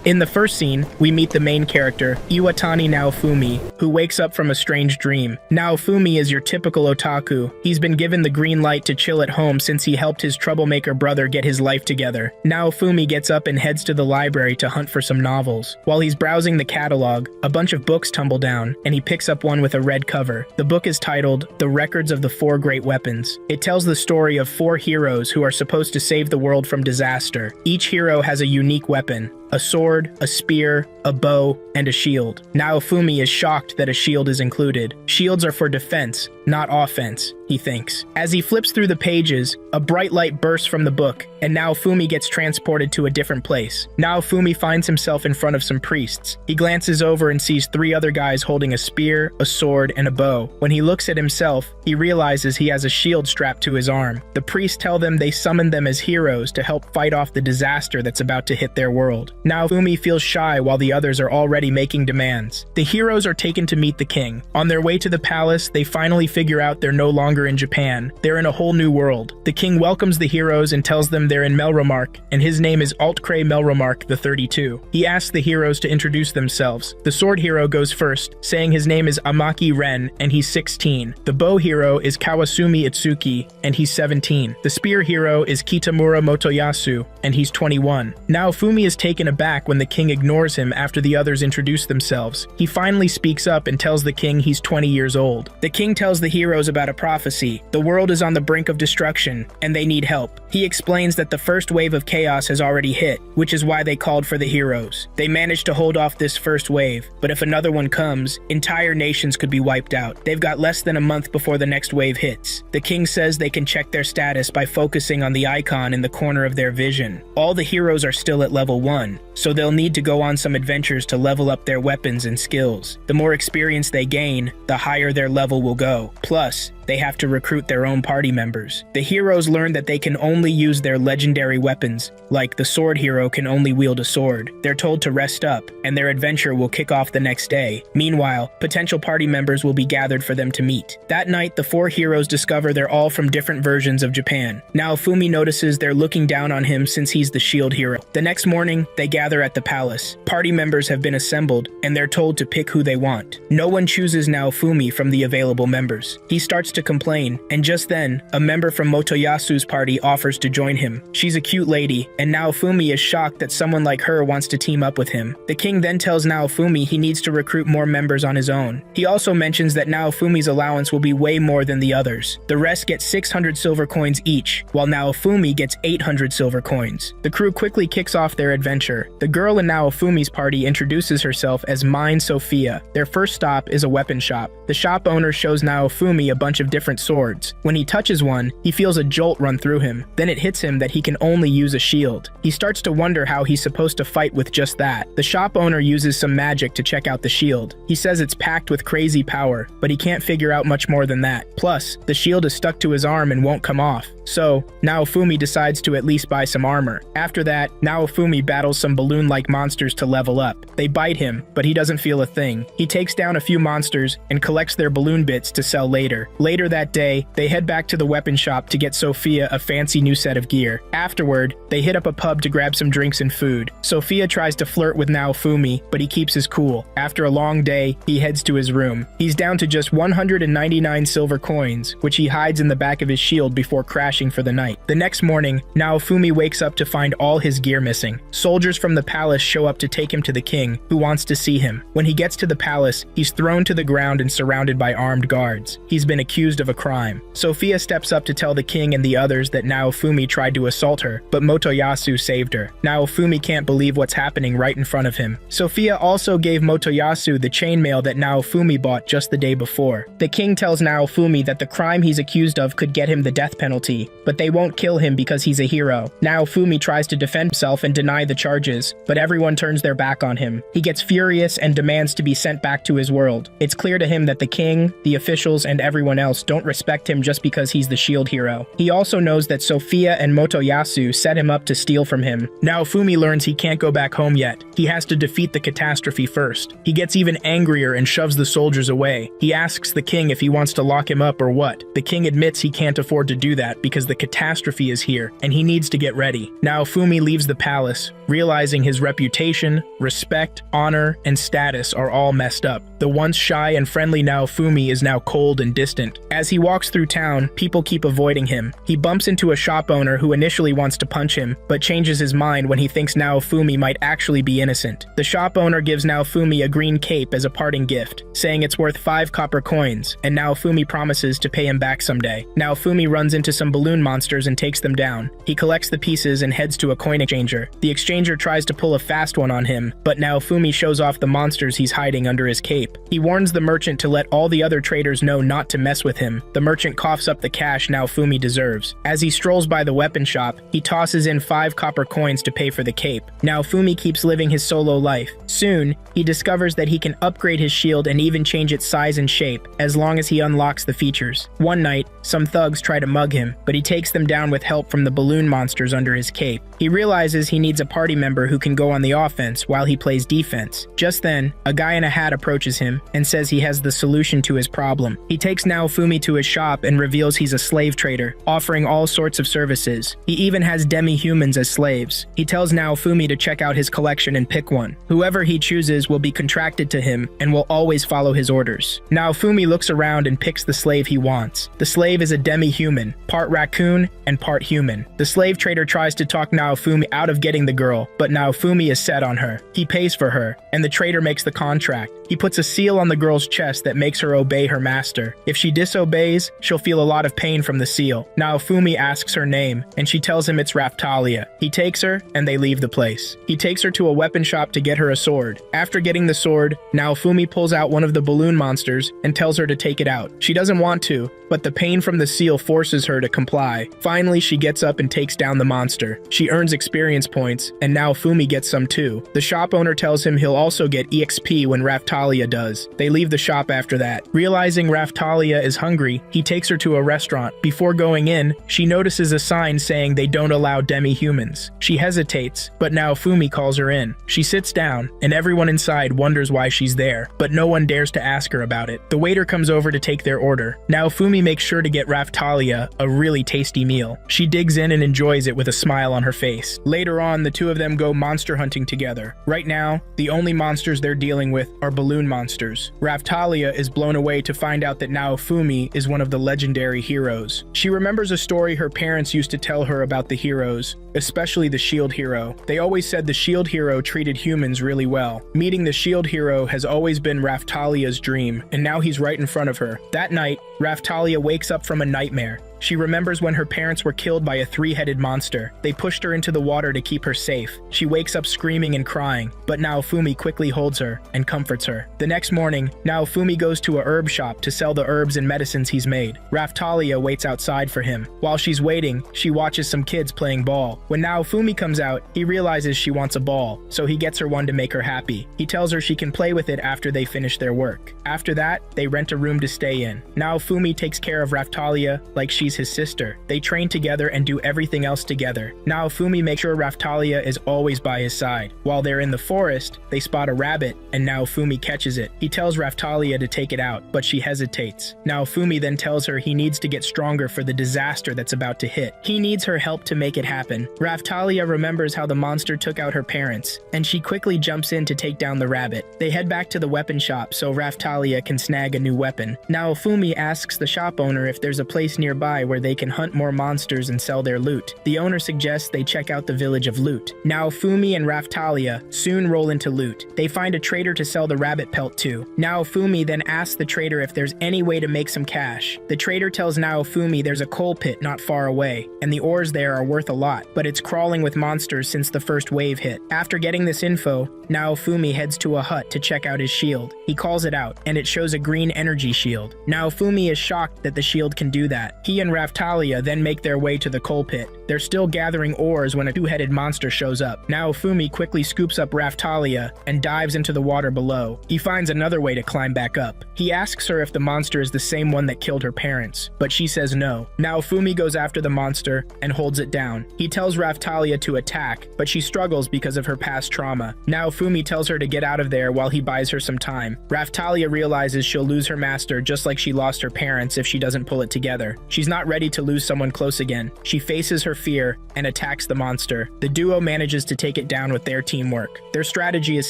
In the first scene, we meet the main character, Iwatani Naofumi, who wakes up from a strange dream. Naofumi is your typical otaku. He's been given the green light to chill at home since he helped his troublemaker brother get his life together. Naofumi gets up and heads to the library to hunt for some novels. While he's browsing the catalog, a bunch of books tumble down, and he picks up one with a red cover. The book is titled, The Records of the Four Great Weapons. It tells the story of four heroes who are supposed to save the world from disaster. Each hero has a unique weapon. A sword, a spear, a bow, and a shield. Naofumi is shocked that a shield is included. Shields are for defense, not offense, he thinks. As he flips through the pages, a bright light bursts from the book, and Naofumi gets transported to a different place. Naofumi finds himself in front of some priests. He glances over and sees three other guys holding a spear, a sword, and a bow. When he looks at himself, he realizes he has a shield strapped to his arm. The priests tell them they summoned them as heroes to help fight off the disaster that's about to hit their world. Naofumi feels shy while the others are already making demands. The heroes are taken to meet the king. On their way to the palace, they finally figure out they're no longer in Japan. They're in a whole new world. The king welcomes the heroes and tells them they're in Melromark, and his name is Altcray Melromark the 32. He asks the heroes to introduce themselves. The sword hero goes first, saying his name is Amaki Ren, and he's 16. The bow hero is Kawasumi Itsuki, and he's 17. The spear hero is Kitamura Motoyasu, and he's 21. Naofumi is taken aback when the king ignores him after the others introduce themselves. He finally speaks up and tells the king he's 20 years old. The king tells the heroes about a prophecy. The world is on the brink of destruction, and they need help. He explains that the first wave of chaos has already hit, which is why they called for the heroes. They managed to hold off this first wave, but if another one comes, entire nations could be wiped out. They've got less than a month before the next wave hits. The king says they can check their status by focusing on the icon in the corner of their vision. All the heroes are still at level 1, so they'll need to go on some adventures to level up their weapons and skills. The more experience they gain, the higher their level will go. Plus, they have to recruit their own party members. The heroes learn that they can only use their legendary weapons, like the sword hero can only wield a sword. They're told to rest up, and their adventure will kick off the next day. Meanwhile, potential party members will be gathered for them to meet. That night, the four heroes discover they're all from different versions of Japan. Naofumi notices they're looking down on him since he's the shield hero. The next morning, they gather at the palace. Party members have been assembled, and they're told to pick who they want. No one chooses Naofumi from the available members. He starts to complain, and just then, a member from Motoyasu's party offers to join him. She's a cute lady, and Naofumi is shocked that someone like her wants to team up with him. The king then tells Naofumi he needs to recruit more members on his own. He also mentions that Naofumi's allowance will be way more than the others. The rest get 600 silver coins each, while Naofumi gets 800 silver coins. The crew quickly kicks off their adventure. The girl in Naofumi's party introduces herself as Mine Sophia. Their first stop is a weapon shop. The shop owner shows Naofumi a bunch of different swords. When he touches one, he feels a jolt run through him. Then it hits him that he can only use a shield. He starts to wonder how he's supposed to fight with just that. The shop owner uses some magic to check out the shield. He says it's packed with crazy power, but he can't figure out much more than that. Plus, the shield is stuck to his arm and won't come off. So, Naofumi decides to at least buy some armor. After that, Naofumi battles some balloon-like monsters to level up. They bite him, but he doesn't feel a thing. He takes down a few monsters and collects their balloon bits to sell later. Later that day, they head back to the weapon shop to get Sophia a fancy new set of gear. Afterward, they hit up a pub to grab some drinks and food. Sophia tries to flirt with Naofumi, but he keeps his cool. After a long day, he heads to his room. He's down to just 199 silver coins, which he hides in the back of his shield before crashing for the night. The next morning, Naofumi wakes up to find all his gear missing. Soldiers from the palace show up to take him to the king, who wants to see him. When he gets to the palace, he's thrown to the ground and surrounded by armed guards. He's been accused of a crime. Sophia steps up to tell the king and the others that Naofumi tried to assault her, but Motoyasu saved her. Naofumi can't believe what's happening right in front of him. Sophia also gave Motoyasu the chainmail that Naofumi bought just the day before. The king tells Naofumi that the crime he's accused of could get him the death penalty, but they won't kill him because he's a hero. Naofumi tries to defend himself and deny the charges, but everyone turns their back on him. He gets furious and demands to be sent back to his world. It's clear to him that the king, the officials, and everyone else don't respect him just because he's the shield hero. He also knows that Sophia and Motoyasu set him up to steal from him. Naofumi learns he can't go back home yet. He has to defeat the catastrophe first. He gets even angrier and shoves the soldiers away. He asks the king if he wants to lock him up or what. The king admits he can't afford to do that because because the catastrophe is here and he needs to get ready. Naofumi leaves the palace, realizing his reputation, respect, honor, and status are all messed up. The once shy and friendly Naofumi is now cold and distant. As he walks through town, people keep avoiding him. He bumps into a shop owner who initially wants to punch him, but changes his mind when he thinks Naofumi might actually be innocent. The shop owner gives Naofumi a green cape as a parting gift, saying it's worth 5 copper coins, and Naofumi promises to pay him back someday. Naofumi runs into some balloon monsters and takes them down. He collects the pieces and heads to a coin exchanger. The exchanger tries to pull a fast one on him, but Naofumi shows off the monsters he's hiding under his cape. He warns the merchant to let all the other traders know not to mess with him. The merchant coughs up the cash Naofumi deserves. As he strolls by the weapon shop, he tosses in 5 copper coins to pay for the cape. Naofumi keeps living his solo life. Soon, he discovers that he can upgrade his shield and even change its size and shape, as long as he unlocks the features. One night, some thugs try to mug him, but he takes them down with help from the balloon monsters under his cape. He realizes he needs a party member who can go on the offense while he plays defense. Just then, a guy in a hat approaches him and says he has the solution to his problem. He takes Naofumi to his shop and reveals he's a slave trader, offering all sorts of services. He even has demi-humans as slaves. He tells Naofumi to check out his collection and pick one. Whoever he chooses will be contracted to him and will always follow his orders. Naofumi looks around and picks the slave he wants. The slave is a demi-human, part raccoon and part human. The slave trader tries to talk Naofumi out of getting the girl, but Naofumi is set on her. He pays for her, and the trader makes the contract. He puts a seal on the girl's chest that makes her obey her master. If she disobeys, she'll feel a lot of pain from the seal. Naofumi asks her name, and she tells him it's Raftalia. He takes her, and they leave the place. He takes her to a weapon shop to get her a sword. After getting the sword, Naofumi pulls out one of the balloon monsters and tells her to take it out. She doesn't want to, but the pain from the seal forces her to comply. Finally, she gets up and takes down the monster. She earns experience points, and Naofumi gets some too. The shop owner tells him he'll also get EXP when Raftalia does. They leave the shop after that. Realizing Raftalia is hungry, he takes her to a restaurant. Before going in, she notices a sign saying they don't allow demi-humans. She hesitates, but Naofumi calls her in. She sits down, and everyone inside wonders why she's there, but no one dares to ask her about it. The waiter comes over to take their order. Naofumi makes sure to get Raftalia a really tasty meal. She digs in and enjoys it with a smile on her face. Later on, the two of them go monster hunting together. Right now, the only monsters they're dealing with are balloon monsters. Raftalia is blown away to find out that Naofumi is one of the legendary heroes. She remembers a story her parents used to tell her about the heroes, especially the shield hero. They always said the shield hero treated humans really well. Meeting the shield hero has always been Raftalia's dream, and now he's right in front of her. That night, Raftalia wakes up from a nightmare. She remembers when her parents were killed by a 3-headed monster. They pushed her into the water to keep her safe. She wakes up screaming and crying, but Naofumi quickly holds her and comforts her. The next morning, Naofumi goes to a herb shop to sell the herbs and medicines he's made. Raftalia waits outside for him. While she's waiting, she watches some kids playing ball. When Naofumi comes out, he realizes she wants a ball, so he gets her one to make her happy. He tells her she can play with it after they finish their work. After that, they rent a room to stay in. Naofumi takes care of Raftalia like she's his sister. They train together and do everything else together. Naofumi makes sure Raftalia is always by his side. While they're in the forest, they spot a rabbit, and Naofumi catches it. He tells Raftalia to take it out, but she hesitates. Naofumi then tells her he needs to get stronger for the disaster that's about to hit. He needs her help to make it happen. Raftalia remembers how the monster took out her parents, and she quickly jumps in to take down the rabbit. They head back to the weapon shop so Raftalia can snag a new weapon. Naofumi asks the shop owner if there's a place nearby where they can hunt more monsters and sell their loot. The owner suggests they check out the village of Loot. Naofumi and Raftalia soon roll into Loot. They find a trader to sell the rabbit pelt to. Naofumi then asks the trader if there's any way to make some cash. The trader tells Naofumi there's a coal pit not far away, and the ores there are worth a lot, but it's crawling with monsters since the first wave hit. After getting this info, Naofumi heads to a hut to check out his shield. He calls it out, and it shows a green energy shield. Naofumi is shocked that the shield can do that. He and Raftalia then make their way to the coal pit. They're still gathering ores when a 2-headed monster shows up. Naofumi quickly scoops up Raftalia and dives into the water below. He finds another way to climb back up. He asks her if the monster is the same one that killed her parents, but she says no. Naofumi goes after the monster and holds it down. He tells Raftalia to attack, but she struggles because of her past trauma. Naofumi tells her to get out of there while he buys her some time. Raftalia realizes she'll lose her master just like she lost her parents if she doesn't pull it together. She's not not ready to lose someone close again. She faces her fear and attacks the monster. The duo manages to take it down with their teamwork. Their strategy is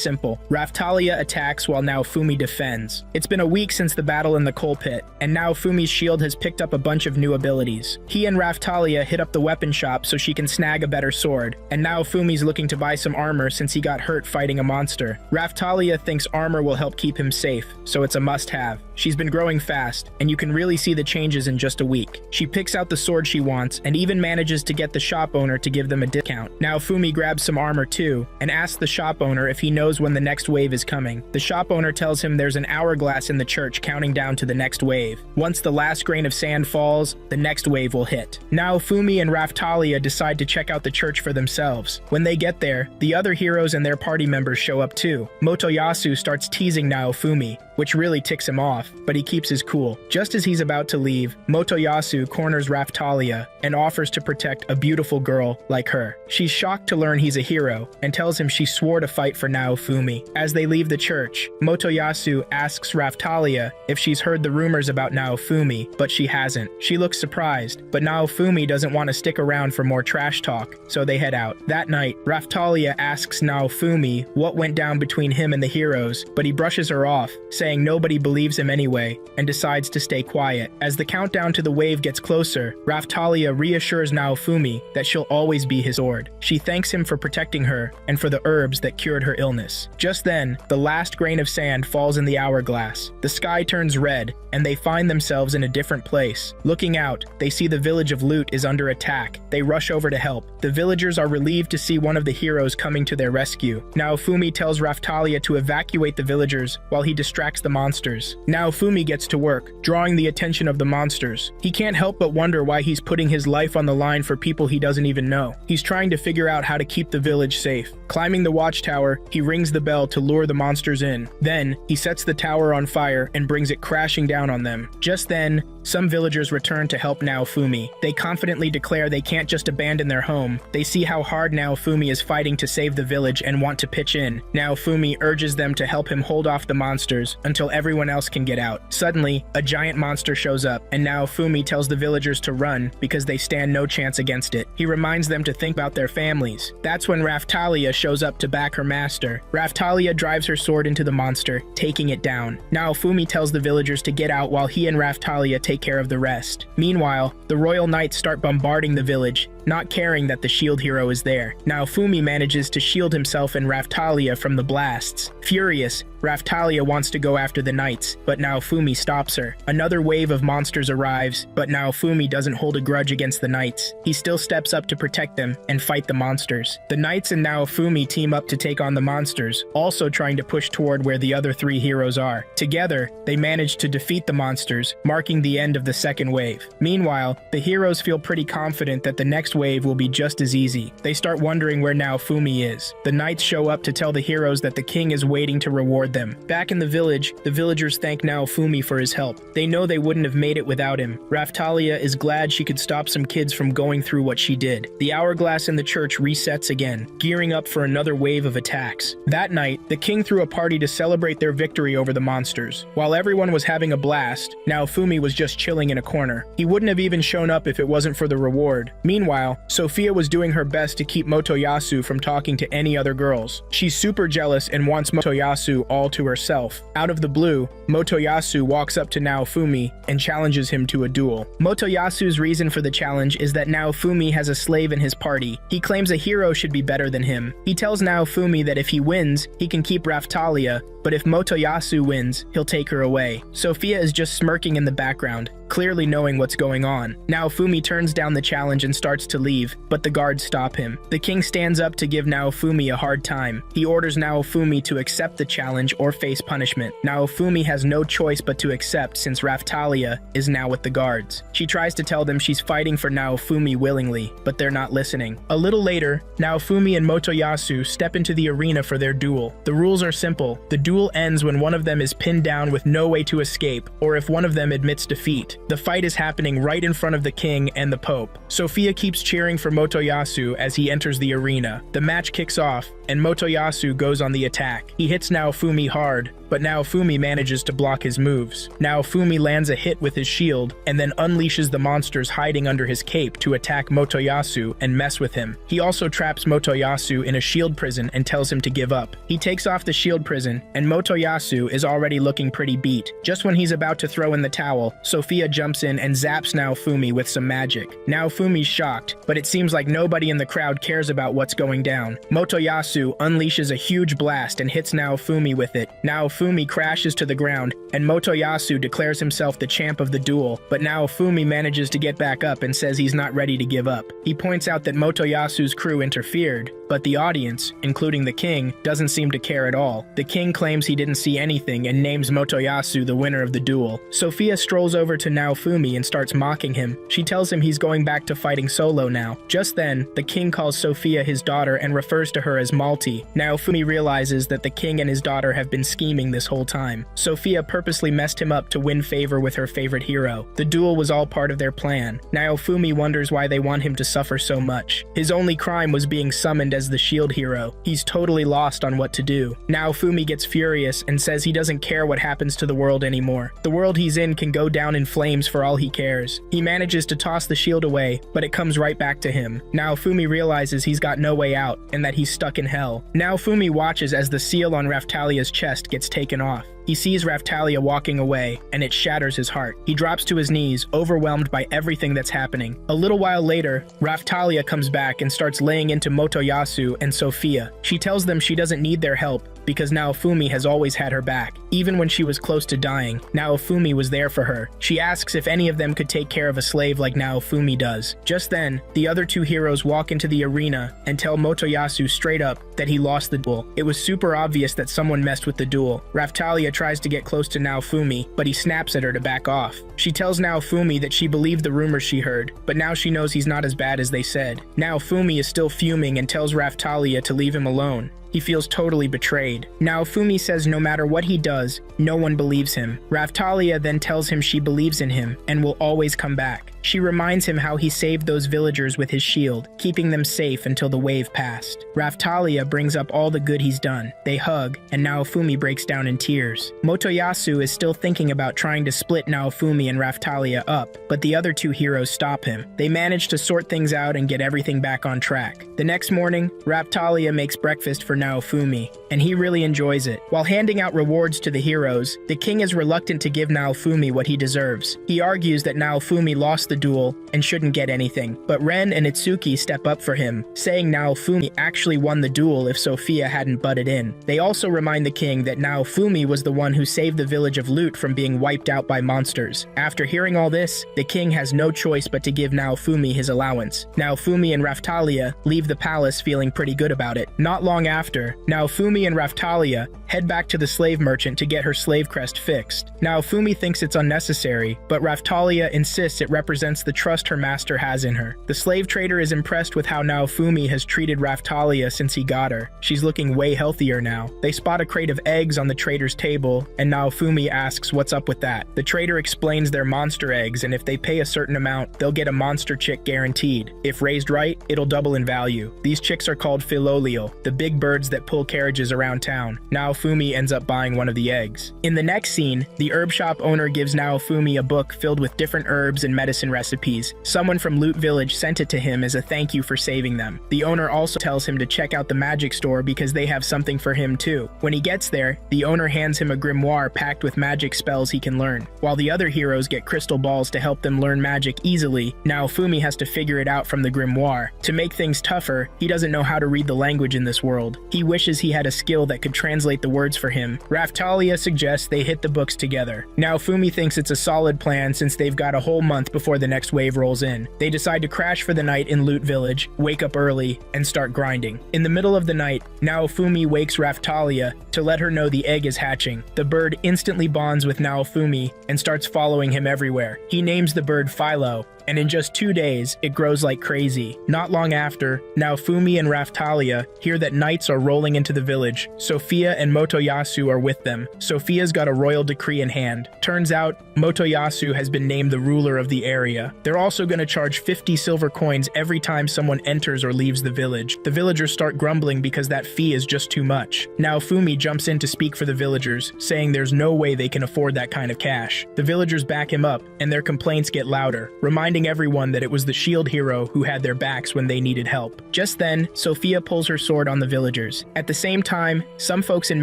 simple. Raphtalia attacks while Naofumi defends. It's been a week since the battle in the coal pit, and Naofumi's shield has picked up a bunch of new abilities. He and Raphtalia hit up the weapon shop so she can snag a better sword, and Naofumi's looking to buy some armor since he got hurt fighting a monster. Raphtalia thinks armor will help keep him safe, so it's a must-have. She's been growing fast, and you can really see the changes in just a week. She picks out the sword she wants, and even manages to get the shop owner to give them a discount. Naofumi grabs some armor too, and asks the shop owner if he knows when the next wave is coming. The shop owner tells him there's an hourglass in the church counting down to the next wave. Once the last grain of sand falls, the next wave will hit. Naofumi and Raphtalia decide to check out the church for themselves. When they get there, the other heroes and their party members show up too. Motoyasu starts teasing Naofumi, which really ticks him off, but he keeps his cool. Just as he's about to leave, Motoyasu corners Raphtalia and offers to protect a beautiful girl like her. She's shocked to learn he's a hero and tells him she swore to fight for Naofumi. As they leave the church, Motoyasu asks Raphtalia if she's heard the rumors about Naofumi, but she hasn't. She looks surprised, but Naofumi doesn't want to stick around for more trash talk, so they head out. That night, Raphtalia asks Naofumi what went down between him and the heroes, but he brushes her off, saying nobody believes him anyway, and decides to stay quiet. As the countdown to the wave gets closer, Raphtalia reassures Naofumi that she'll always be his sword. She thanks him for protecting her and for the herbs that cured her illness. Just then, the last grain of sand falls in the hourglass. The sky turns red, and they find themselves in a different place. Looking out, they see the village of Loot is under attack. They rush over to help. The villagers are relieved to see one of the heroes coming to their rescue. Naofumi tells Raphtalia to evacuate the villagers while he distracts the monsters. Naofumi gets to work, drawing the attention of the monsters. He can't help but wonder why he's putting his life on the line for people he doesn't even know. He's trying to figure out how to keep the village safe. Climbing the watchtower, he rings the bell to lure the monsters in. Then, he sets the tower on fire and brings it crashing down on them. Just then, some villagers return to help Naofumi. They confidently declare they can't just abandon their home. They see how hard Naofumi is fighting to save the village and want to pitch in. Naofumi urges them to help him hold off the monsters until everyone else can get out. Suddenly, a giant monster shows up, and Naofumi tells the villagers to run because they stand no chance against it. He reminds them to think about their families. That's when Raphtalia shows up to back her master. Raphtalia drives her sword into the monster, taking it down. Naofumi tells the villagers to get out while he and Raphtalia take care of the rest. Meanwhile, the royal knights start bombarding the village, not caring that the shield hero is there. Naofumi manages to shield himself and Raphtalia from the blasts. Furious, Raphtalia wants to go after the knights, but Naofumi stops her. Another wave of monsters arrives, but Naofumi doesn't hold a grudge against the knights. He still steps up to protect them and fight the monsters. The knights and Naofumi team up to take on the monsters, also trying to push toward where the other three heroes are. Together, they manage to defeat the monsters, marking the end of the second wave. Meanwhile, the heroes feel pretty confident that the next wave will be just as easy. They start wondering where Naofumi is. The knights show up to tell the heroes that the king is waiting to reward them. Back in the village, the villagers thank Naofumi for his help. They know they wouldn't have made it without him. Raphtalia is glad she could stop some kids from going through what she did. The hourglass in the church resets again, gearing up for another wave of attacks. That night, the king threw a party to celebrate their victory over the monsters. While everyone was having a blast, Naofumi was just chilling in a corner. He wouldn't have even shown up if it wasn't for the reward. Meanwhile, Sophia was doing her best to keep Motoyasu from talking to any other girls. She's super jealous and wants Motoyasu all to herself. Out of the blue, Motoyasu walks up to Naofumi and challenges him to a duel. Motoyasu's reason for the challenge is that Naofumi has a slave in his party. He claims a hero should be better than him. He tells Naofumi that if he wins, he can keep Raphtalia, but if Motoyasu wins, he'll take her away. Sophia is just smirking in the background, clearly knowing what's going on. Naofumi turns down the challenge and starts to leave, but the guards stop him. The king stands up to give Naofumi a hard time. He orders Naofumi to accept the challenge or face punishment. Naofumi has no choice but to accept since Raphtalia is now with the guards. She tries to tell them she's fighting for Naofumi willingly, but they're not listening. A little later, Naofumi and Motoyasu step into the arena for their duel. The rules are simple. The duel ends when one of them is pinned down with no way to escape, or if one of them admits defeat. The fight is happening right in front of the king and the pope. Sophia keeps cheering for Motoyasu as he enters the arena. The match kicks off, and Motoyasu goes on the attack. He hits Naofumi hard, but Naofumi manages to block his moves. Naofumi lands a hit with his shield, and then unleashes the monsters hiding under his cape to attack Motoyasu and mess with him. He also traps Motoyasu in a shield prison and tells him to give up. He takes off the shield prison, and Motoyasu is already looking pretty beat. Just when he's about to throw in the towel, Sophia jumps in and zaps Naofumi with some magic. Naofumi's shocked, but it seems like nobody in the crowd cares about what's going down. Motoyasu unleashes a huge blast and hits Naofumi with it. Naofumi crashes to the ground, and Motoyasu declares himself the champ of the duel, but Naofumi manages to get back up and says he's not ready to give up. He points out that Motoyasu's crew interfered, but the audience, including the king, doesn't seem to care at all. The king claims he didn't see anything and names Motoyasu the winner of the duel. Sophia strolls over to Naofumi and starts mocking him. She tells him he's going back to fighting solo now. Just then, the king calls Sophia his daughter and refers to her as Malti. Naofumi realizes that the king and his daughter have been scheming this whole time. Sophia purposely messed him up to win favor with her favorite hero. The duel was all part of their plan. Naofumi wonders why they want him to suffer so much. His only crime was being summoned as the shield hero. He's totally lost on what to do. Naofumi gets furious and says he doesn't care what happens to the world anymore. The world he's in can go down in flames for all he cares. He manages to toss the shield away, but it comes right back to him. Naofumi realizes he's got no way out and that he's stuck in hell. Naofumi watches as the seal on Raftalia's chest gets taken off. He sees Raftalia walking away, and it shatters his heart. He drops to his knees, overwhelmed by everything that's happening. A little while later, Raftalia comes back and starts laying into Motoyasu and Sophia. She tells them she doesn't need their help because Naofumi has always had her back. Even when she was close to dying, Naofumi was there for her. She asks if any of them could take care of a slave like Naofumi does. Just then, the other two heroes walk into the arena and tell Motoyasu straight up that he lost the duel. It was super obvious that someone messed with the duel. Raftalia tries to get close to Naofumi, but he snaps at her to back off. She tells Naofumi that she believed the rumors she heard, but now she knows he's not as bad as they said. Naofumi is still fuming and tells Raftalia to leave him alone. He feels totally betrayed. Naofumi says no matter what he does, no one believes him. Raftalia then tells him she believes in him and will always come back. She reminds him how he saved those villagers with his shield, keeping them safe until the wave passed. Raftalia brings up all the good he's done. They hug, and Naofumi breaks down in tears. Motoyasu is still thinking about trying to split Naofumi and Raftalia up, but the other two heroes stop him. They manage to sort things out and get everything back on track. The next morning, Raftalia makes breakfast for Naofumi, and he really enjoys it. While handing out rewards to the heroes, the king is reluctant to give Naofumi what he deserves. He argues that Naofumi lost the duel and shouldn't get anything, but Ren and Itsuki step up for him, saying Naofumi actually won the duel if Sophia hadn't butted in. They also remind the king that Naofumi was the one who saved the village of Loot from being wiped out by monsters. After hearing all this, the king has no choice but to give Naofumi his allowance. Naofumi and Raftalia leave the palace feeling pretty good about it. Not long after, Naofumi and Raftalia head back to the slave merchant to get her slave crest fixed. Naofumi thinks it's unnecessary, but Raftalia insists it represents the trust her master has in her. The slave trader is impressed with how Naofumi has treated Raftalia since he got her. She's looking way healthier now. They spot a crate of eggs on the trader's table, and Naofumi asks what's up with that. The trader explains they're monster eggs, and if they pay a certain amount, they'll get a monster chick guaranteed. If raised right, it'll double in value. These chicks are called Filolio, the big birds that pull carriages around town. Naofumi ends up buying one of the eggs. In the next scene, the herb shop owner gives Naofumi a book filled with different herbs and medicine recipes. Someone from Loot Village sent it to him as a thank you for saving them. The owner also tells him to check out the magic store because they have something for him too. When he gets there, the owner hands him a grimoire packed with magic spells he can learn. While the other heroes get crystal balls to help them learn magic easily, Naofumi has to figure it out from the grimoire. To make things tougher, he doesn't know how to read the language in this world. He wishes he had a skill that could translate the words for him. Raftalia suggests they hit the books together. Naofumi thinks it's a solid plan since they've got a whole month before the next wave rolls in. They decide to crash for the night in Loot Village, wake up early, and start grinding. In the middle of the night, Naofumi wakes Raftalia to let her know the egg is hatching. The bird instantly bonds with Naofumi and starts following him everywhere. He names the bird Philo, and in just 2 days, it grows like crazy. Not long after, Naofumi and Raftalia hear that knights are rolling into the village. Sophia and Motoyasu are with them. Sophia's got a royal decree in hand. Turns out, Motoyasu has been named the ruler of the area. They're also going to charge 50 silver coins every time someone enters or leaves the village. The villagers start grumbling because that fee is just too much. Naofumi jumps in to speak for the villagers, saying there's no way they can afford that kind of cash. The villagers back him up, and their complaints get louder, reminding everyone that it was the shield hero who had their backs when they needed help. Just then, Sophia pulls her sword on the villagers. At the same time, some folks in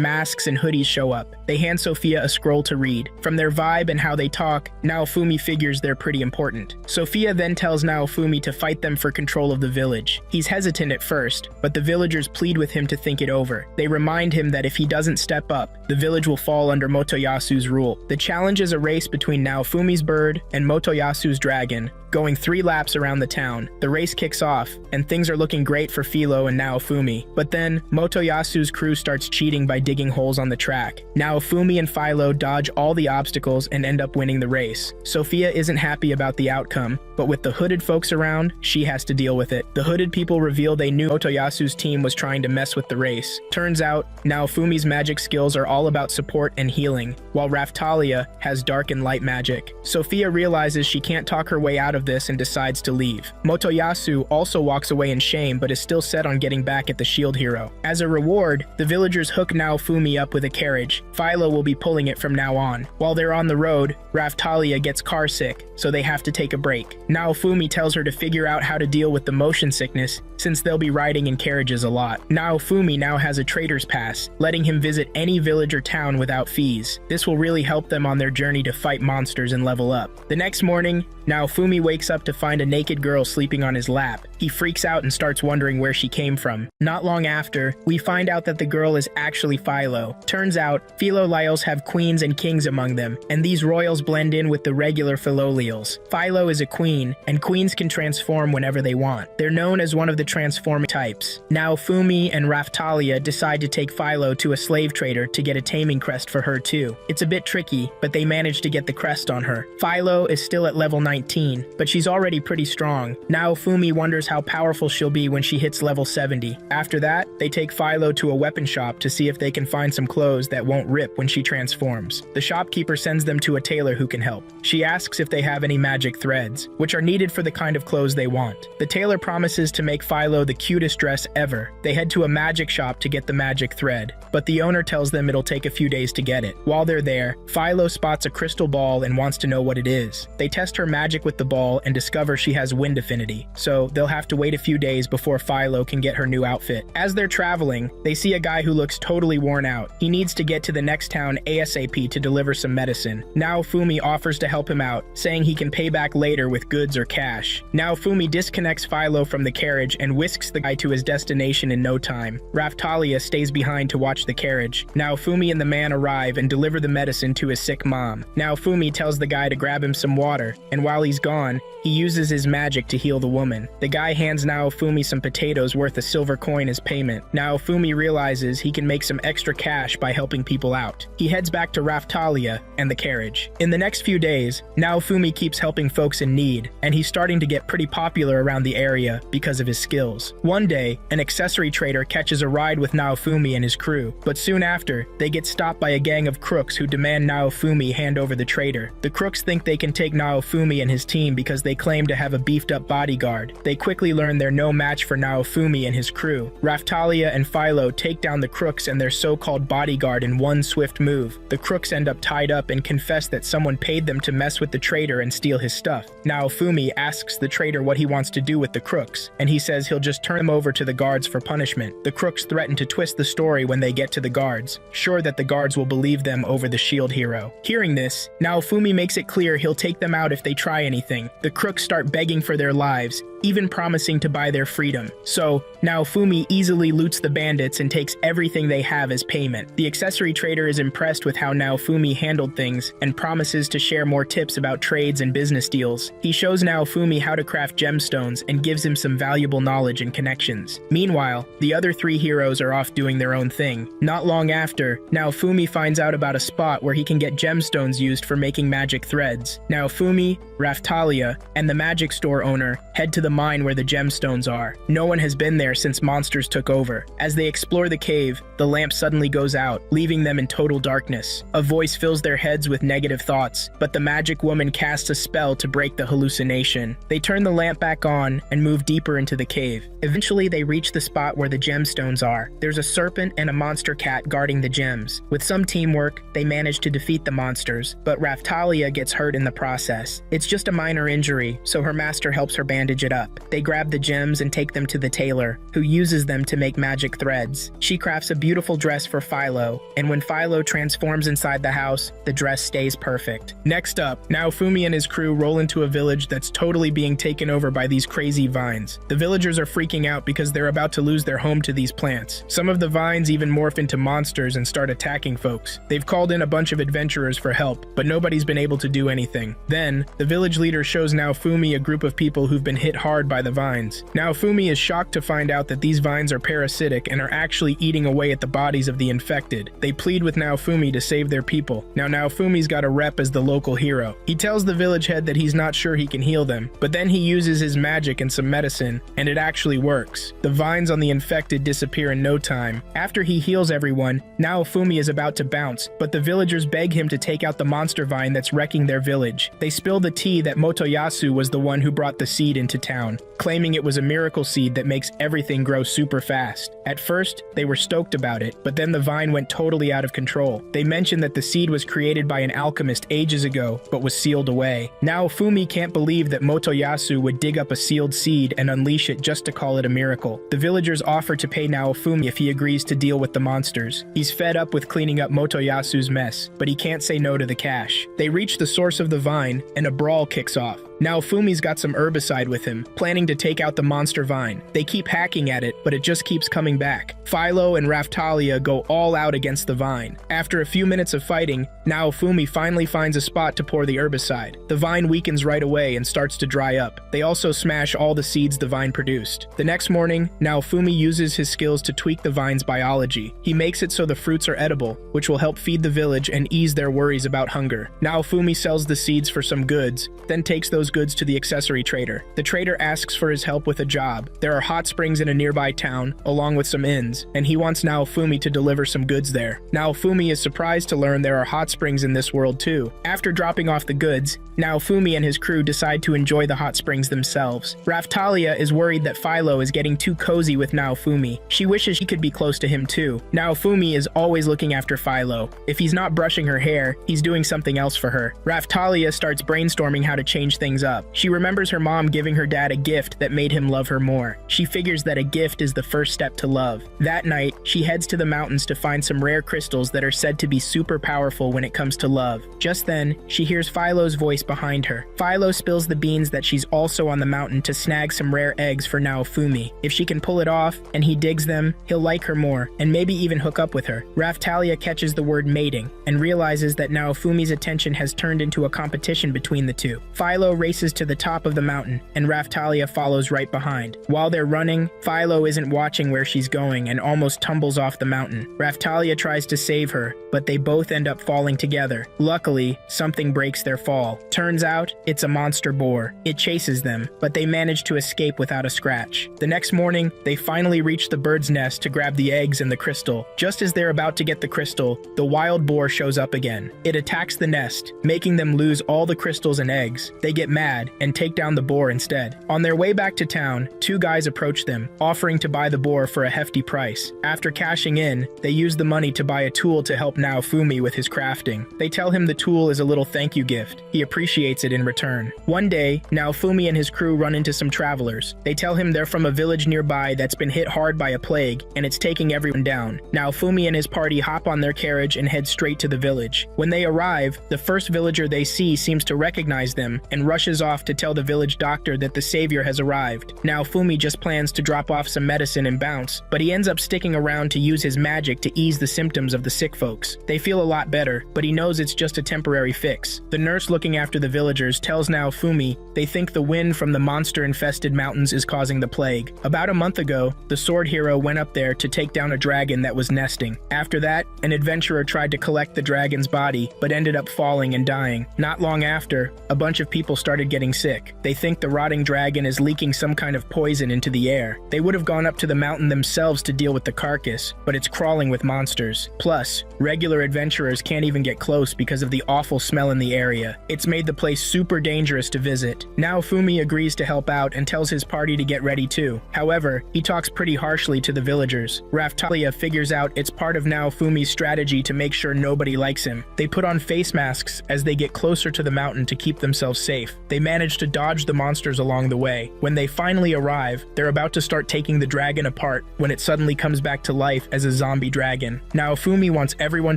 masks and hoodies show up. They hand Sophia a scroll to read. From their vibe and how they talk, Naofumi figures they're pretty important. Sophia then tells Naofumi to fight them for control of the village. He's hesitant at first, but the villagers plead with him to think it over. They remind him that if he doesn't step up, the village will fall under Motoyasu's rule. The challenge is a race between Naofumi's bird and Motoyasu's dragon, going 3 laps around the town. The race kicks off, and things are looking great for Philo and Naofumi. But then, Motoyasu's crew starts cheating by digging holes on the track. Naofumi and Philo dodge all the obstacles and end up winning the race. Sophia isn't happy about the outcome, but with the hooded folks around, she has to deal with it. The hooded people reveal they knew Motoyasu's team was trying to mess with the race. Turns out, Naofumi's magic skills are all about support and healing, while Raftalia has dark and light magic. Sophia realizes she can't talk her way out of this and decides to leave. Motoyasu also walks away in shame but is still set on getting back at the shield hero. As a reward, the villagers hook Naofumi up with a carriage. Philo will be pulling it from now on. While they're on the road, Raftalia gets car sick, so they have to take a break. Naofumi tells her to figure out how to deal with the motion sickness since they'll be riding in carriages a lot. Naofumi now has a trader's pass, letting him visit any village or town without fees. This will really help them on their journey to fight monsters and level up. The next morning, Naofumi wakes up to find a naked girl sleeping on his lap. He freaks out and starts wondering where she came from. Not long after, we find out that the girl is actually Philo. Turns out, Philolials have queens and kings among them, and these royals blend in with the regular Philolials. Philo is a queen, and queens can transform whenever they want. They're known as one of the transforming types. Naofumi and Raftalia decide to take Philo to a slave trader to get a taming crest for her too. It's a bit tricky, but they manage to get the crest on her. Philo is still at level 19, but she's already pretty strong. Naofumi wonders how powerful she'll be when she hits level 70. After that, they take Philo to a weapon shop to see if they can find some clothes that won't rip when she transforms. The shopkeeper sends them to a tailor who can help. She asks if they have any magic threads, which are needed for the kind of clothes they want. The tailor promises to make Philo the cutest dress ever. They head to a magic shop to get the magic thread, but the owner tells them it'll take a few days to get it. While they're there, Philo spots a crystal ball and wants to know what it is. They test her magic with the ball and discover she has wind affinity, so they'll have to wait a few days before Philo can get her new outfit. As they're traveling, they see a guy who looks totally worn out. He needs to get to the next town ASAP to deliver some medicine. Naofumi offers to help him out, saying he can pay back later with goods or cash. Naofumi disconnects Philo from the carriage and whisks the guy to his destination in no time. Raftalia stays behind to watch the carriage. Naofumi and the man arrive and deliver the medicine to his sick mom. Naofumi tells the guy to grab him some water, and while he's gone, he uses his magic to heal the woman. The guy hands Naofumi some potatoes worth a silver coin as payment. Naofumi realizes he can make some extra cash by helping people out. He heads back to Raftalia and the carriage. In the next few days, Naofumi keeps helping folks in need, and he's starting to get pretty popular around the area because of his skills. One day, an accessory trader catches a ride with Naofumi and his crew, but soon after, they get stopped by a gang of crooks who demand Naofumi hand over the trader. The crooks think they can take Naofumi and his team because they claim to have a beefed up bodyguard. They quickly learn they're no match for Naofumi and his crew. Raftalia and Philo take down the crooks and their so-called bodyguard in one swift move. The crooks end up tied up and confess that someone paid them to mess with the trader and steal his stuff. Naofumi asks the trader what he wants to do with the crooks, and he says he'll just turn them over to the guards for punishment. The crooks threaten to twist the story when they get to the guards, sure that the guards will believe them over the shield hero. Hearing this, Naofumi makes it clear he'll take them out if they try anything. The crooks start begging for their lives, even promising to buy their freedom. So, Naofumi easily loots the bandits and takes everything they have as payment. The accessory trader is impressed with how Naofumi handled things and promises to share more tips about trades and business deals. He shows Naofumi how to craft gemstones and gives him some valuable knowledge and connections. Meanwhile, the other three heroes are off doing their own thing. Not long after, Naofumi finds out about a spot where he can get gemstones used for making magic threads. Naofumi, Raftalia, and the magic store owner head to the mine where the gemstones are. No one has been there since monsters took over. As they explore the cave, the lamp suddenly goes out, leaving them in total darkness. A voice fills their heads with negative thoughts, but the magic woman casts a spell to break the hallucination. They turn the lamp back on and move deeper into the cave. Eventually, they reach the spot where the gemstones are. There's a serpent and a monster cat guarding the gems. With some teamwork, they manage to defeat the monsters, but Raftalia gets hurt in the process. It's just a minor injury, so her master helps her bandage it up. They grab the gems and take them to the tailor, who uses them to make magic threads. She crafts a beautiful dress for Philo, and when Philo transforms inside the house, the dress stays perfect. Next up, Naofumi and his crew roll into a village that's totally being taken over by these crazy vines. The villagers are freaking out because they're about to lose their home to these plants. Some of the vines even morph into monsters and start attacking folks. They've called in a bunch of adventurers for help, but nobody's been able to do anything. Then, the village leader shows Naofumi a group of people who've been hit hard by the vines. Naofumi is shocked to find out that these vines are parasitic and are actually eating away at the bodies of the infected. They plead with Naofumi to save their people. Now Naofumi's got a rep as the local hero. He tells the village head that he's not sure he can heal them, but then he uses his magic and some medicine, and it actually works. The vines on the infected disappear in no time. After he heals everyone, Naofumi is about to bounce, but the villagers beg him to take out the monster vine that's wrecking their village. They spill the tea that Motoyasu was the one who brought the seed into town, claiming it was a miracle seed that makes everything grow super fast. At first, they were stoked about it, but then the vine went totally out of control. They mentioned that the seed was created by an alchemist ages ago, but was sealed away. Naofumi can't believe that Motoyasu would dig up a sealed seed and unleash it just to call it a miracle. The villagers offer to pay Naofumi if he agrees to deal with the monsters. He's fed up with cleaning up Motoyasu's mess, but he can't say no to the cash. They reach the source of the vine, and a brawl kicks off. Naofumi's got some herbicide with him, planning to take out the monster vine. They keep hacking at it, but it just keeps coming back. Philo and Raftalia go all out against the vine. After a few minutes of fighting, Naofumi finally finds a spot to pour the herbicide. The vine weakens right away and starts to dry up. They also smash all the seeds the vine produced. The next morning, Naofumi uses his skills to tweak the vine's biology. He makes it so the fruits are edible, which will help feed the village and ease their worries about hunger. Naofumi sells the seeds for some goods, then takes those goods to the accessory trader. The trader asks for his help with a job. There are hot springs in a nearby town, along with some inns, and he wants Naofumi to deliver some goods there. Naofumi is surprised to learn there are hot springs in this world too. After dropping off the goods, Naofumi and his crew decide to enjoy the hot springs themselves. Raftalia is worried that Philo is getting too cozy with Naofumi. She wishes she could be close to him too. Naofumi is always looking after Philo. If he's not brushing her hair, he's doing something else for her. Raftalia starts brainstorming how to change things up. She remembers her mom giving her dad a gift that made him love her more. She figures that a gift is the first step to love. That night, she heads to the mountains to find some rare crystals that are said to be super powerful when it comes to love. Just then, she hears Philo's voice behind her. Philo spills the beans that she's also on the mountain to snag some rare eggs for Naofumi. If she can pull it off, and he digs them, he'll like her more, and maybe even hook up with her. Raftalia catches the word mating, and realizes that Naofumi's attention has turned into a competition between the two. Philo races to the top of the mountain, and Raftalia follows right behind. While they're running, Philo isn't watching where she's going and almost tumbles off the mountain. Raftalia tries to save her, but they both end up falling together. Luckily, something breaks their fall. Turns out, it's a monster boar. It chases them, but they manage to escape without a scratch. The next morning, they finally reach the bird's nest to grab the eggs and the crystal. Just as they're about to get the crystal, the wild boar shows up again. It attacks the nest, making them lose all the crystals and eggs. They get mad and take down the boar instead. On their way back to town, two guys approach them, offering to buy the boar for a hefty price. After cashing in, they use the money to buy a tool to help Naofumi with his crafting. They tell him the tool is a little thank you gift. He appreciates it in return. One day, Naofumi and his crew run into some travelers. They tell him they're from a village nearby that's been hit hard by a plague, and it's taking everyone down. Naofumi and his party hop on their carriage and head straight to the village. When they arrive, the first villager they see seems to recognize them and rushes rushes off to tell the village doctor that the savior has arrived. Now Fumi just plans to drop off some medicine and bounce, but he ends up sticking around to use his magic to ease the symptoms of the sick folks. They feel a lot better, but he knows it's just a temporary fix. The nurse looking after the villagers tells now Fumi they think the wind from the monster-infested mountains is causing the plague. About a month ago, the sword hero went up there to take down a dragon that was nesting. After that, an adventurer tried to collect the dragon's body, but ended up falling and dying. Not long after, a bunch of people started getting sick. They think the rotting dragon is leaking some kind of poison into the air. They would have gone up to the mountain themselves to deal with the carcass, but it's crawling with monsters. Plus, regular adventurers can't even get close because of the awful smell in the area. It's made the place super dangerous to visit. Now Fumi agrees to help out and tells his party to get ready too. However, he talks pretty harshly to the villagers. Raftalia figures out it's part of now Fumi's strategy to make sure nobody likes him. They put on face masks as they get closer to the mountain to keep themselves safe. They manage to dodge the monsters along the way. When they finally arrive, they're about to start taking the dragon apart when it suddenly comes back to life as a zombie dragon. Now Fumi wants everyone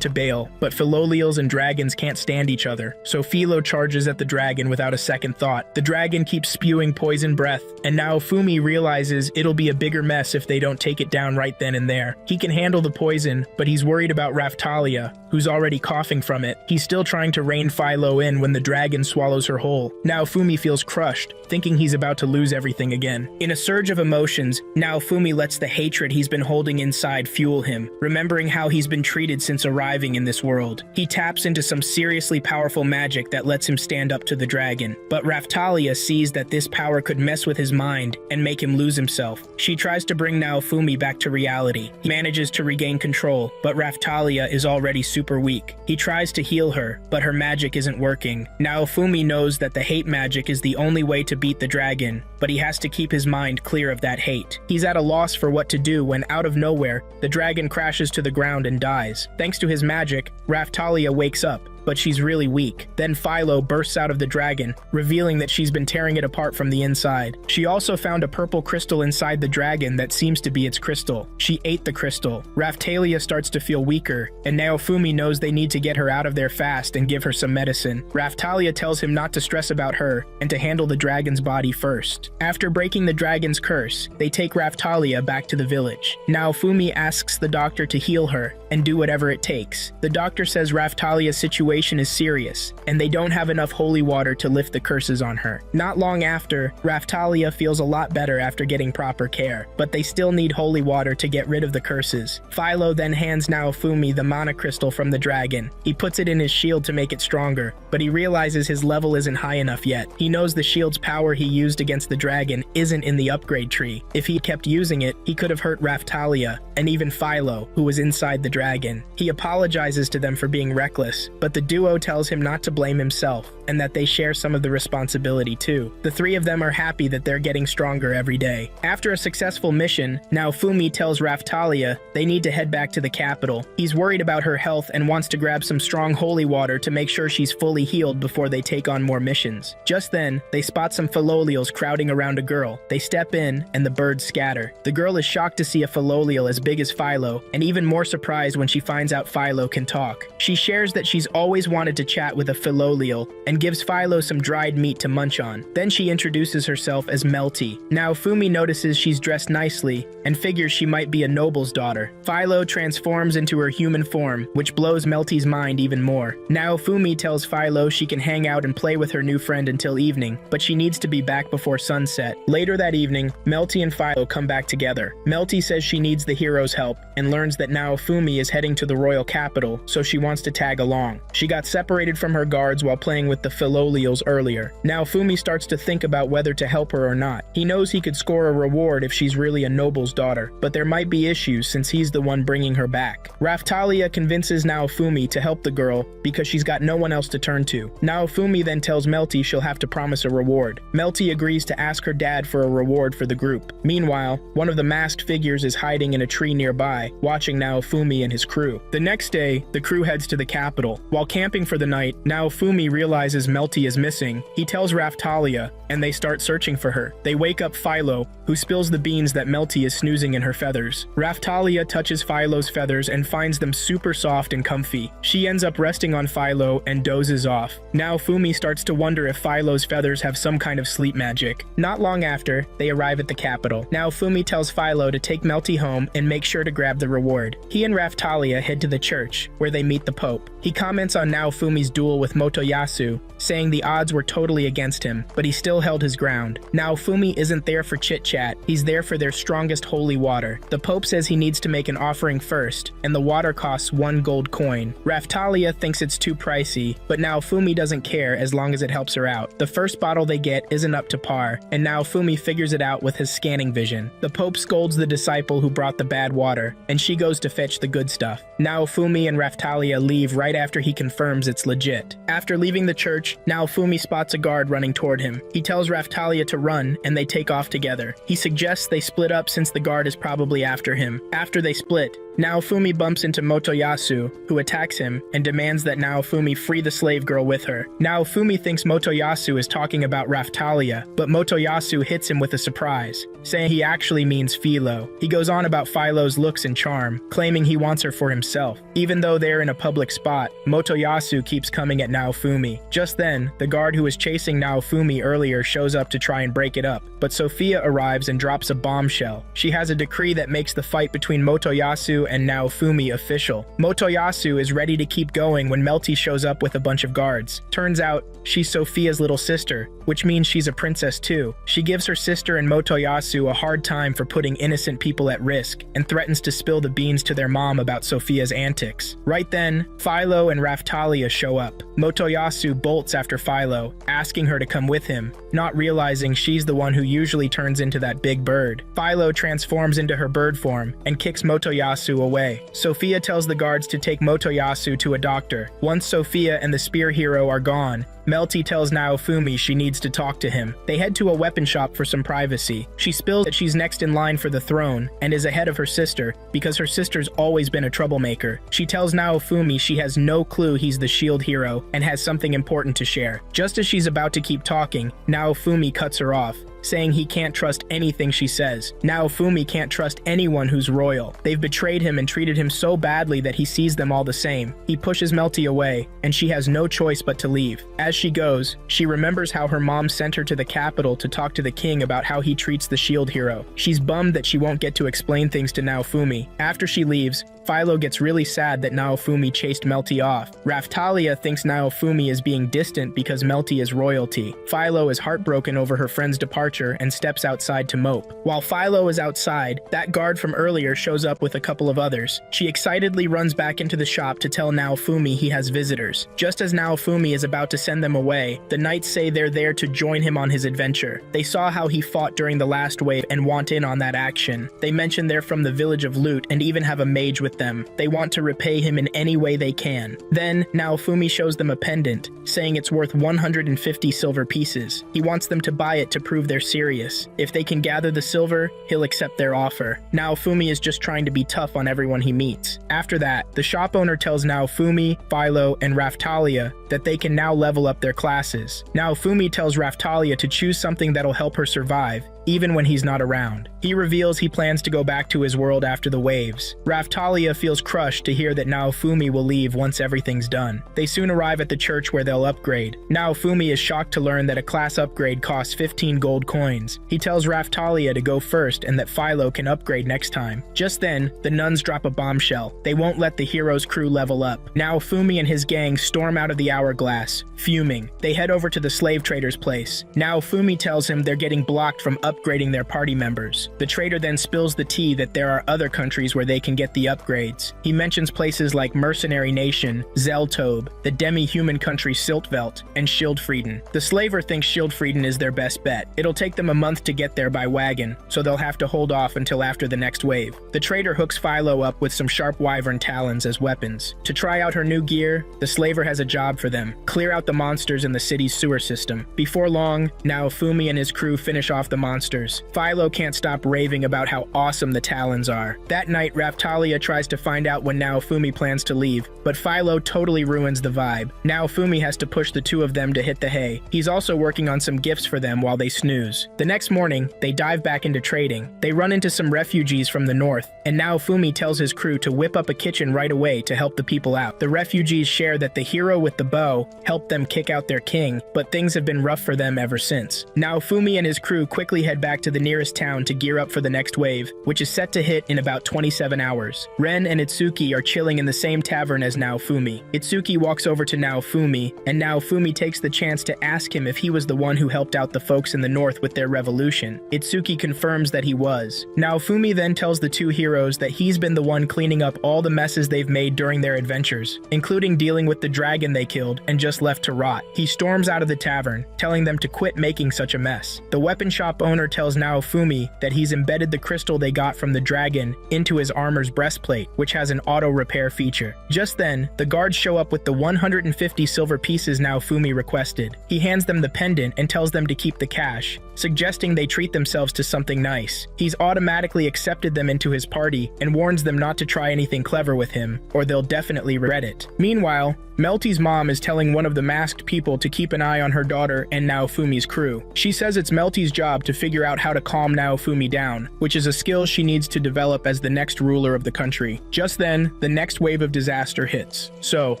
to bail, but Philolials and dragons can't stand each other, so Philo charges at the dragon without a second thought. The dragon keeps spewing poison breath, and now Fumi realizes it'll be a bigger mess if they don't take it down right then and there. He can handle the poison, but he's worried about Raftalia, who's already coughing from it. He's still trying to rein Philo in when the dragon swallows her whole. Now Fumi feels crushed, thinking he's about to lose everything again. In a surge of emotions, now Fumi lets the hatred he's been holding inside fuel him, remembering how he's been treated since arriving in this world. He taps into some seriously powerful magic that lets him stand up to the dragon, but Raftalia sees that this power could mess with his mind and make him lose himself. She tries to bring now Fumi back to reality. He manages to regain control, but Raftalia is already super weak. He tries to heal her, but her magic isn't working. Now Fumi knows that the hate magic is the only way to beat the dragon, but he has to keep his mind clear of that hate. He's at a loss for what to do when out of nowhere, the dragon crashes to the ground and dies. Thanks to his magic, Raftalia wakes up, but she's really weak. Then Philo bursts out of the dragon, revealing that she's been tearing it apart from the inside. She also found a purple crystal inside the dragon that seems to be its crystal. She ate the crystal. Raftalia starts to feel weaker, and Naofumi knows they need to get her out of there fast and give her some medicine. Raftalia tells him not to stress about her and to handle the dragon's body first. After breaking the dragon's curse, they take Raftalia back to the village. Naofumi asks the doctor to heal her and do whatever it takes. The doctor says Raftalia's situation is serious, and they don't have enough holy water to lift the curses on her. Not long after, Raftalia feels a lot better after getting proper care, but they still need holy water to get rid of the curses. Philo then hands Naofumi the mana crystal from the dragon. He puts it in his shield to make it stronger, but he realizes his level isn't high enough yet. He knows the shield's power he used against the dragon isn't in the upgrade tree. If he kept using it, he could have hurt Raftalia, and even Philo, who was inside the dragon. He apologizes to them for being reckless, but the duo tells him not to blame himself, and that they share some of the responsibility too. The three of them are happy that they're getting stronger every day. After a successful mission, now Fumi tells Raftalia they need to head back to the capital. He's worried about her health and wants to grab some strong holy water to make sure she's fully healed before they take on more missions. Just then, they spot some Philolials crowding around a girl. They step in, and the birds scatter. The girl is shocked to see a Philolial as big as Philo, and even more surprised when she finds out Philo can talk. She shares that she's always wanted to chat with a Philolial and gives Philo some dried meat to munch on. Then she introduces herself as Melty. Now Fumi notices she's dressed nicely and figures she might be a noble's daughter. Philo transforms into her human form, which blows Melty's mind even more. Now Fumi tells Philo she can hang out and play with her new friend until evening, but she needs to be back before sunset. Later that evening, Melty and Philo come back together. Melty says she needs the hero's help and learns that now Fumi is heading to the royal capital, so she wants to tag along. She got separated from her guards while playing with the Philolials earlier. Now Fumi starts to think about whether to help her or not. He knows he could score a reward if she's really a noble's daughter, but there might be issues since he's the one bringing her back. Raftalia convinces Naofumi to help the girl because she's got no one else to turn to. Naofumi then tells Melty she'll have to promise a reward. Melty agrees to ask her dad for a reward for the group. Meanwhile, one of the masked figures is hiding in a tree nearby, watching Naofumi and his crew. The next day, the crew heads to the capital. While camping for the night, Naofumi realizes Melty is missing. He tells Raftalia, and they start searching for her. They wake up Philo, who spills the beans that Melty is snoozing in her feathers. Raftalia touches Philo's feathers and finds them super soft and comfy. She ends up resting on Philo and dozes off. Naofumi starts to wonder if Philo's feathers have some kind of sleep magic. Not long after, they arrive at the capital. Naofumi tells Philo to take Melty home and make sure to grab the reward. He and Raftalia head to the church, where they meet the Pope. He comments on Naofumi's duel with Motoyasu, saying the odds were totally against him, but he still held his ground. Naofumi isn't there for chit-chat, he's there for their strongest holy water. The Pope says he needs to make an offering first, and the water costs 1 gold coin. Raftalia thinks it's too pricey, but Naofumi doesn't care as long as it helps her out. The first bottle they get isn't up to par, and Naofumi figures it out with his scanning vision. The Pope scolds the disciple who brought the bad water, and she goes to fetch the good stuff. Naofumi and Raftalia leave right after he confirms it's legit. After leaving the church, Naofumi spots a guard running toward him. He tells Raftalia to run, and they take off together. He suggests they split up since the guard is probably after him. After they split, Naofumi bumps into Motoyasu, who attacks him and demands that Naofumi free the slave girl with her. Naofumi thinks Motoyasu is talking about Raftalia, but Motoyasu hits him with a surprise, saying he actually means Philo. He goes on about Philo's looks and charm, claiming he wants her for himself. Even though they're in a public spot, Motoyasu keeps coming at Naofumi. Just then, the guard who was chasing Naofumi earlier shows up to try and break it up, but Sophia arrives and drops a bombshell. She has a decree that makes the fight between Motoyasu and Naofumi official. Motoyasu is ready to keep going when Melty shows up with a bunch of guards. Turns out, she's Sophia's little sister, which means she's a princess too. She gives her sister and Motoyasu a hard time for putting innocent people at risk, and threatens to spill the beans to their mom about Sophia's antics. Right then, Philo and Raftalia show up. Motoyasu bolts after Philo, asking her to come with him, not realizing she's the one who usually turns into that big bird. Philo transforms into her bird form and kicks Motoyasu away. Sophia tells the guards to take Motoyasu to a doctor. Once Sophia and the spear hero are gone, Melty tells Naofumi she needs to talk to him. They head to a weapon shop for some privacy. She spills that she's next in line for the throne and is ahead of her sister because her sister's always been a troublemaker. She tells Naofumi she has no clue he's the shield hero and has something important to share. Just as she's about to keep talking, Naofumi cuts her off, saying he can't trust anything she says. Naofumi can't trust anyone who's royal. They've betrayed him and treated him so badly that he sees them all the same. He pushes Melty away, and she has no choice but to leave. As she goes, she remembers how her mom sent her to the capital to talk to the king about how he treats the shield hero. She's bummed that she won't get to explain things to Naofumi. After she leaves, Philo gets really sad that Naofumi chased Melty off. Raftalia thinks Naofumi is being distant because Melty is royalty. Philo is heartbroken over her friend's departure and steps outside to mope. While Philo is outside, that guard from earlier shows up with a couple of others. She excitedly runs back into the shop to tell Naofumi he has visitors. Just as Naofumi is about to send them away, the knights say they're there to join him on his adventure. They saw how he fought during the last wave and want in on that action. They mention they're from the village of Loot and even have a mage with them. They want to repay him in any way they can. Then, Naofumi shows them a pendant, saying it's worth 150 silver pieces. He wants them to buy it to prove they're serious. If they can gather the silver, he'll accept their offer. Naofumi is just trying to be tough on everyone he meets. After that, the shop owner tells Naofumi, Philo, and Raftalia that they can now level up their classes. Naofumi tells Raftalia to choose something that'll help her survive, even when he's not around. He reveals he plans to go back to his world after the waves. Raftalia feels crushed to hear that Naofumi will leave once everything's done. They soon arrive at the church where they'll upgrade. Naofumi is shocked to learn that a class upgrade costs 15 gold coins. He tells Raftalia to go first and that Philo can upgrade next time. Just then, the nuns drop a bombshell. They won't let the hero's crew level up. Naofumi and his gang storm out of the hourglass, fuming. They head over to the slave trader's place. Naofumi tells him they're getting blocked from upgrading their party members. The trader then spills the tea that there are other countries where they can get the upgrades. He mentions places like Mercenary Nation, Zeltobe, the demi-human country Siltvelt, and Schildfrieden. The slaver thinks Schildfrieden is their best bet. It'll take them a month to get there by wagon, so they'll have to hold off until after the next wave. The trader hooks Philo up with some sharp wyvern talons as weapons. To try out her new gear, the slaver has a job for for them: clear out the monsters in the city's sewer system. Before long, Naofumi and his crew finish off the monsters. Philo can't stop raving about how awesome the Talons are. That night, Raftalia tries to find out when Naofumi plans to leave, but Philo totally ruins the vibe. Naofumi has to push the two of them to hit the hay. He's also working on some gifts for them while they snooze. The next morning, they dive back into trading. They run into some refugees from the north, and Naofumi tells his crew to whip up a kitchen right away to help the people out. The refugees share that the hero with the bow helped them kick out their king, but things have been rough for them ever since. Naofumi and his crew quickly head back to the nearest town to gear up for the next wave, which is set to hit in about 27 hours. Ren and Itsuki are chilling in the same tavern as Naofumi. Itsuki walks over to Naofumi, and Naofumi takes the chance to ask him if he was the one who helped out the folks in the north with their revolution. Itsuki confirms that he was. Naofumi then tells the two heroes that he's been the one cleaning up all the messes they've made during their adventures, including dealing with the dragon they killed and just left to rot. He storms out of the tavern, telling them to quit making such a mess. The weapon shop owner tells Naofumi that he's embedded the crystal they got from the dragon into his armor's breastplate, which has an auto repair feature. Just then, the guards show up with the 150 silver pieces Naofumi requested. He hands them the pendant and tells them to keep the cash, suggesting they treat themselves to something nice. He's automatically accepted them into his party and warns them not to try anything clever with him, or they'll definitely regret it. Meanwhile, Melty's mom is telling one of the masked people to keep an eye on her daughter and Naofumi's crew. She says it's Melty's job to figure out how to calm Naofumi down, which is a skill she needs to develop as the next ruler of the country. Just then, the next wave of disaster hits. So,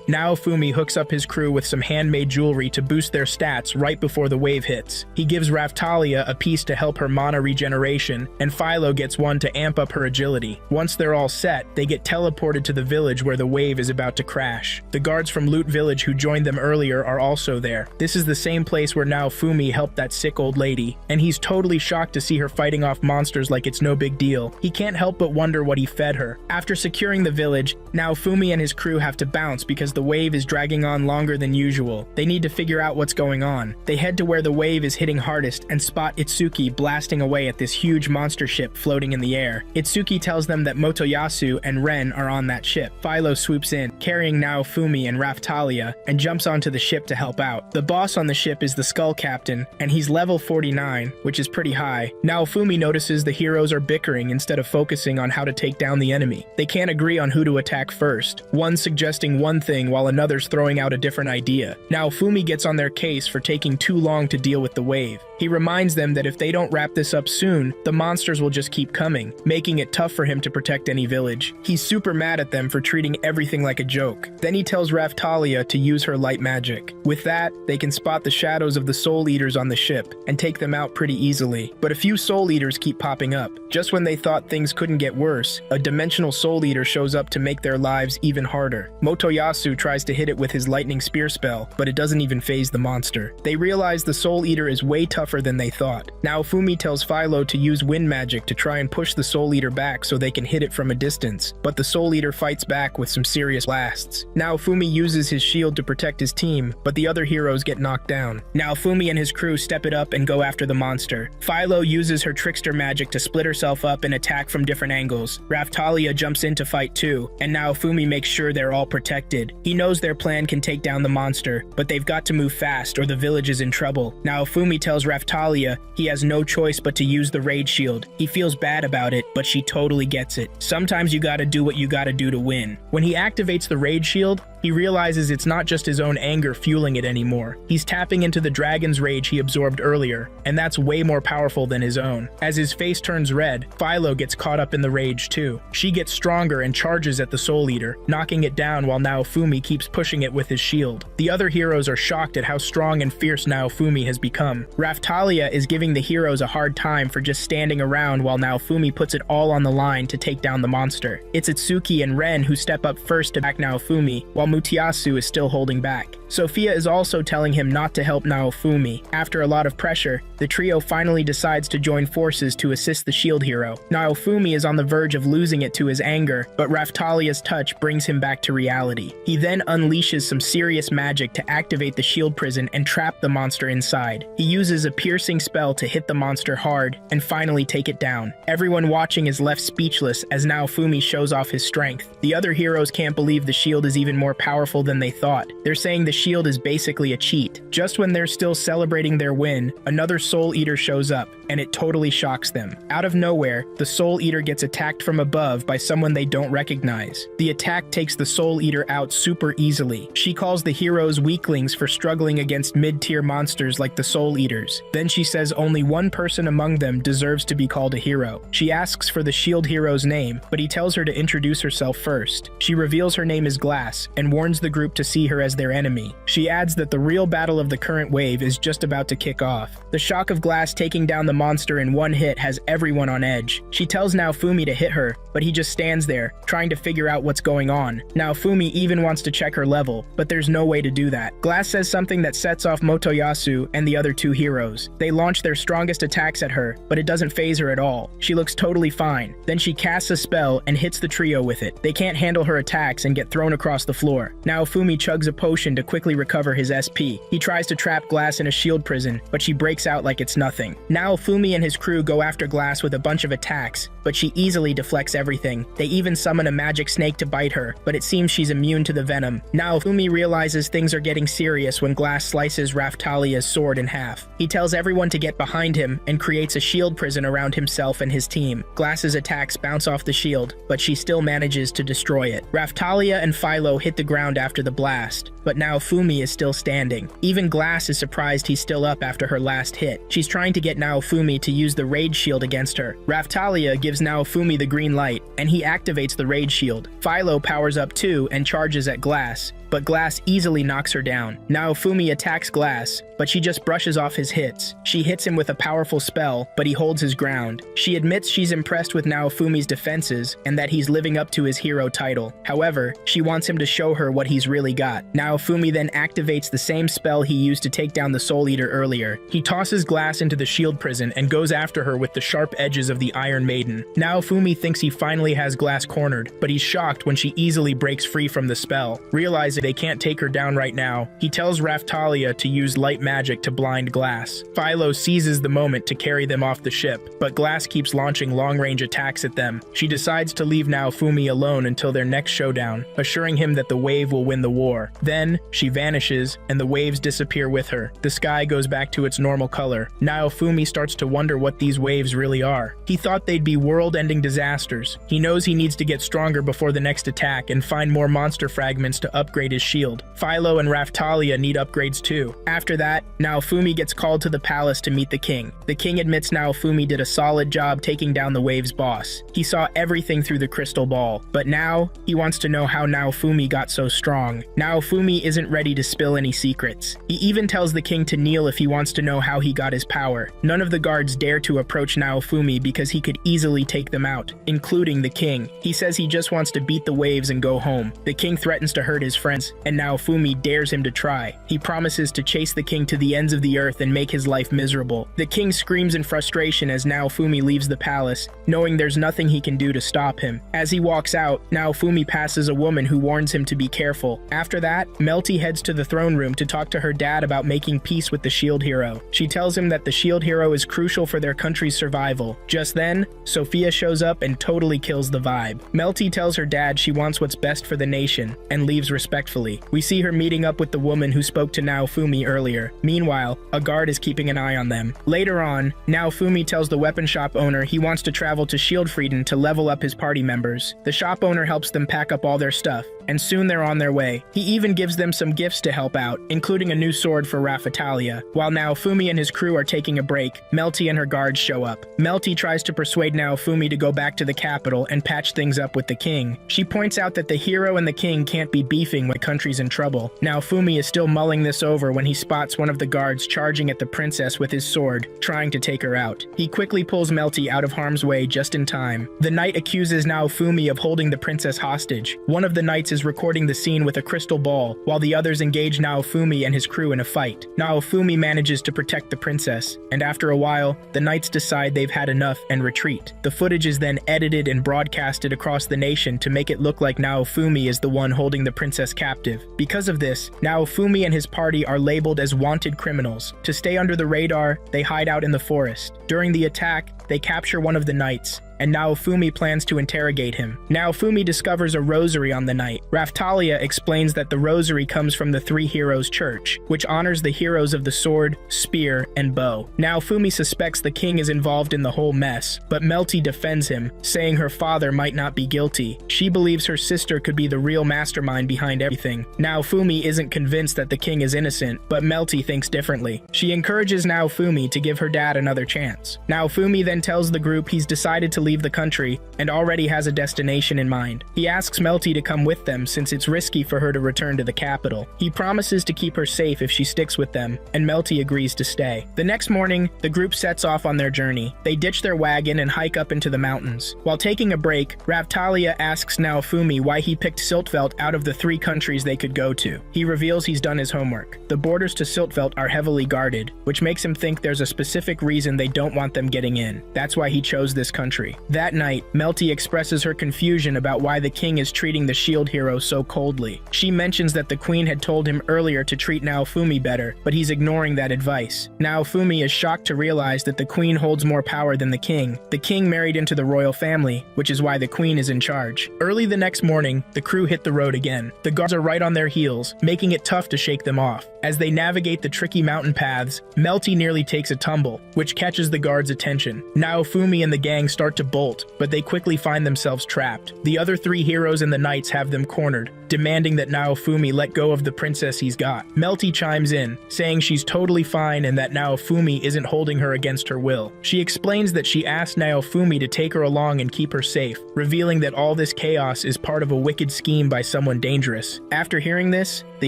Naofumi hooks up his crew with some handmade jewelry to boost their stats right before the wave hits. He gives Raftalia a piece to help her mana regeneration, and Philo gets one to amp up her agility. Once they're all set, they get teleported to the village where the wave is about to crash. The guards from Loot Village who joined them earlier are also there. This is the same place where Naofumi helped that sick old lady, and he's totally shocked to see her fighting off monsters like it's no big deal. He can't help but wonder what he fed her. After securing the village, Naofumi and his crew have to bounce because the wave is dragging on longer than usual. They need to figure out what's going on. They head to where the wave is hitting hardest and spot Itsuki blasting away at this huge monster ship floating in the air. Itsuki tells them that Motoyasu and Ren are on that ship. Philo swoops in, carrying Naofumi and Raftalia, and jumps onto the ship to help out. The boss on the ship is the Skull Captain, and he's level 49, which is pretty high. Naofumi notices the heroes are bickering instead of focusing on how to take down the enemy. They can't agree on who to attack first, one suggesting one thing while another's throwing out a different idea. Naofumi gets on their case for taking too long to deal with the wave. He reminds them that if they don't wrap this up soon, the monsters will just keep coming, making it tough for him to protect any village. He's super mad at them for treating everything like a joke. Then he tells Raftalia to use her light magic. With that, they can spot the shadows of the Soul Eaters on the ship and take them out pretty easily. But a few Soul Eaters keep popping up. Just when they thought things couldn't get worse, a dimensional Soul Eater shows up to make their lives even harder. Motoyasu tries to hit it with his lightning spear spell, but it doesn't even phase the monster. They realize the Soul Eater is way tougher than they thought. Naofumi tells Philo to use wind magic to try and push the Soul Eater back so they can hit it from a distance, but the Soul Eater fights back with some serious blasts. Naofumi uses his shield to protect his team, but the other heroes get knocked down. Naofumi and his crew step it up and go after the monster. Philo uses her trickster magic to split herself up and attack from different angles. Raftalia jumps in to fight too, and Naofumi makes sure they're all protected. He knows their plan can take down the monster, but they've got to move fast or the village is in trouble. Naofumi tells Raftalia he has no choice but to use the Raid Shield. He feels bad about it, but she totally gets it. Sometimes you gotta do what you gotta do to win. When he activates the Raid Shield, he realizes it's not just his own anger fueling it anymore. He's tapping into the dragon's rage he absorbed earlier, and that's way more powerful than his own. As his face turns red, Philo gets caught up in the rage too. She gets stronger and charges at the Soul Eater, knocking it down while Naofumi keeps pushing it with his shield. The other heroes are shocked at how strong and fierce Naofumi has become. Raftalia is giving the heroes a hard time for just standing around while Naofumi puts it all on the line to take down the monster. It's Itsuki and Ren who step up first to back Naofumi, while Mutiyasu is still holding back. Sophia is also telling him not to help Naofumi. After a lot of pressure, the trio finally decides to join forces to assist the shield hero. Naofumi is on the verge of losing it to his anger, but Raftalia's touch brings him back to reality. He then unleashes some serious magic to activate the shield prison and trap the monster inside. He uses a piercing spell to hit the monster hard and finally take it down. Everyone watching is left speechless as Naofumi shows off his strength. The other heroes can't believe the shield is even more powerful than they thought. They're saying the shield is basically a cheat. Just when they're still celebrating their win, another Soul Eater shows up, and it totally shocks them. Out of nowhere, the Soul Eater gets attacked from above by someone they don't recognize. The attack takes the Soul Eater out super easily. She calls the heroes weaklings for struggling against mid-tier monsters like the Soul Eaters. Then she says only one person among them deserves to be called a hero. She asks for the shield hero's name, but he tells her to introduce herself first. She reveals her name is Glass, and warns the group to see her as their enemy. She adds that the real battle of the current wave is just about to kick off. The shock of Glass taking down the monster in one hit has everyone on edge. She tells Naofumi to hit her, but he just stands there, trying to figure out what's going on. Naofumi even wants to check her level, but there's no way to do that. Glass says something that sets off Motoyasu and the other two heroes. They launch their strongest attacks at her, but it doesn't faze her at all. She looks totally fine. Then she casts a spell and hits the trio with it. They can't handle her attacks and get thrown across the floor. Naofumi chugs a potion to quickly recover his SP. He tries to trap Glass in a shield prison, but she breaks out like it's nothing. Naofumi and his crew go after Glass with a bunch of attacks, but she easily deflects everything. They even summon a magic snake to bite her, but it seems she's immune to the venom. Naofumi realizes things are getting serious when Glass slices Raphtalia's sword in half. He tells everyone to get behind him and creates a shield prison around himself and his team. Glass's attacks bounce off the shield, but she still manages to destroy it. Raphtalia and Philo hit the ground after the blast, but Naofumi is still standing. Even Glass is surprised he's still up after her last hit. She's trying to get Naofumi to use the Rage Shield against her. Raphtalia gives Naofumi the green light, and he activates the Rage Shield. Philo powers up too and charges at Glass, but Glass easily knocks her down. Naofumi attacks Glass, but she just brushes off his hits. She hits him with a powerful spell, but he holds his ground. She admits she's impressed with Naofumi's defenses and that he's living up to his hero title. However, she wants him to show her what he's really got. Naofumi then activates the same spell he used to take down the Soul Eater earlier. He tosses Glass into the shield prison and goes after her with the sharp edges of the Iron Maiden. Naofumi thinks he finally has Glass cornered, but he's shocked when she easily breaks free from the spell. Realizing they can't take her down right now, he tells Raphtalia to use light magic to blind Glass. Philo seizes the moment to carry them off the ship, but Glass keeps launching long-range attacks at them. She decides to leave Naofumi alone until their next showdown, assuring him that the wave will win the war. Then, she vanishes, and the waves disappear with her. The sky goes back to its normal color. Naofumi starts to wonder what these waves really are. He thought they'd be world-ending disasters. He knows he needs to get stronger before the next attack and find more monster fragments to upgrade his shield. Philo and Raphtalia need upgrades too. After that, Naofumi gets called to the palace to meet the king. The king admits Naofumi did a solid job taking down the wave's boss. He saw everything through the crystal ball, but now he wants to know how Naofumi got so strong. Naofumi isn't ready to spill any secrets. He even tells the king to kneel if he wants to know how he got his power. None of the guards dare to approach Naofumi because he could easily take them out, including the king. He says he just wants to beat the waves and go home. The king threatens to hurt his friends, and Naofumi dares him to try. He promises to chase the king to the ends of the earth and make his life miserable. The king screams in frustration as Naofumi leaves the palace, knowing there's nothing he can do to stop him. As he walks out, Naofumi passes a woman who warns him to be careful. After that, Melty heads to the throne room to talk to her dad about making peace with the shield hero. She tells him that the shield hero is crucial for their country's survival. Just then, Sophia shows up and totally kills the vibe. Melty tells her dad she wants what's best for the nation, and leaves respectfully. We see her meeting up with the woman who spoke to Naofumi earlier. Meanwhile, a guard is keeping an eye on them. Later on, Naofumi tells the weapon shop owner he wants to travel to Shieldfrieden to level up his party members. The shop owner helps them pack up all their stuff, and soon they're on their way. He even gives them some gifts to help out, including a new sword for Raphtalia. While Naofumi and his crew are taking a break, Melty and her guards show up. Melty tries to persuade Naofumi to go back to the capital and patch things up with the king. She points out that the hero and the king can't be beefing when the country's in trouble. Naofumi is still mulling this over when he spots one of the guards charging at the princess with his sword, trying to take her out. He quickly pulls Melty out of harm's way just in time. The knight accuses Naofumi of holding the princess hostage. One of the knights is recording the scene with a crystal ball, while the others engage Naofumi and his crew in a fight. Naofumi manages to protect the princess, and after a while, the knights decide they've had enough and retreat. The footage is then edited and broadcasted across the nation to make it look like Naofumi is the one holding the princess captive. Because of this, Naofumi and his party are labeled as wanted criminals. To stay under the radar, they hide out in the forest. During the attack, they capture one of the knights, and Naofumi plans to interrogate him. Naofumi discovers a rosary on the night. Raftalia explains that the rosary comes from the Three Heroes Church, which honors the heroes of the sword, spear, and bow. Naofumi suspects the king is involved in the whole mess, but Melty defends him, saying her father might not be guilty. She believes her sister could be the real mastermind behind everything. Naofumi isn't convinced that the king is innocent, but Melty thinks differently. She encourages Naofumi to give her dad another chance. Naofumi then tells the group he's decided to leave the country and already has a destination in mind. He asks Melty to come with them since it's risky for her to return to the capital. He promises to keep her safe if she sticks with them, and Melty agrees to stay. The next morning, the group sets off on their journey. They ditch their wagon and hike up into the mountains. While taking a break, Raftalia asks Naofumi why he picked Siltvelt out of the 3 countries they could go to. He reveals he's done his homework. The borders to Siltvelt are heavily guarded, which makes him think there's a specific reason they don't want them getting in. That's why he chose this country. That night, Melty expresses her confusion about why the king is treating the shield hero so coldly. She mentions that the queen had told him earlier to treat Naofumi better, but he's ignoring that advice. Naofumi is shocked to realize that the queen holds more power than the king. The king married into the royal family, which is why the queen is in charge. Early the next morning, the crew hit the road again. The guards are right on their heels, making it tough to shake them off. As they navigate the tricky mountain paths, Melty nearly takes a tumble, which catches the guards' attention. Naofumi and the gang start to bolt, but they quickly find themselves trapped. The other 3 heroes and the knights have them cornered, demanding that Naofumi let go of the princess he's got. Melty chimes in, saying she's totally fine and that Naofumi isn't holding her against her will. She explains that she asked Naofumi to take her along and keep her safe, revealing that all this chaos is part of a wicked scheme by someone dangerous. After hearing this, the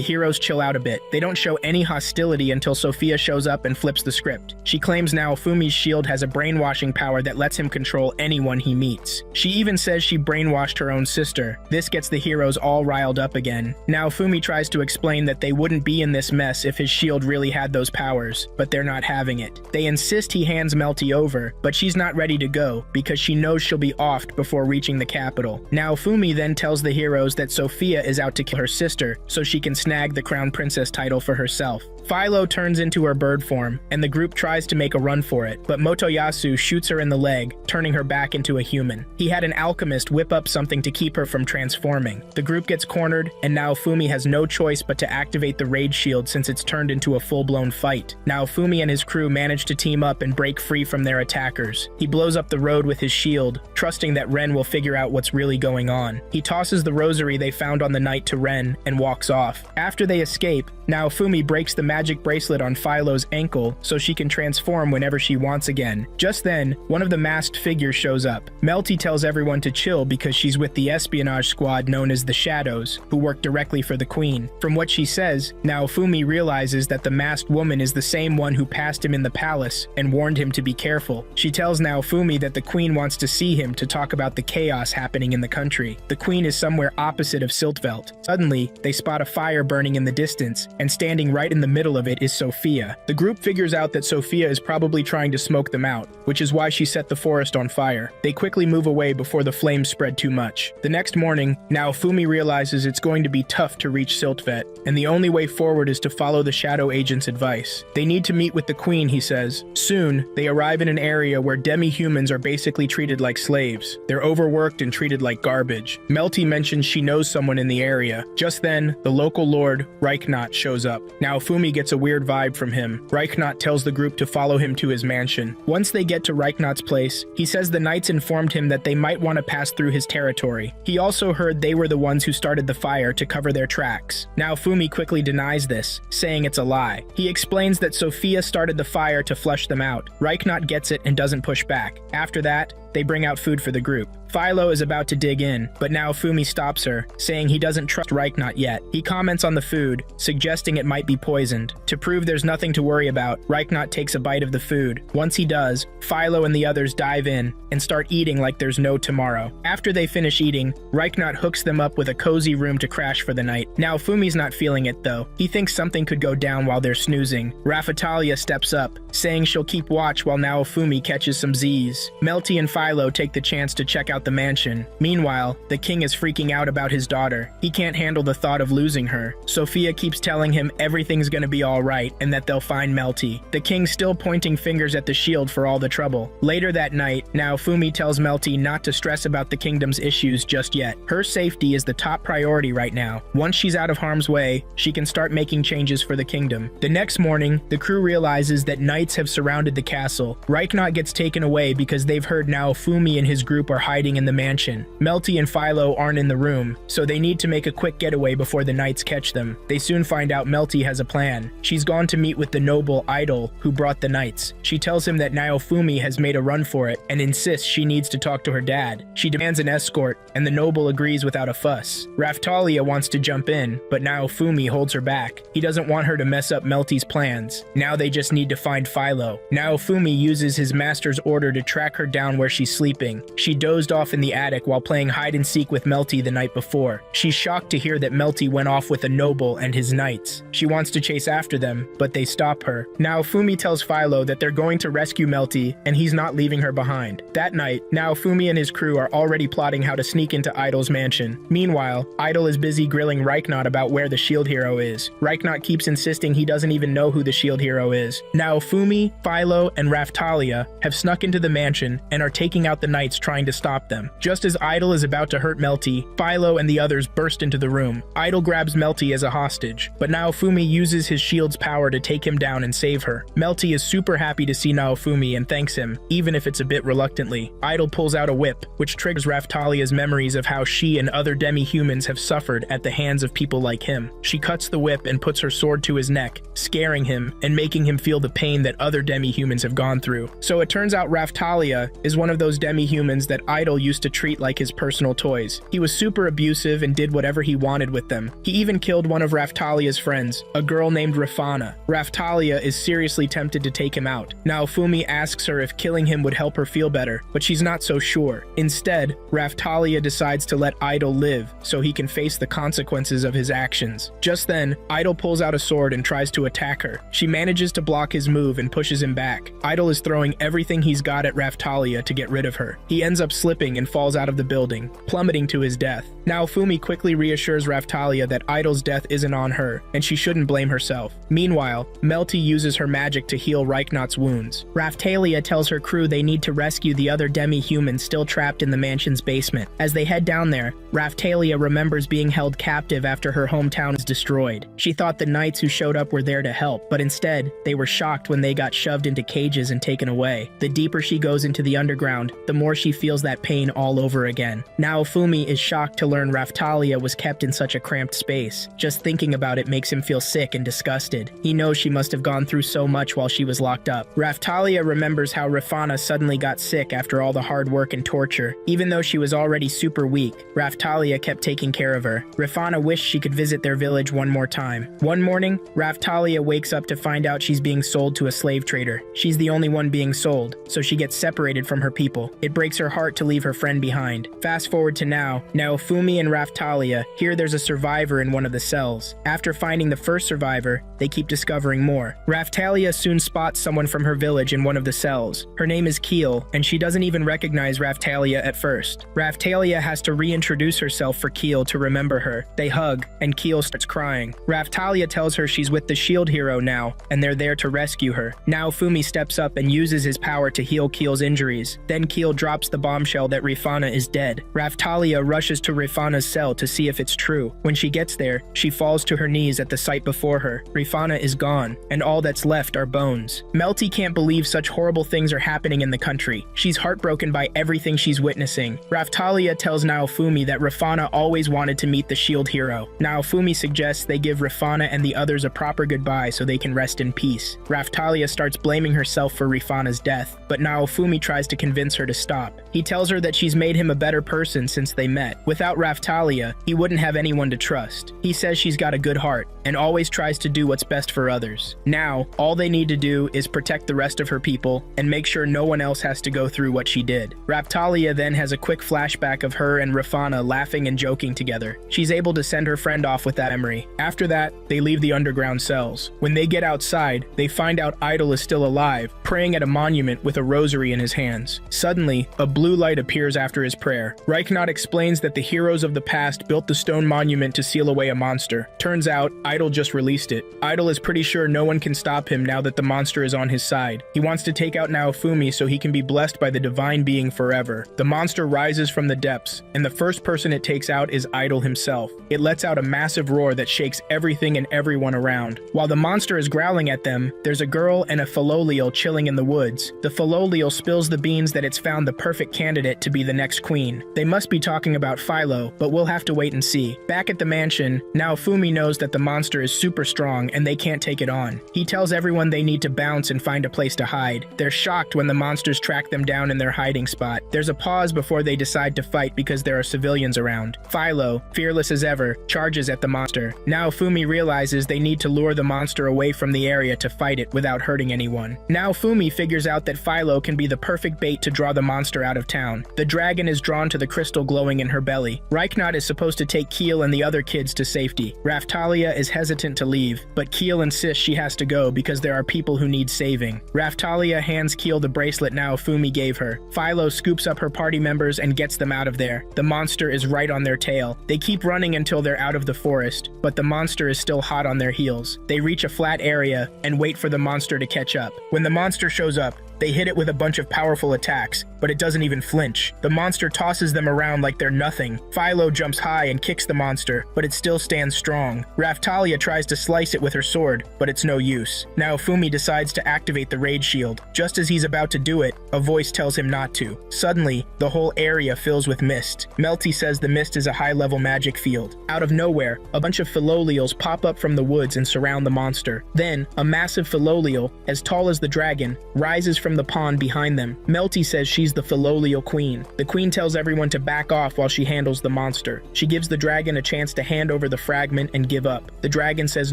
heroes chill out a bit. They don't show any hostility until Sophia shows up and flips the script. She claims Naofumi's shield has a brainwashing power that lets him control anyone he meets. She even says she brainwashed her own sister. This gets the heroes all riled up again. Naofumi tries to explain that they wouldn't be in this mess if his shield really had those powers, but they're not having it. They insist he hands Melty over, but she's not ready to go because she knows she'll be offed before reaching the capital. Naofumi then tells the heroes that Sophia is out to kill her sister so she can snag the crown princess title for herself. Philo turns into her bird form, and the group tries to make a run for it, but Motoyasu shoots her in the leg, turning her back into a human. He had an alchemist whip up something to keep her from transforming. The group gets cornered, and Naofumi has no choice but to activate the rage shield since it's turned into a full-blown fight. Naofumi and his crew manage to team up and break free from their attackers. He blows up the road with his shield, trusting that Ren will figure out what's really going on. He tosses the rosary they found on the night to Ren and walks off. After they escape, Naofumi breaks the magic bracelet on Philo's ankle so she can transform whenever she wants again. Just then, one of the masked figures shows up. Melty tells everyone to chill because she's with the espionage squad known as the Shadows, who work directly for the queen. From what she says, Naofumi realizes that the masked woman is the same one who passed him in the palace and warned him to be careful. She tells Naofumi that the queen wants to see him to talk about the chaos happening in the country. The queen is somewhere opposite of Siltvelt. Suddenly, they spot a fire burning in the distance, and standing right in the middle of it is Sophia. The group figures out that Sophia is probably trying to smoke them out, which is why she set the forest on fire. They quickly move away before the flames spread too much. The next morning, Naofumi realizes it's going to be tough to reach Siltvet, and the only way forward is to follow the Shadow Agent's advice. They need to meet with the queen, he says. Soon, they arrive in an area where demi-humans are basically treated like slaves. They're overworked and treated like garbage. Melty mentions she knows someone in the area. Just then, the local lord, Reichnot, shows up. Naofumi gets a weird vibe from him. Reichnot tells the group to follow him to his mansion. Once they get to Reichnot's place, he says the knights informed him that they might want to pass through his territory. He also heard they were the ones who started the fire to cover their tracks. Naofumi quickly denies this, saying it's a lie. He explains that Sophia started the fire to flush them out. Reichnot gets it and doesn't push back. After that, they bring out food for the group. Philo is about to dig in, but Naofumi stops her, saying he doesn't trust Reichnot yet. He comments on the food, suggesting it might be poisoned. To prove there's nothing to worry about, Reichnot takes a bite of the food. Once he does, Philo and the others dive in and start eating like there's no tomorrow. After they finish eating, Reichnot hooks them up with a cozy room to crash for the night. Naofumi's not feeling it though. He thinks something could go down while they're snoozing. Raftalia steps up, saying she'll keep watch while Naofumi catches some Z's. Melty and Philo take the chance to check out the mansion. Meanwhile, the king is freaking out about his daughter. He can't handle the thought of losing her. Sophia keeps telling him everything's gonna be alright and that they'll find Melty. The king's still pointing fingers at the shield for all the trouble. Later that night, Naofumi tells Melty not to stress about the kingdom's issues just yet. Her safety is the top priority right now. Once she's out of harm's way, she can start making changes for the kingdom. The next morning, the crew realizes that knights have surrounded the castle. Reichnott gets taken away because they've heard Naofumi and his group are hiding in the mansion. Melty and Philo aren't in the room, so they need to make a quick getaway before the knights catch them. They soon find out Melty has a plan. She's gone to meet with the noble Idol who brought the knights. She tells him that Naofumi has made a run for it and insists she needs to talk to her dad. She demands an escort, and the noble agrees without a fuss. Raftalia wants to jump in, but Naofumi holds her back. He doesn't want her to mess up Melty's plans. Now they just need to find Philo. Naofumi uses his master's order to track her down where she's sleeping. She dozed off in the attic while playing hide and seek with Melty the night before. She's shocked to hear that Melty went off with a noble and his knights. She wants to chase after them, but they stop her. Naofumi tells Philo that they're going to rescue Melty, and he's not leaving her behind. That night, Naofumi and his crew are already plotting how to sneak into Idol's mansion. Meanwhile, Idol is busy grilling Reichnott about where the shield hero is. Reichnott keeps insisting he doesn't even know who the shield hero is. Naofumi, Philo, and Raftalia have snuck into the mansion and are taking out the knights trying to stop them. Just as Idol is about to hurt Melty, Philo and the others burst into the room. Idol grabs Melty as a hostage, but Naofumi uses his shield's power to take him down and save her. Melty is super happy to see Naofumi and thanks him, even if it's a bit reluctantly. Idol pulls out a whip, which triggers Raftalia's memories of how she and other demi-humans have suffered at the hands of people like him. She cuts the whip and puts her sword to his neck, scaring him and making him feel the pain that other demi-humans have gone through. So it turns out Raftalia is one of those demi-humans that Idol used to treat like his personal toys. He was super abusive and did whatever he wanted with them. He even killed one of Raftalia's friends, a girl named Rafana. Raftalia is seriously tempted to take him out. Naofumi asks her if killing him would help her feel better, but she's not so sure. Instead, Raftalia decides to let Idol live so he can face the consequences of his actions. Just then, Idol pulls out a sword and tries to attack her. She manages to block his move and pushes him back. Idol is throwing everything he's got at Raftalia to get rid of her. He ends up slipping and falls out of the building, plummeting to his death. Naofumi quickly reassures Raftalia that Idol's death isn't on her, and she shouldn't blame herself. Meanwhile, Melty uses her magic to heal Reichnott's wounds. Raftalia tells her crew they need to rescue the other demi-humans still trapped in the mansion's basement. As they head down there, Raftalia remembers being held captive after her hometown is destroyed. She thought the knights who showed up were there to help, but instead, they were shocked when they got shoved into cages and taken away. The deeper she goes into the underground, the more she feels that pain all over again. Naofumi is shocked to learn Raftalia was kept in such a cramped space. Just thinking about it makes him feel sick and disgusted. He knows she must have gone through so much while she was locked up. Raftalia remembers how Rafana suddenly got sick after all the hard work and torture. Even though she was already super weak, Raftalia kept taking care of her. Rafana wished she could visit their village one more time. One morning, Raftalia wakes up to find out she's being sold to a slave trader. She's the only one being sold, so she gets separated from her people. It breaks her heart to leave her friend behind. Fast forward to now, Naofumi and Raftalia hear there's a survivor in one of the cells. After finding the first survivor, they keep discovering more. Raftalia soon spots someone from her village in one of the cells. Her name is Keel, and she doesn't even recognize Raftalia at first. Raftalia has to reintroduce herself for Keel to remember her. They hug, and Keel starts crying. Raftalia tells her she's with the shield hero now, and they're there to rescue her. Naofumi steps up and uses his power to heal Keel's injuries. Then Keel drops the bombshell that Rafana is dead. Raftalia rushes to Rafana's cell to see if it's true. When she gets there, she falls to her knees at the sight before her. Rafana is gone, and all that's left are bones. Melty can't believe such horrible things are happening in the country. She's heartbroken by everything she's witnessing. Raftalia tells Naofumi that Rafana always wanted to meet the shield hero. Naofumi suggests they give Rafana and the others a proper goodbye so they can rest in peace. Raftalia starts blaming herself for Rafana's death, but Naofumi tries to convince her to stop. He tells her that she's made him a better person since they met. Without Raftalia, he wouldn't have anyone to trust. He says she's got a good heart and always tries to do what's best for others. Now, all they need to do is protect the rest of her people and make sure no one else has to go through what she did. Raftalia then has a quick flashback of her and Rafana laughing and joking together. She's able to send her friend off with that memory. After that, they leave the underground cells. When they get outside, they find out Idol is still alive, praying at a monument with a rosary in his hands. Suddenly, a blue light appears after his prayer. Reichnaut explains that the heroes of the past built the stone monument to seal away a monster. Turns out, Idol just released it. Idol is pretty sure no one can stop him now that the monster is on his side. He wants to take out Naofumi so he can be blessed by the divine being forever. The monster rises from the depths, and the first person it takes out is Idol himself. It lets out a massive roar that shakes everything and everyone around. While the monster is growling at them, there's a girl and a Philolial chilling in the woods. The Philolial spills the beans that it's found the perfect candidate to be the next queen. They must be talking about Philo, but we'll have to wait and see. Back at the mansion, Naofumi knows that the monster is super strong and they can't take it on. He tells everyone they need to bounce and find a place to hide. They're shocked when the monsters track them down in their hiding spot. There's a pause before they decide to fight because there are civilians around. Philo, fearless as ever, charges at the monster. Naofumi realizes they need to lure the monster away from the area to fight it without hurting anyone. Naofumi figures out that Philo can be the perfect bait to draw the monster out of town. The dragon is drawn to the crystal glowing in her belly. Reichnaut is supposed to take Keel and the other kids to safety. Raftalia is hesitant to leave, but Keel insists she has to go because there are people who need saving. Raftalia hands Keel the bracelet Naofumi gave her. Philo scoops up her party members and gets them out of there. The monster is right on their tail. They keep running until they're out of the forest, but the monster is still hot on their heels. They reach a flat area and wait for the monster to catch up. When the monster shows up, they hit it with a bunch of powerful attacks, but it doesn't even flinch. The monster tosses them around like they're nothing. Philo jumps high and kicks the monster, but it still stands strong. Raftalia tries to slice it with her sword, but it's no use. Naofumi decides to activate the Rage Shield. Just as he's about to do it, a voice tells him not to. Suddenly, the whole area fills with mist. Melty says the mist is a high-level magic field. Out of nowhere, a bunch of Philolials pop up from the woods and surround the monster. Then, a massive Philolial, as tall as the dragon, rises from the pond behind them. Melty says she's the Philolial queen. The queen tells everyone to back off while she handles the monster. She gives the dragon a chance to hand over the fragment and give up. The dragon says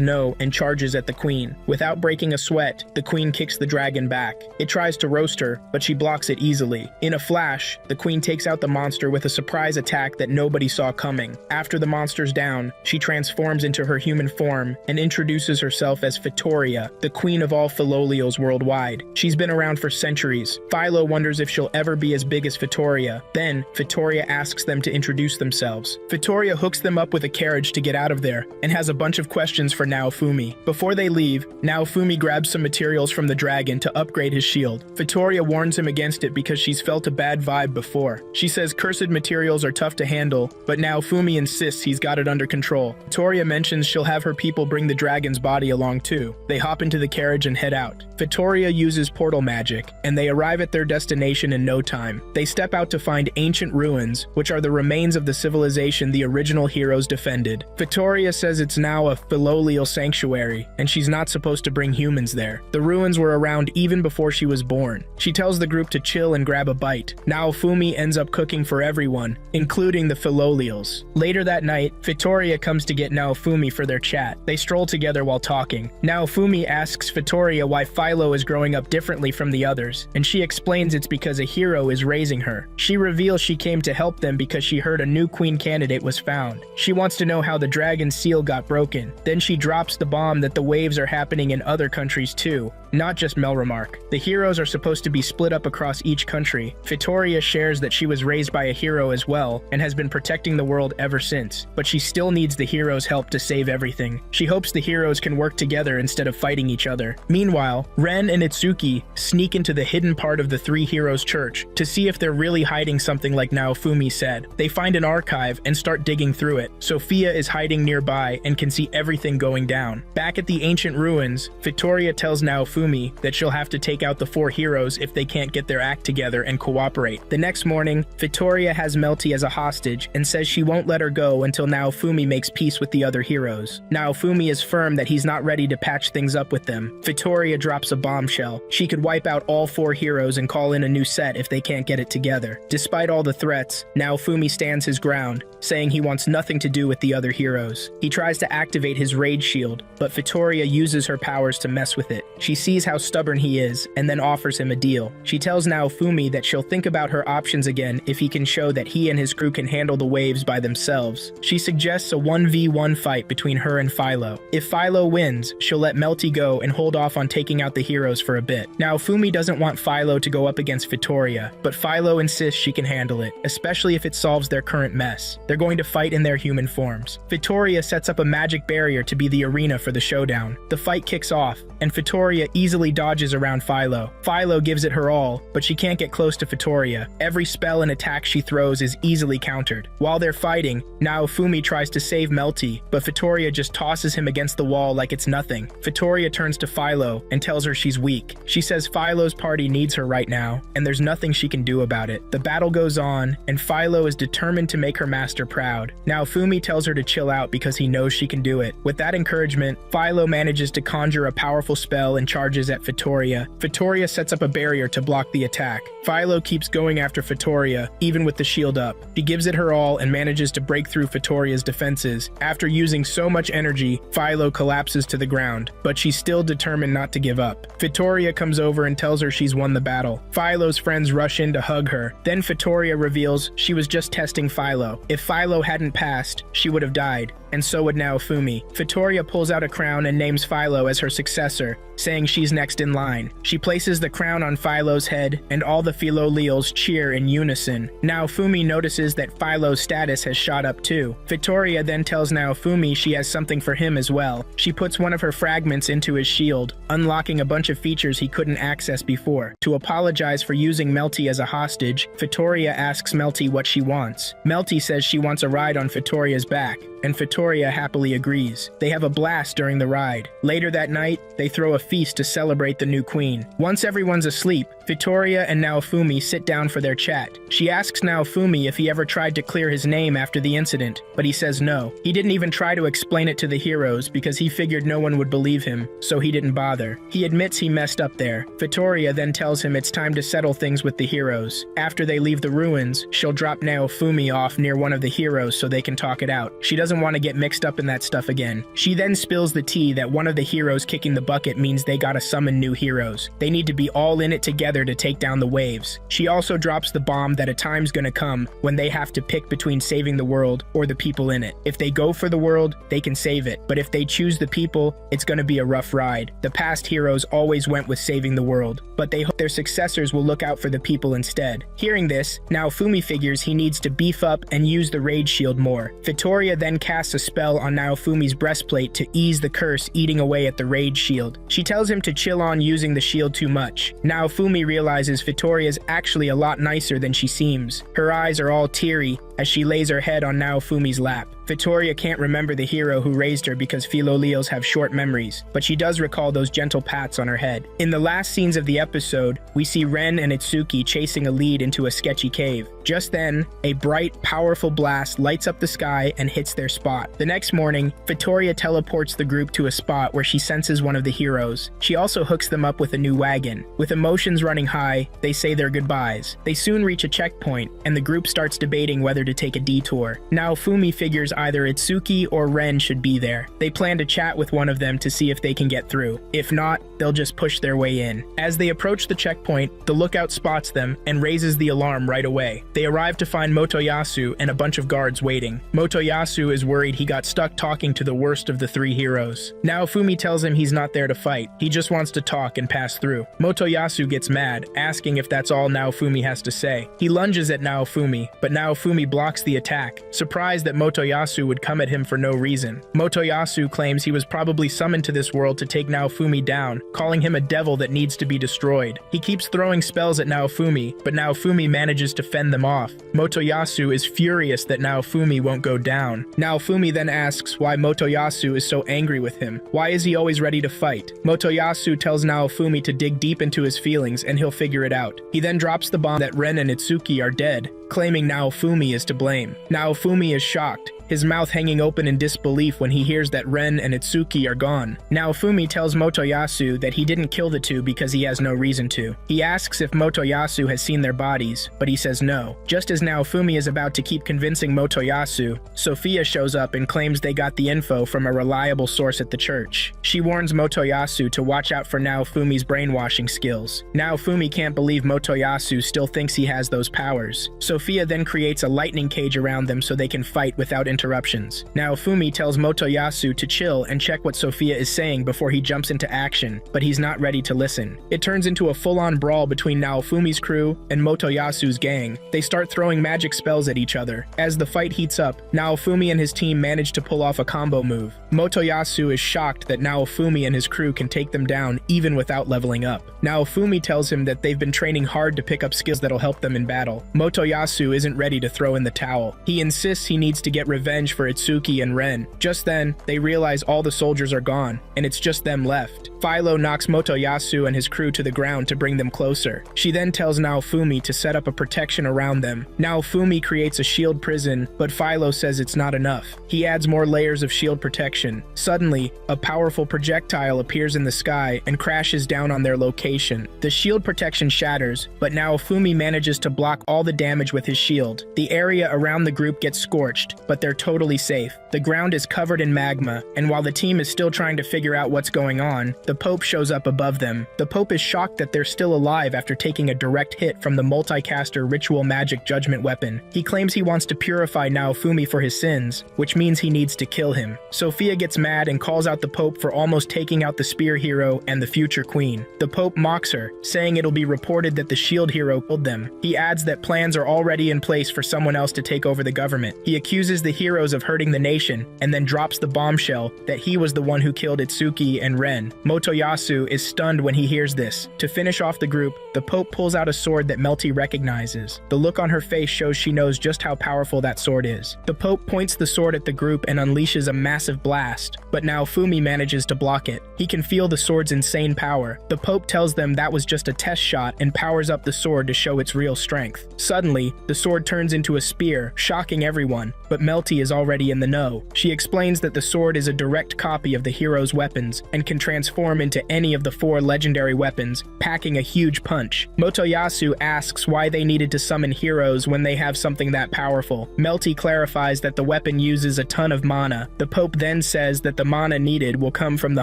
no and charges at the queen. Without breaking a sweat, the queen kicks the dragon back. It tries to roast her, but she blocks it easily. In a flash, the queen takes out the monster with a surprise attack that nobody saw coming. After the monster's down, she transforms into her human form and introduces herself as Fitoria, the queen of all Philolials worldwide. She's been around for centuries. Philo wonders if she'll ever be as big as Fitoria. Then, Fitoria asks them to introduce themselves. Fitoria hooks them up with a carriage to get out of there, and has a bunch of questions for Naofumi. Before they leave, Naofumi grabs some materials from the dragon to upgrade his shield. Fitoria warns him against it because she's felt a bad vibe before. She says cursed materials are tough to handle, but Naofumi insists he's got it under control. Fitoria mentions she'll have her people bring the dragon's body along too. They hop into the carriage and head out. Fitoria uses portal magic, and they arrive at their destination in no time. They step out to find ancient ruins, which are the remains of the civilization the original heroes defended. Fitoria says it's now a Philolial sanctuary, and she's not supposed to bring humans there. The ruins were around even before she was born. She tells the group to chill and grab a bite. Naofumi ends up cooking for everyone, including the Philolials. Later that night, Fitoria comes to get Naofumi for their chat. They stroll together while talking. Naofumi asks Fitoria why Philo is growing up differently from the others, and she explains it's because a hero is raising her. She reveals she came to help them because she heard a new queen candidate was found. She wants to know how the dragon's seal got broken. Then she drops the bomb that the waves are happening in other countries too, not just Melremark. The heroes are supposed to be split up across each country. Fitoria shares that she was raised by a hero as well, and has been protecting the world ever since, but she still needs the heroes' help to save everything. She hopes the heroes can work together instead of fighting each other. Meanwhile, Ren and Itsuki sneak into the hidden part of the Three Heroes Church to see if they're really hiding something like Naofumi said. They find an archive and start digging through it. Sophia is hiding nearby and can see everything going down. Back at the ancient ruins, Fitoria tells Naofumi that she'll have to take out the four heroes if they can't get their act together and cooperate. The next morning, Fitoria has Melty as a hostage and says she won't let her go until Naofumi makes peace with the other heroes. Naofumi is firm that he's not ready to patch things up with them. Fitoria drops a bombshell. She could wipe out all four heroes and call in a new set if they can't get it together. Despite all the threats, Naofumi stands his ground, saying he wants nothing to do with the other heroes. He tries to activate his Rage Shield, but Fitoria uses her powers to mess with it. She sees how stubborn he is, and then offers him a deal. She tells Naofumi that she'll think about her options again if he can show that he and his crew can handle the waves by themselves. She suggests a 1v1 fight between her and Philo. If Philo wins, she'll let Melty go and hold off on taking out the heroes for a bit. Naofumi doesn't want Philo to go up against Fitoria, Fitoria, but Philo insists she can handle it, especially if it solves their current mess. They're going to fight in their human forms. Fitoria sets up a magic barrier to be the arena for the showdown. The fight kicks off, and Fitoria easily dodges around Philo. Philo gives it her all, but she can't get close to Fitoria. Every spell and attack she throws is easily countered. While they're fighting, Naofumi tries to save Melty, but Fitoria just tosses him against the wall like it's nothing. Fitoria turns to Philo and tells her she's weak. She says Philo's party needs her right now, and there's nothing she can do about it. The battle goes on, and Philo is determined to make her master proud. Naofumi tells her to chill out because he knows she can do it. With that encouragement, Philo manages to conjure a powerful spell and charges at Fitoria. Fitoria sets up a barrier to block the attack. Philo keeps going after Fitoria, even with the shield up. She gives it her all and manages to break through Fitoria's defenses. After using so much energy, Philo collapses to the ground, but she's still determined not to give up. Fitoria comes over and tells her she's won the battle. Philo's friends rush in to hug her. Then Fitoria reveals she was just testing Philo. If Philo hadn't passed, she would have died, and so would Naofumi. Fitoria pulls out a crown and names Philo as her successor, saying she's next in line. She places the crown on Philo's head, and all the Philoleals cheer in unison. Naofumi notices that Philo's status has shot up too. Fitoria then tells Naofumi she has something for him as well. She puts one of her fragments into his shield, unlocking a bunch of features he couldn't access before. To apologize for using Melty as a hostage, Fitoria asks Melty what she wants. Melty says she wants a ride on Fitoria's back, and Fitoria happily agrees. They have a blast during the ride. Later that night, they throw a feast to celebrate the new queen. Once everyone's asleep, Fitoria and Naofumi sit down for their chat. She asks Naofumi if he ever tried to clear his name after the incident, but he says no. He didn't even try to explain it to the heroes because he figured no one would believe him, so he didn't bother. He admits he messed up there. Fitoria then tells him it's time to settle things with the heroes. After they leave the ruins, she'll drop Naofumi off near one of the heroes so they can talk it out. She doesn't want to get mixed up in that stuff again. She then spills the tea that one of the heroes kicking the bucket means they gotta summon new heroes. They need to be all in it together to take down the waves. She also drops the bomb that a time's gonna come when they have to pick between saving the world or the people in it. If they go for the world, they can save it, but if they choose the people, it's gonna be a rough ride. The past heroes always went with saving the world, but they hope their successors will look out for the people instead. Hearing this, Naofumi figures he needs to beef up and use the rage shield more. Fitoria then casts a spell on Naofumi's breastplate to ease the curse eating away at the rage shield. She tells him to chill on using the shield too much. Naofumi realizes Fitoria's actually a lot nicer than she seems. Her eyes are all teary as she lays her head on Naofumi's lap. Fitoria can't remember the hero who raised her because Philoleals have short memories, but she does recall those gentle pats on her head. In the last scenes of the episode, we see Ren and Itsuki chasing a lead into a sketchy cave. Just then, a bright, powerful blast lights up the sky and hits their spot. The next morning, Fitoria teleports the group to a spot where she senses one of the heroes. She also hooks them up with a new wagon. With emotions running high, they say their goodbyes. They soon reach a checkpoint, and the group starts debating whether to take a detour. Naofumi figures either Itsuki or Ren should be there. They plan to chat with one of them to see if they can get through. If not, they'll just push their way in. As they approach the checkpoint, the lookout spots them and raises the alarm right away. They arrive to find Motoyasu and a bunch of guards waiting. Motoyasu is worried he got stuck talking to the worst of the three heroes. Naofumi tells him he's not there to fight. He just wants to talk and pass through. Motoyasu gets mad, asking if that's all Naofumi has to say. He lunges at Naofumi, but Naofumi blocks the attack, surprised that Motoyasu would come at him for no reason. Motoyasu claims he was probably summoned to this world to take Naofumi down, calling him a devil that needs to be destroyed. He keeps throwing spells at Naofumi, but Naofumi manages to fend them off. Motoyasu is furious that Naofumi won't go down. Naofumi then asks why Motoyasu is so angry with him. Why is he always ready to fight? Motoyasu tells Naofumi to dig deep into his feelings and he'll figure it out. He then drops the bomb that Ren and Itsuki are dead, claiming Naofumi is to blame. Naofumi is shocked, his mouth hanging open in disbelief when he hears that Ren and Itsuki are gone. Naofumi tells Motoyasu that he didn't kill the two because he has no reason to. He asks if Motoyasu has seen their bodies, but he says no. Just as Naofumi is about to keep convincing Motoyasu, Sophia shows up and claims they got the info from a reliable source at the church. She warns Motoyasu to watch out for Naofumi's brainwashing skills. Naofumi can't believe Motoyasu still thinks he has those powers. Sophia then creates a lightning cage around them so they can fight without interruptions. Naofumi tells Motoyasu to chill and check what Sophia is saying before he jumps into action, but he's not ready to listen. It turns into a full-on brawl between Naofumi's crew and Motoyasu's gang. They start throwing magic spells at each other. As the fight heats up, Naofumi and his team manage to pull off a combo move. Motoyasu is shocked that Naofumi and his crew can take them down even without leveling up. Naofumi tells him that they've been training hard to pick up skills that'll help them in battle. Motoyasu isn't ready to throw in the towel. He insists he needs to get revenge for Itsuki and Ren. Just then, they realize all the soldiers are gone, and it's just them left. Philo knocks Motoyasu and his crew to the ground to bring them closer. She then tells Naofumi to set up a protection around them. Naofumi creates a shield prison, but Philo says it's not enough. He adds more layers of shield protection. Suddenly, a powerful projectile appears in the sky and crashes down on their location. The shield protection shatters, but Naofumi manages to block all the damage with his shield. The area around the group gets scorched, but they're totally safe. The ground is covered in magma, and while the team is still trying to figure out what's going on, the Pope shows up above them. The Pope is shocked that they're still alive after taking a direct hit from the multicaster ritual magic judgment weapon. He claims he wants to purify Naofumi for his sins, which means he needs to kill him. Sophia gets mad and calls out the Pope for almost taking out the spear hero and the future queen. The Pope mocks her, saying it'll be reported that the shield hero killed them. He adds that plans are already in place for someone else to take over the government. He accuses the heroes of hurting the nation, and then drops the bombshell that he was the one who killed Itsuki and Ren. Motoyasu is stunned when he hears this. To finish off the group, the Pope pulls out a sword that Melty recognizes. The look on her face shows she knows just how powerful that sword is. The Pope points the sword at the group and unleashes a massive blast, but Naofumi manages to block it. He can feel the sword's insane power. The Pope tells them that was just a test shot and powers up the sword to show its real strength. Suddenly, the sword turns into a spear, shocking everyone, but Melty is already in the know. She explains that the sword is a direct copy of the hero's weapons and can transform into any of the 4 legendary weapons, packing a huge punch. Motoyasu asks why they needed to summon heroes when they have something that powerful. Melty clarifies that the weapon uses a ton of mana. The Pope then says that the mana needed will come from the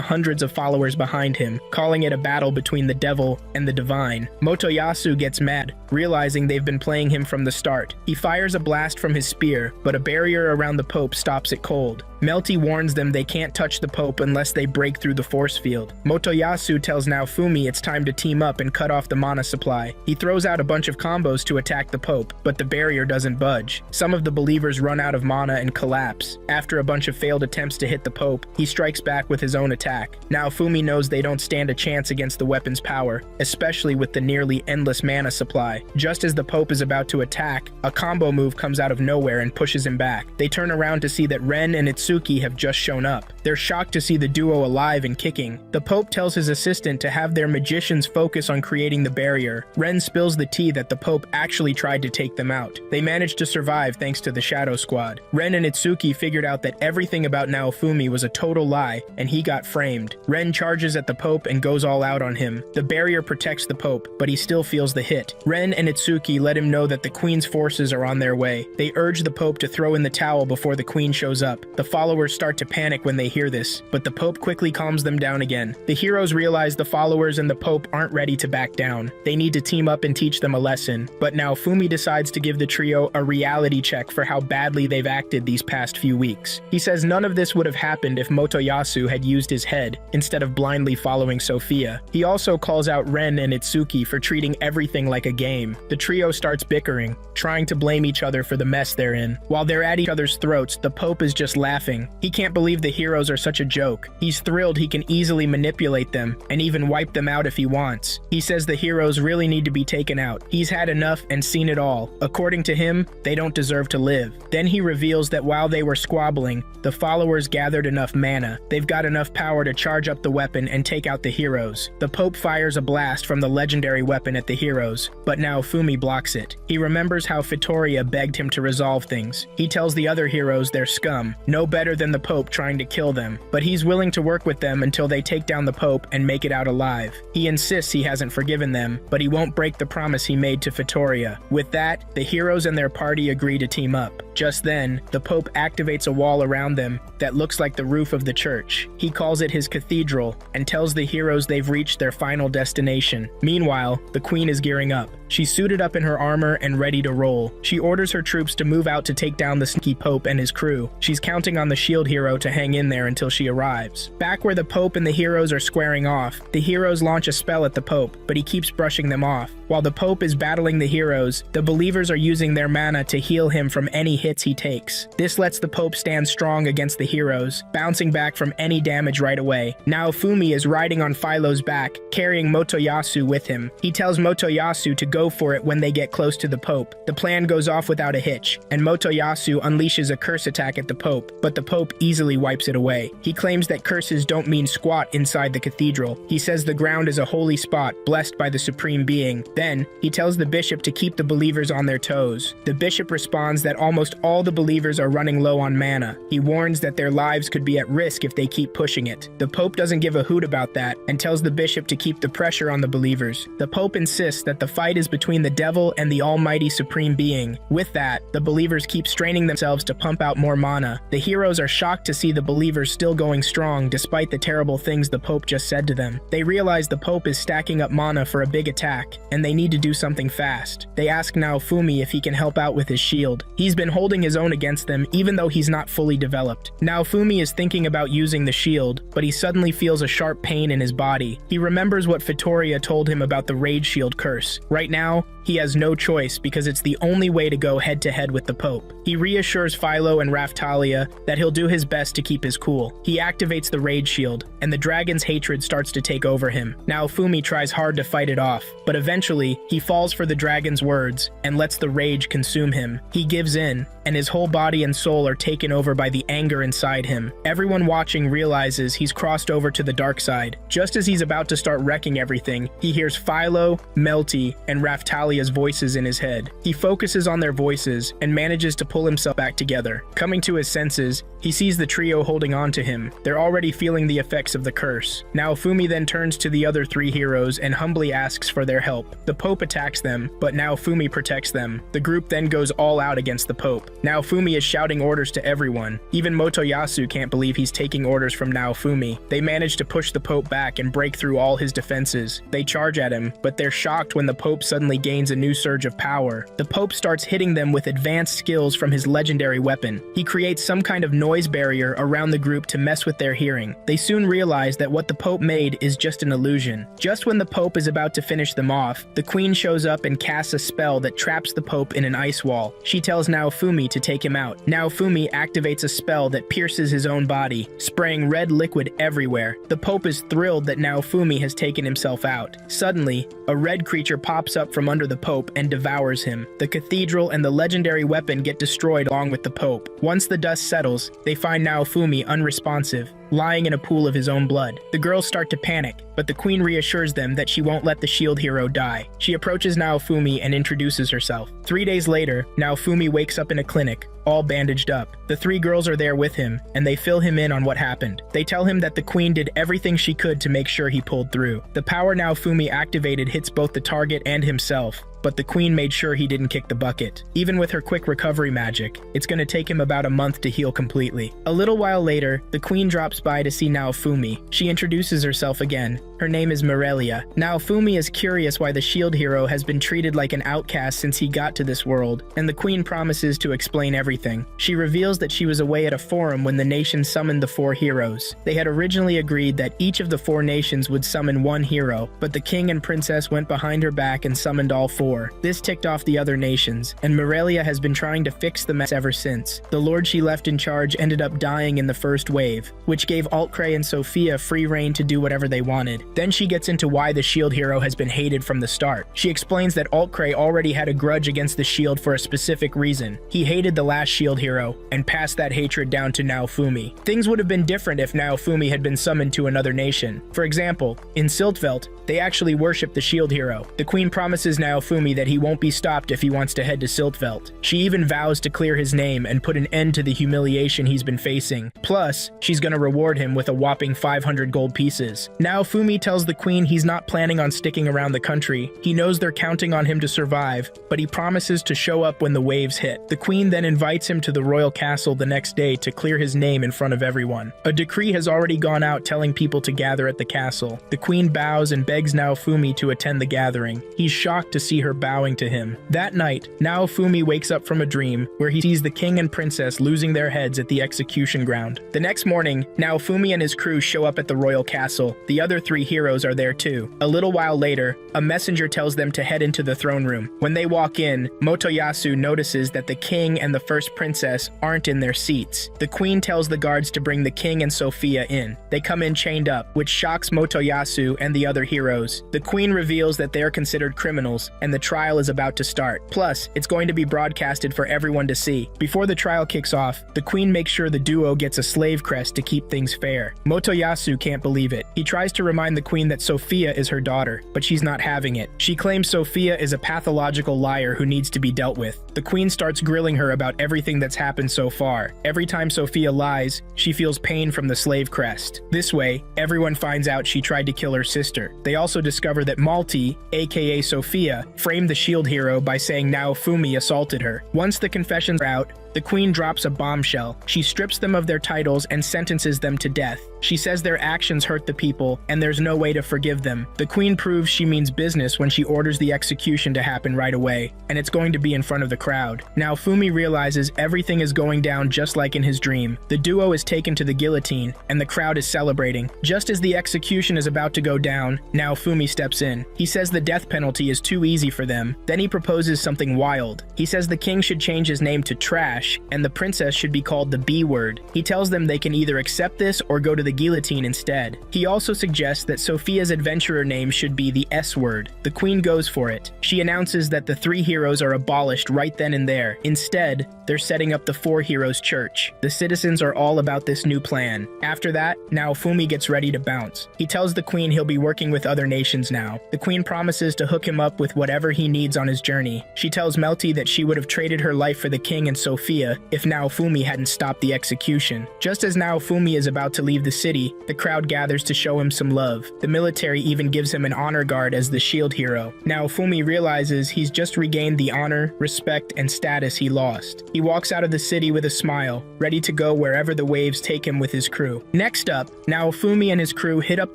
hundreds of followers behind him, calling it a battle between the devil and the divine. Motoyasu gets mad, realizing they've been playing him from the start. He fires a blast from his spear, but a barrier around the Pope stops it cold. Melty warns them they can't touch the Pope unless they break through the force field. Motoyasu tells Naofumi it's time to team up and cut off the mana supply. He throws out a bunch of combos to attack the Pope, but the barrier doesn't budge. Some of the believers run out of mana and collapse. After a bunch of failed attempts to hit the Pope, he strikes back with his own attack. Naofumi knows they don't stand a chance against the weapon's power, especially with the nearly endless mana supply. Just as the Pope is about to attack, a combo move comes out of nowhere and pushes him back. They turn around to see that Ren and Itsuki have just shown up. They're shocked to see the duo alive and kicking. The Pope tells his assistant to have their magicians focus on creating the barrier. Ren spills the tea that the Pope actually tried to take them out. They managed to survive thanks to the Shadow Squad. Ren and Itsuki figured out that everything about Naofumi was a total lie, and he got framed. Ren charges at the Pope and goes all out on him. The barrier protects the Pope, but he still feels the hit. Ren and Itsuki let him know that the Queen's forces are on their way. They urge the Pope to throw in the towel before the Queen shows up. The followers start to panic when they hear this, but the Pope quickly calms them down again. The heroes realize the followers and the Pope aren't ready to back down. They need to team up and teach them a lesson, but Naofumi decides to give the trio a reality check for how badly they've acted these past few weeks. He says none of this would have happened if Motoyasu had used his head, instead of blindly following Sophia. He also calls out Ren and Itsuki for treating everything like a game. The trio starts bickering, trying to blame each other for the mess they're in. While they're at each other's throats, the Pope is just laughing. He can't believe the heroes are such a joke. He's thrilled he can easily manipulate them, and even wipe them out if he wants. He says the heroes really need to be taken out. He's had enough and seen it all. According to him, they don't deserve to live. Then he reveals that while they were squabbling, the followers gathered enough mana. They've got enough power to charge up the weapon and take out the heroes. The Pope fires a blast from the legendary weapon at the heroes, but Naofumi blocks it. He remembers how Fitoria begged him to resolve things. He tells the other heroes they're scum, no better than the Pope trying to kill them, but he's willing to work with them until they take down the Pope and make it out alive. He insists he hasn't forgiven them, but he won't break the promise he made to Fitoria. With that, the heroes and their party agree to team up. Just then, the Pope activates a wall around them that looks like the roof of the church. He calls it his cathedral and tells the heroes they've reached their final destination. Meanwhile, the Queen is gearing up. She's suited up in her armor and ready to roll. She orders her troops to move out to take down the sneaky Pope and his crew. She's counting on the shield hero to hang in there until she arrives. Back where the Pope and the heroes are squaring off, the heroes launch a spell at the Pope, but he keeps brushing them off. While the Pope is battling the heroes, the believers are using their mana to heal him from any hits he takes. This lets the Pope stand strong against the heroes, bouncing back from any damage right away. Now Fumi is riding on Philo's back, carrying Motoyasu with him. He tells Motoyasu to go for it when they get close to the Pope. The plan goes off without a hitch, and Motoyasu unleashes a curse attack at the Pope, but the Pope easily wipes it away. He claims that curses don't mean squat inside the cathedral. He says the ground is a holy spot, blessed by the Supreme Being. Then, he tells the bishop to keep the believers on their toes. The bishop responds that almost all the believers are running low on mana. He warns that their lives could be at risk if they keep pushing it. The Pope doesn't give a hoot about that and tells the bishop to keep the pressure on the believers. The Pope insists that the fight is between the devil and the almighty Supreme Being. With that, the believers keep straining themselves to pump out more mana. The heroes are shocked to see the believers still going strong despite the terrible things the Pope just said to them. They realize the Pope is stacking up mana for a big attack, and they need to do something fast. They ask Naofumi if he can help out with his shield. He's been holding his own against them even though he's not fully developed. Naofumi is thinking about using the shield, but he suddenly feels a sharp pain in his body. He remembers what Fitoria told him about the Rage Shield curse. Right now, he has no choice because it's the only way to go head-to-head with the Pope. He reassures Philo and Raftalia that he'll do his best to keep his cool. He activates the Rage Shield, and the dragon's hatred starts to take over him. Naofumi tries hard to fight it off, but eventually, he falls for the dragon's words and lets the rage consume him. He gives in, and his whole body and soul are taken over by the anger inside him. Everyone watching realizes he's crossed over to the dark side. Just as he's about to start wrecking everything, he hears Philo, Melty, and Raftalia's voices in his head. He focuses on their voices and manages to pull himself back together. Coming to his senses, he sees the trio holding on to him. They're already feeling the effects of the curse. Naofumi then turns to the other three heroes and humbly asks for their help. The Pope attacks them, but Naofumi protects them. The group then goes all out against the Pope. Naofumi is shouting orders to everyone. Even Motoyasu can't believe he's taking orders from Naofumi. They manage to push the Pope back and break through all his defenses. They charge at him, but they're shocked when the Pope suddenly gains a new surge of power. The Pope starts hitting them with advanced skills from his legendary weapon. He creates some kind of noise barrier around the group to mess with their hearing. They soon realize that what the Pope made is just an illusion. Just when the Pope is about to finish them off, the Queen shows up and casts a spell that traps the Pope in an ice wall. She tells Naofumi to take him out. Naofumi activates a spell that pierces his own body, spraying red liquid everywhere. The Pope is thrilled that Naofumi has taken himself out. Suddenly, a red creature pops up from under the Pope and devours him. The cathedral and the legendary weapon get destroyed along with the Pope. Once the dust settles, they find Naofumi unresponsive, lying in a pool of his own blood. The girls start to panic, but the Queen reassures them that she won't let the shield hero die. She approaches Naofumi and introduces herself. 3 days later, Naofumi wakes up in a clinic, all bandaged up. The three girls are there with him, and they fill him in on what happened. They tell him that the Queen did everything she could to make sure he pulled through. The power Naofumi activated hits both the target and himself, but the Queen made sure he didn't kick the bucket. Even with her quick recovery magic, it's going to take him about a month to heal completely. A little while later, the Queen drops by to see Naofumi. She introduces herself again. Her name is Morelia. Naofumi is curious why the shield hero has been treated like an outcast since he got to this world, and the Queen promises to explain everything. She reveals that she was away at a forum when the nation summoned the 4 heroes. They had originally agreed that each of the 4 nations would summon 1 hero, but the king and princess went behind her back and summoned all 4. This ticked off the other nations, and Morelia has been trying to fix the mess ever since. The lord she left in charge ended up dying in the first wave, which gave Altcray and Sophia free reign to do whatever they wanted. Then she gets into why the shield hero has been hated from the start. She explains that Altcray already had a grudge against the shield for a specific reason. He hated the last shield hero, and passed that hatred down to Naofumi. Things would have been different if Naofumi had been summoned to another nation. For example, in Siltvelt, they actually worship the shield hero. The Queen promises Naofumi that he won't be stopped if he wants to head to Siltvelt. She even vows to clear his name and put an end to the humiliation he's been facing. Plus, she's gonna reward him with a whopping 500 gold pieces. Naofumi Naofumi tells the queen he's not planning on sticking around the country. He knows they're counting on him to survive, but he promises to show up when the waves hit. The queen then invites him to the royal castle the next day to clear his name in front of everyone. A decree has already gone out telling people to gather at the castle. The queen bows and begs Naofumi to attend the gathering. He's shocked to see her bowing to him. That night, Naofumi wakes up from a dream where he sees the king and princess losing their heads at the execution ground. The next morning, Naofumi and his crew show up at the royal castle. The other three heroes are there too. A little while later, a messenger tells them to head into the throne room. When they walk in, Motoyasu notices that the king and the first princess aren't in their seats. The queen tells the guards to bring the king and Sophia in. They come in chained up, which shocks Motoyasu and the other heroes. The queen reveals that they are considered criminals, and the trial is about to start. Plus, it's going to be broadcasted for everyone to see. Before the trial kicks off, the queen makes sure the duo gets a slave crest to keep things fair. Motoyasu can't believe it. He tries to remind the queen that Sophia is her daughter, but she's not having it. She claims Sophia is a pathological liar who needs to be dealt with. The queen starts grilling her about everything that's happened so far. Every time Sophia lies, she feels pain from the slave crest. This way, everyone finds out she tried to kill her sister. They also discover that Malti, aka Sophia, framed the shield hero by saying Naofumi assaulted her. Once the confessions are out, the queen drops a bombshell. She strips them of their titles and sentences them to death. She says their actions hurt the people, and there's no way to forgive them. The queen proves she means business when she orders the execution to happen right away, and it's going to be in front of the crowd. Naofumi realizes everything is going down just like in his dream. The duo is taken to the guillotine, and the crowd is celebrating. Just as the execution is about to go down, Naofumi steps in. He says the death penalty is too easy for them. Then he proposes something wild. He says the king should change his name to Trash, and the princess should be called the B word. He tells them they can either accept this or go to the guillotine instead. He also suggests that Sophia's adventurer name should be the S word. The queen goes for it. She announces that the three heroes are abolished right then and there. Instead, they're setting up the four heroes church. The citizens are all about this new plan. After that, Naofumi gets ready to bounce. He tells the queen he'll be working with other nations now. The queen promises to hook him up with whatever he needs on his journey. She tells Melty that she would have traded her life for the king and Sophia if Naofumi hadn't stopped the execution. Just as Naofumi is about to leave the city, the crowd gathers to show him some love. The military even gives him an honor guard as the shield hero. Naofumi realizes he's just regained the honor, respect, and status he lost. He walks out of the city with a smile, ready to go wherever the waves take him with his crew. Next up, Naofumi and his crew hit up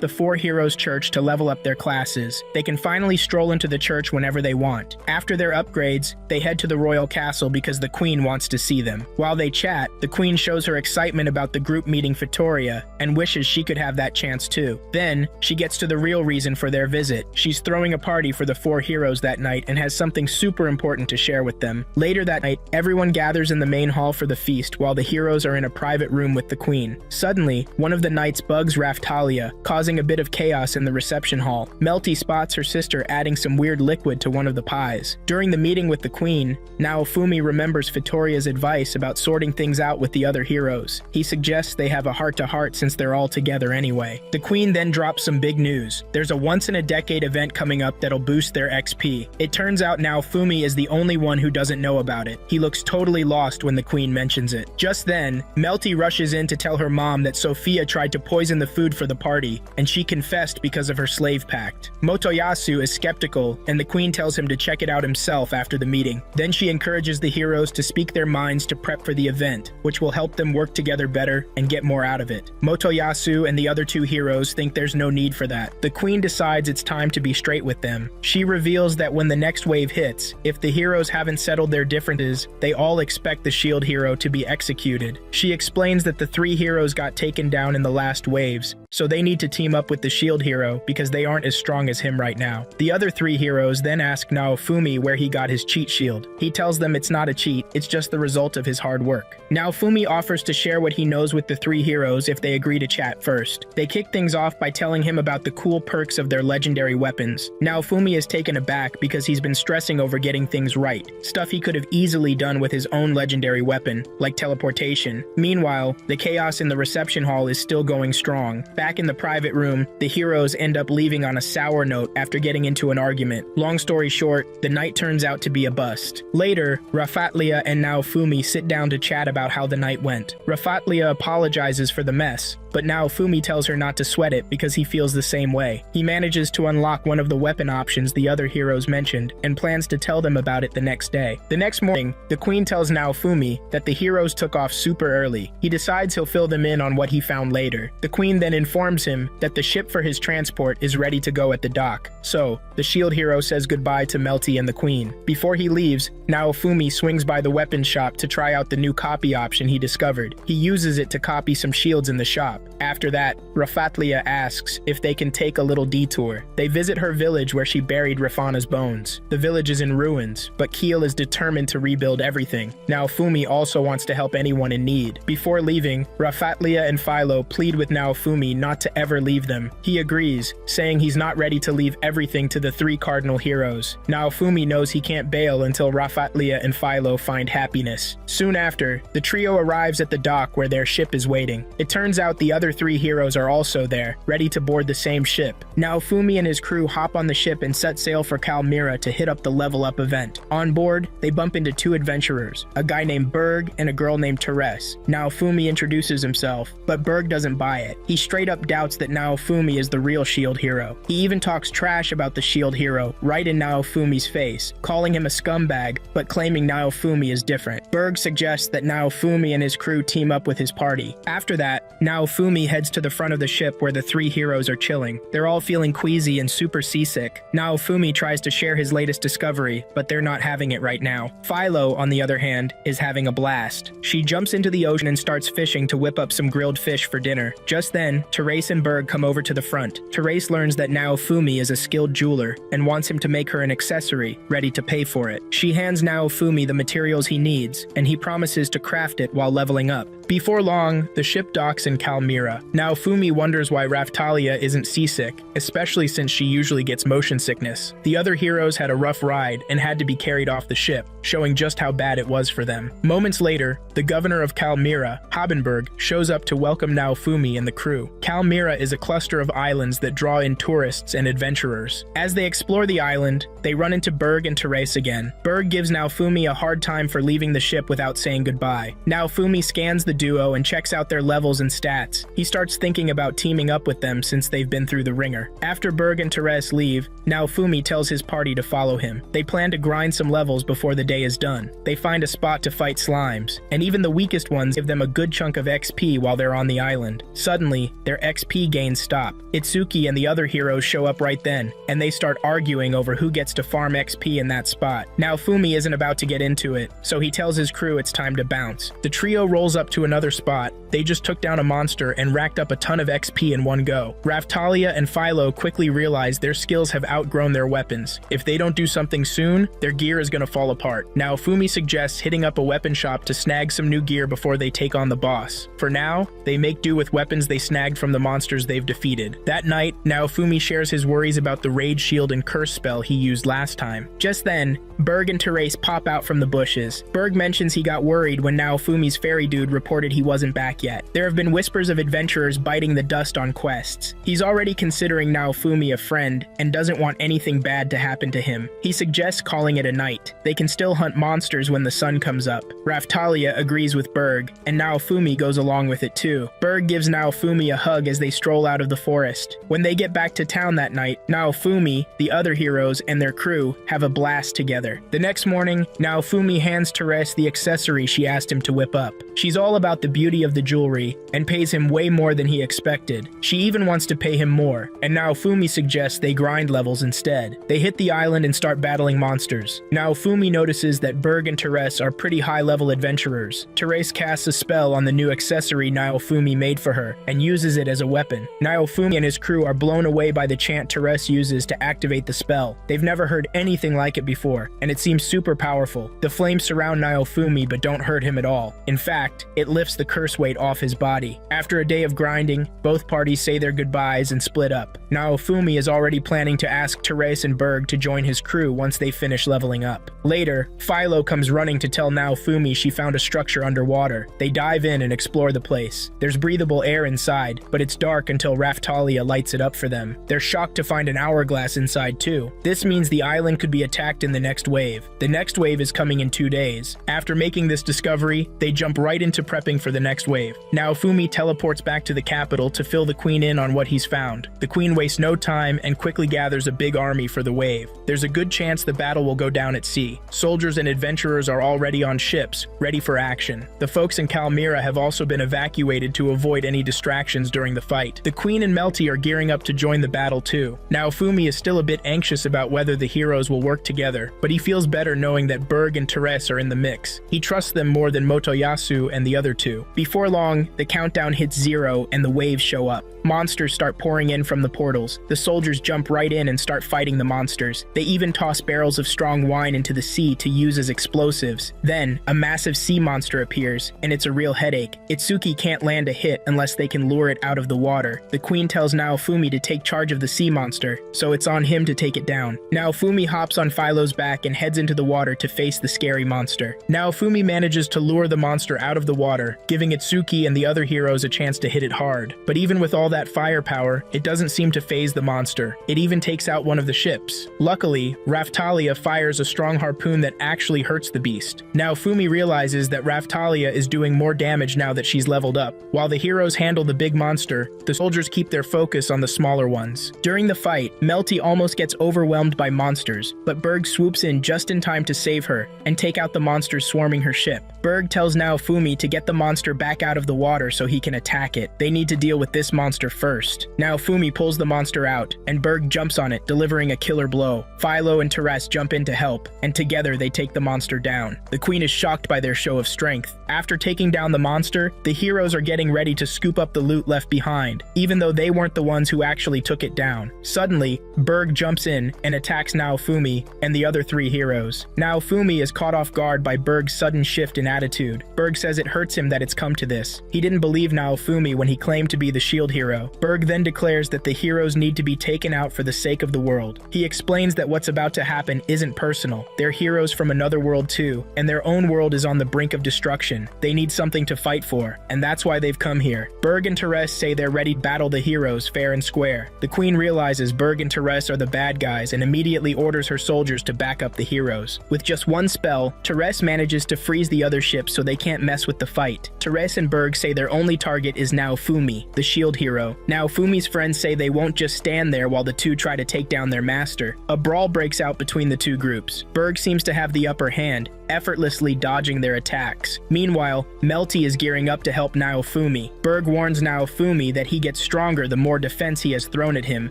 the Four Heroes Church to level up their classes. They can finally stroll into the church whenever they want. After their upgrades, they head to the royal castle because the queen wants to see them. While they chat, the queen shows her excitement about the group meeting Vittoria and wishes she could have that chance too. Then, she gets to the real reason for their visit. She's throwing a party for the four heroes that night and has something super important to share with them. Later that night, everyone gathers in the main hall for the feast while the heroes are in a private room with the queen. Suddenly, one of the knights bugs Raftalia, causing a bit of chaos in the reception hall. Melty spots her sister adding some weird liquid to one of the pies. During the meeting with the queen, Naofumi remembers Vittoria's advice about sorting things out with the other heroes. He suggests they have a heart-to-heart since they're all together anyway. The queen then drops some big news. There's a once-in-a-decade event coming up that'll boost their XP. It turns out Naofumi is the only one who doesn't know about it. He looks totally lost when the queen mentions it. Just then, Melty rushes in to tell her mom that Sophia tried to poison the food for the party, and she confessed because of her slave pact. Motoyasu is skeptical, and the queen tells him to check it out himself after the meeting. Then she encourages the heroes to speak their minds to prep for the event, which will help them work together better and get more out of it. Motoyasu and the other two heroes think there's no need for that. The queen decides it's time to be straight with them. She reveals that when the next wave hits, if the heroes haven't settled their differences, they all expect the shield hero to be executed. She explains that the three heroes got taken down in the last waves, so they need to team up with the shield hero because they aren't as strong as him right now. The other three heroes then ask Naofumi where he got his cheat shield. He tells them it's not a cheat, it's just the result of his hard work. Naofumi offers to share what he knows with the three heroes if they agree to chat first. They kick things off by telling him about the cool perks of their legendary weapons. Naofumi is taken aback because he's been stressing over getting things right, stuff he could have easily done with his own legendary weapon, like teleportation. Meanwhile, the chaos in the reception hall is still going strong. Back in the private room, the heroes end up leaving on a sour note after getting into an argument. Long story short, the night turns out to be a bust. Later, Rafatlia and Naofumi sit down to chat about how the night went. Rafatlia apologizes for the mess, but Naofumi tells her not to sweat it because he feels the same way. He manages to unlock one of the weapon options the other heroes mentioned and plans to tell them about it the next day. The next morning, the queen tells Naofumi that the heroes took off super early. He decides he'll fill them in on what he found later. The queen then informs him that the ship for his transport is ready to go at the dock. So, the shield hero says goodbye to Melty and the queen. Before he leaves, Naofumi swings by the weapons shop to try out the new copy option he discovered. He uses it to copy some shields in the shop. After that, Rafatlia asks if they can take a little detour. They visit her village where she buried Rafana's bones. The village is in ruins, but Keel is determined to rebuild everything. Naofumi also wants to help anyone in need. Before leaving, Rafatlia and Philo plead with Naofumi not to ever leave them. He agrees, saying he's not ready to leave everything to the three cardinal heroes. Naofumi knows he can't bail until Rafatlia and Philo find happiness. Soon after, the trio arrives at the dock where their ship is waiting. It turns out the other three heroes are also there, ready to board the same ship. Naofumi and his crew hop on the ship and set sail for Kalmyra to hit up the Level Up event. On board, they bump into two adventurers, a guy named Berg and a girl named Therese. Naofumi introduces himself, but Berg doesn't buy it. He straight up doubts that Naofumi is the real shield hero. He even talks trash about the shield hero right in Naofumi's face, calling him a scumbag, but claiming Naofumi is different. Berg suggests that Naofumi and his crew team up with his party. After that, Naofumi heads to the front of the ship where the three heroes are chilling. They're all feeling queasy and super seasick. Naofumi tries to share his latest discovery, but they're not having it right now. Philo, on the other hand, is having a blast. She jumps into the ocean and starts fishing to whip up some grilled fish for dinner. Just then, Therese and Berg come over to the front. Therese learns that Naofumi is a skilled jeweler and wants him to make her an accessory, ready to pay for it. She hands Naofumi the materials he needs, and he promises to craft it while leveling up. Before long, the ship docks in Kalmyra. Naofumi wonders why Raphtalia isn't seasick, especially since she usually gets motion sickness. The other heroes had a rough ride and had to be carried off the ship, showing just how bad it was for them. Moments later, the governor of Kalmyra, Habenberg, shows up to welcome Naofumi and the crew. Kalmyra is a cluster of islands that draw in tourists and adventurers. As they explore the island, they run into Berg and Therese again. Berg gives Naofumi a hard time for leaving the ship without saying goodbye. Naofumi scans the duo and checks out their levels and stats. He starts thinking about teaming up with them since they've been through the ringer. After Berg and Therese leave, Naofumi tells his party to follow him. They plan to grind some levels before the day is done. They find a spot to fight slimes, and even the weakest ones give them a good chunk of XP while they're on the island. Suddenly, their XP gains stop. Itsuki and the other heroes show up right then, and they start arguing over who gets to farm XP in that spot. Naofumi isn't about to get into it, so he tells his crew it's time to bounce. The trio rolls up to another spot. They just took down a monster and racked up a ton of XP in one go. Raphtalia and Philo quickly realize their skills have outgrown their weapons. If they don't do something soon, their gear is gonna fall apart. Naofumi suggests hitting up a weapon shop to snag some new gear before they take on the boss. For now, they make do with weapons they snagged from the monsters they've defeated. That night, Naofumi shares his worries about the Rage Shield and Curse spell he used last time. Just then, Berg and Therese pop out from the bushes. Berg mentions he got worried when Naofumi's fairy dude reported he wasn't back yet. There have been whispers of adventurers biting the dust on quests. He's already considering Naofumi a friend and doesn't want anything bad to happen to him. He suggests calling it a night. They can still hunt monsters when the sun comes up. Raphtalia agrees with Berg, and Naofumi goes along with it too. Berg gives Naofumi a hug as they stroll out of the forest. When they get back to town that night, Naofumi, the other heroes, and their crew have a blast together. The next morning, Naofumi hands Therese the accessory she asked him to whip up. She's all about the beauty of the jewelry and pays him way more than he expected. She even wants to pay him more, and Naofumi suggests they grind levels instead. They hit the island and start battling monsters. Naofumi notices that Berg and Therese are pretty high-level adventurers. Therese casts a spell on the new accessory Naofumi made for her and uses it as a weapon. Naofumi and his crew are blown away by the chant Therese uses to activate the spell. They've never heard anything like it before, and it seems super powerful. The flames surround Naofumi but don't hurt him at all. In fact, it lifts the curse weight off his body. After a day of grinding, both parties say their goodbyes and split up. Naofumi is already planning to ask Therese and Berg to join his crew once they finish leveling up. Later, Philo comes running to tell Naofumi she found a structure underwater. They dive in and explore the place. There's breathable air inside, but it's dark until Raphtalia lights it up for them. They're shocked to find an hourglass inside too. This means the island could be attacked in the next wave. The next wave is coming in 2 days. After making this discovery, they jump right into prepping for the next wave. Naofumi teleports back to the capital to fill the queen in on what he's found. The queen wastes no time and quickly gathers a big army for the wave. There's a good chance the battle will go down at sea. Soldiers and adventurers are already on ships, ready for action. The folks in Calmira have also been evacuated to avoid any distractions during the fight. The queen and Melty are gearing up to join the battle too. Naofumi is still a bit anxious about whether the heroes will work together, but he feels better knowing that Berg and Therese are in the mix. He trusts them more than Motoyasu and the other two. Before long, the countdown hits 0 and the waves show up. Monsters start pouring in from the portals. The soldiers jump right in and start fighting the monsters. They even toss barrels of strong wine into the sea to use as explosives. Then, a massive sea monster appears, and it's a real headache. Itsuki can't land a hit unless they can lure it out of the water. The queen tells Naofumi to take charge of the sea monster, so it's on him to take it down. Naofumi hops on Philo's back and heads into the water to face the scary monster. Naofumi manages to lure the monster out of the water, giving Itsuki and the other heroes a chance to hit it hard. But even with all that firepower, it doesn't seem to phase the monster. It even takes out one of the ships. Luckily, Raftalia fires a strong harpoon that actually hurts the beast. Naofumi realizes that Raftalia is doing more damage now that she's leveled up. While the heroes handle the big monster, the soldiers keep their focus on the smaller ones. During the fight, Melty almost gets overwhelmed by monsters, but Berg swoops in just in time to save her and take out the monsters swarming her ship. Berg tells Naofumi to get the monster back out of the water so he can attack it. They need to deal with this monster first. Naofumi pulls the monster out, and Berg jumps on it, delivering a killer blow. Philo and Therese jump in to help, and together they take the monster down. The queen is shocked by their show of strength. After taking down the monster, the heroes are getting ready to scoop up the loot left behind, even though they weren't the ones who actually took it down. Suddenly, Berg jumps in and attacks Naofumi and the other 3 heroes. Naofumi is caught off guard by Berg's sudden shift in attitude. Berg says it hurts him that it's come to this. He didn't believe Naofumi when he claimed to be the shield hero. Berg then declares that the heroes need to be taken out for the sake of the world. He explains that what's about to happen isn't personal. They're heroes from another world too, and their own world is on the brink of destruction. They need something to fight for, and that's why they've come here. Berg and Therese say they're ready to battle the heroes fair and square. The queen realizes Berg and Therese are the bad guys and immediately orders her soldiers to back up the heroes. With just one spell, Therese manages to freeze the other ships so they can't mess with the fight. Therese and Berg say their only target is Naofumi, the shield hero. Naofumi's friends say they won't just stand there while the two try to take down their master. A brawl breaks out between the two groups. Berg seems to have the upper hand, effortlessly dodging their attacks. Meanwhile, Melty is gearing up to help Naofumi. Berg warns Naofumi that he gets stronger the more defense he has thrown at him,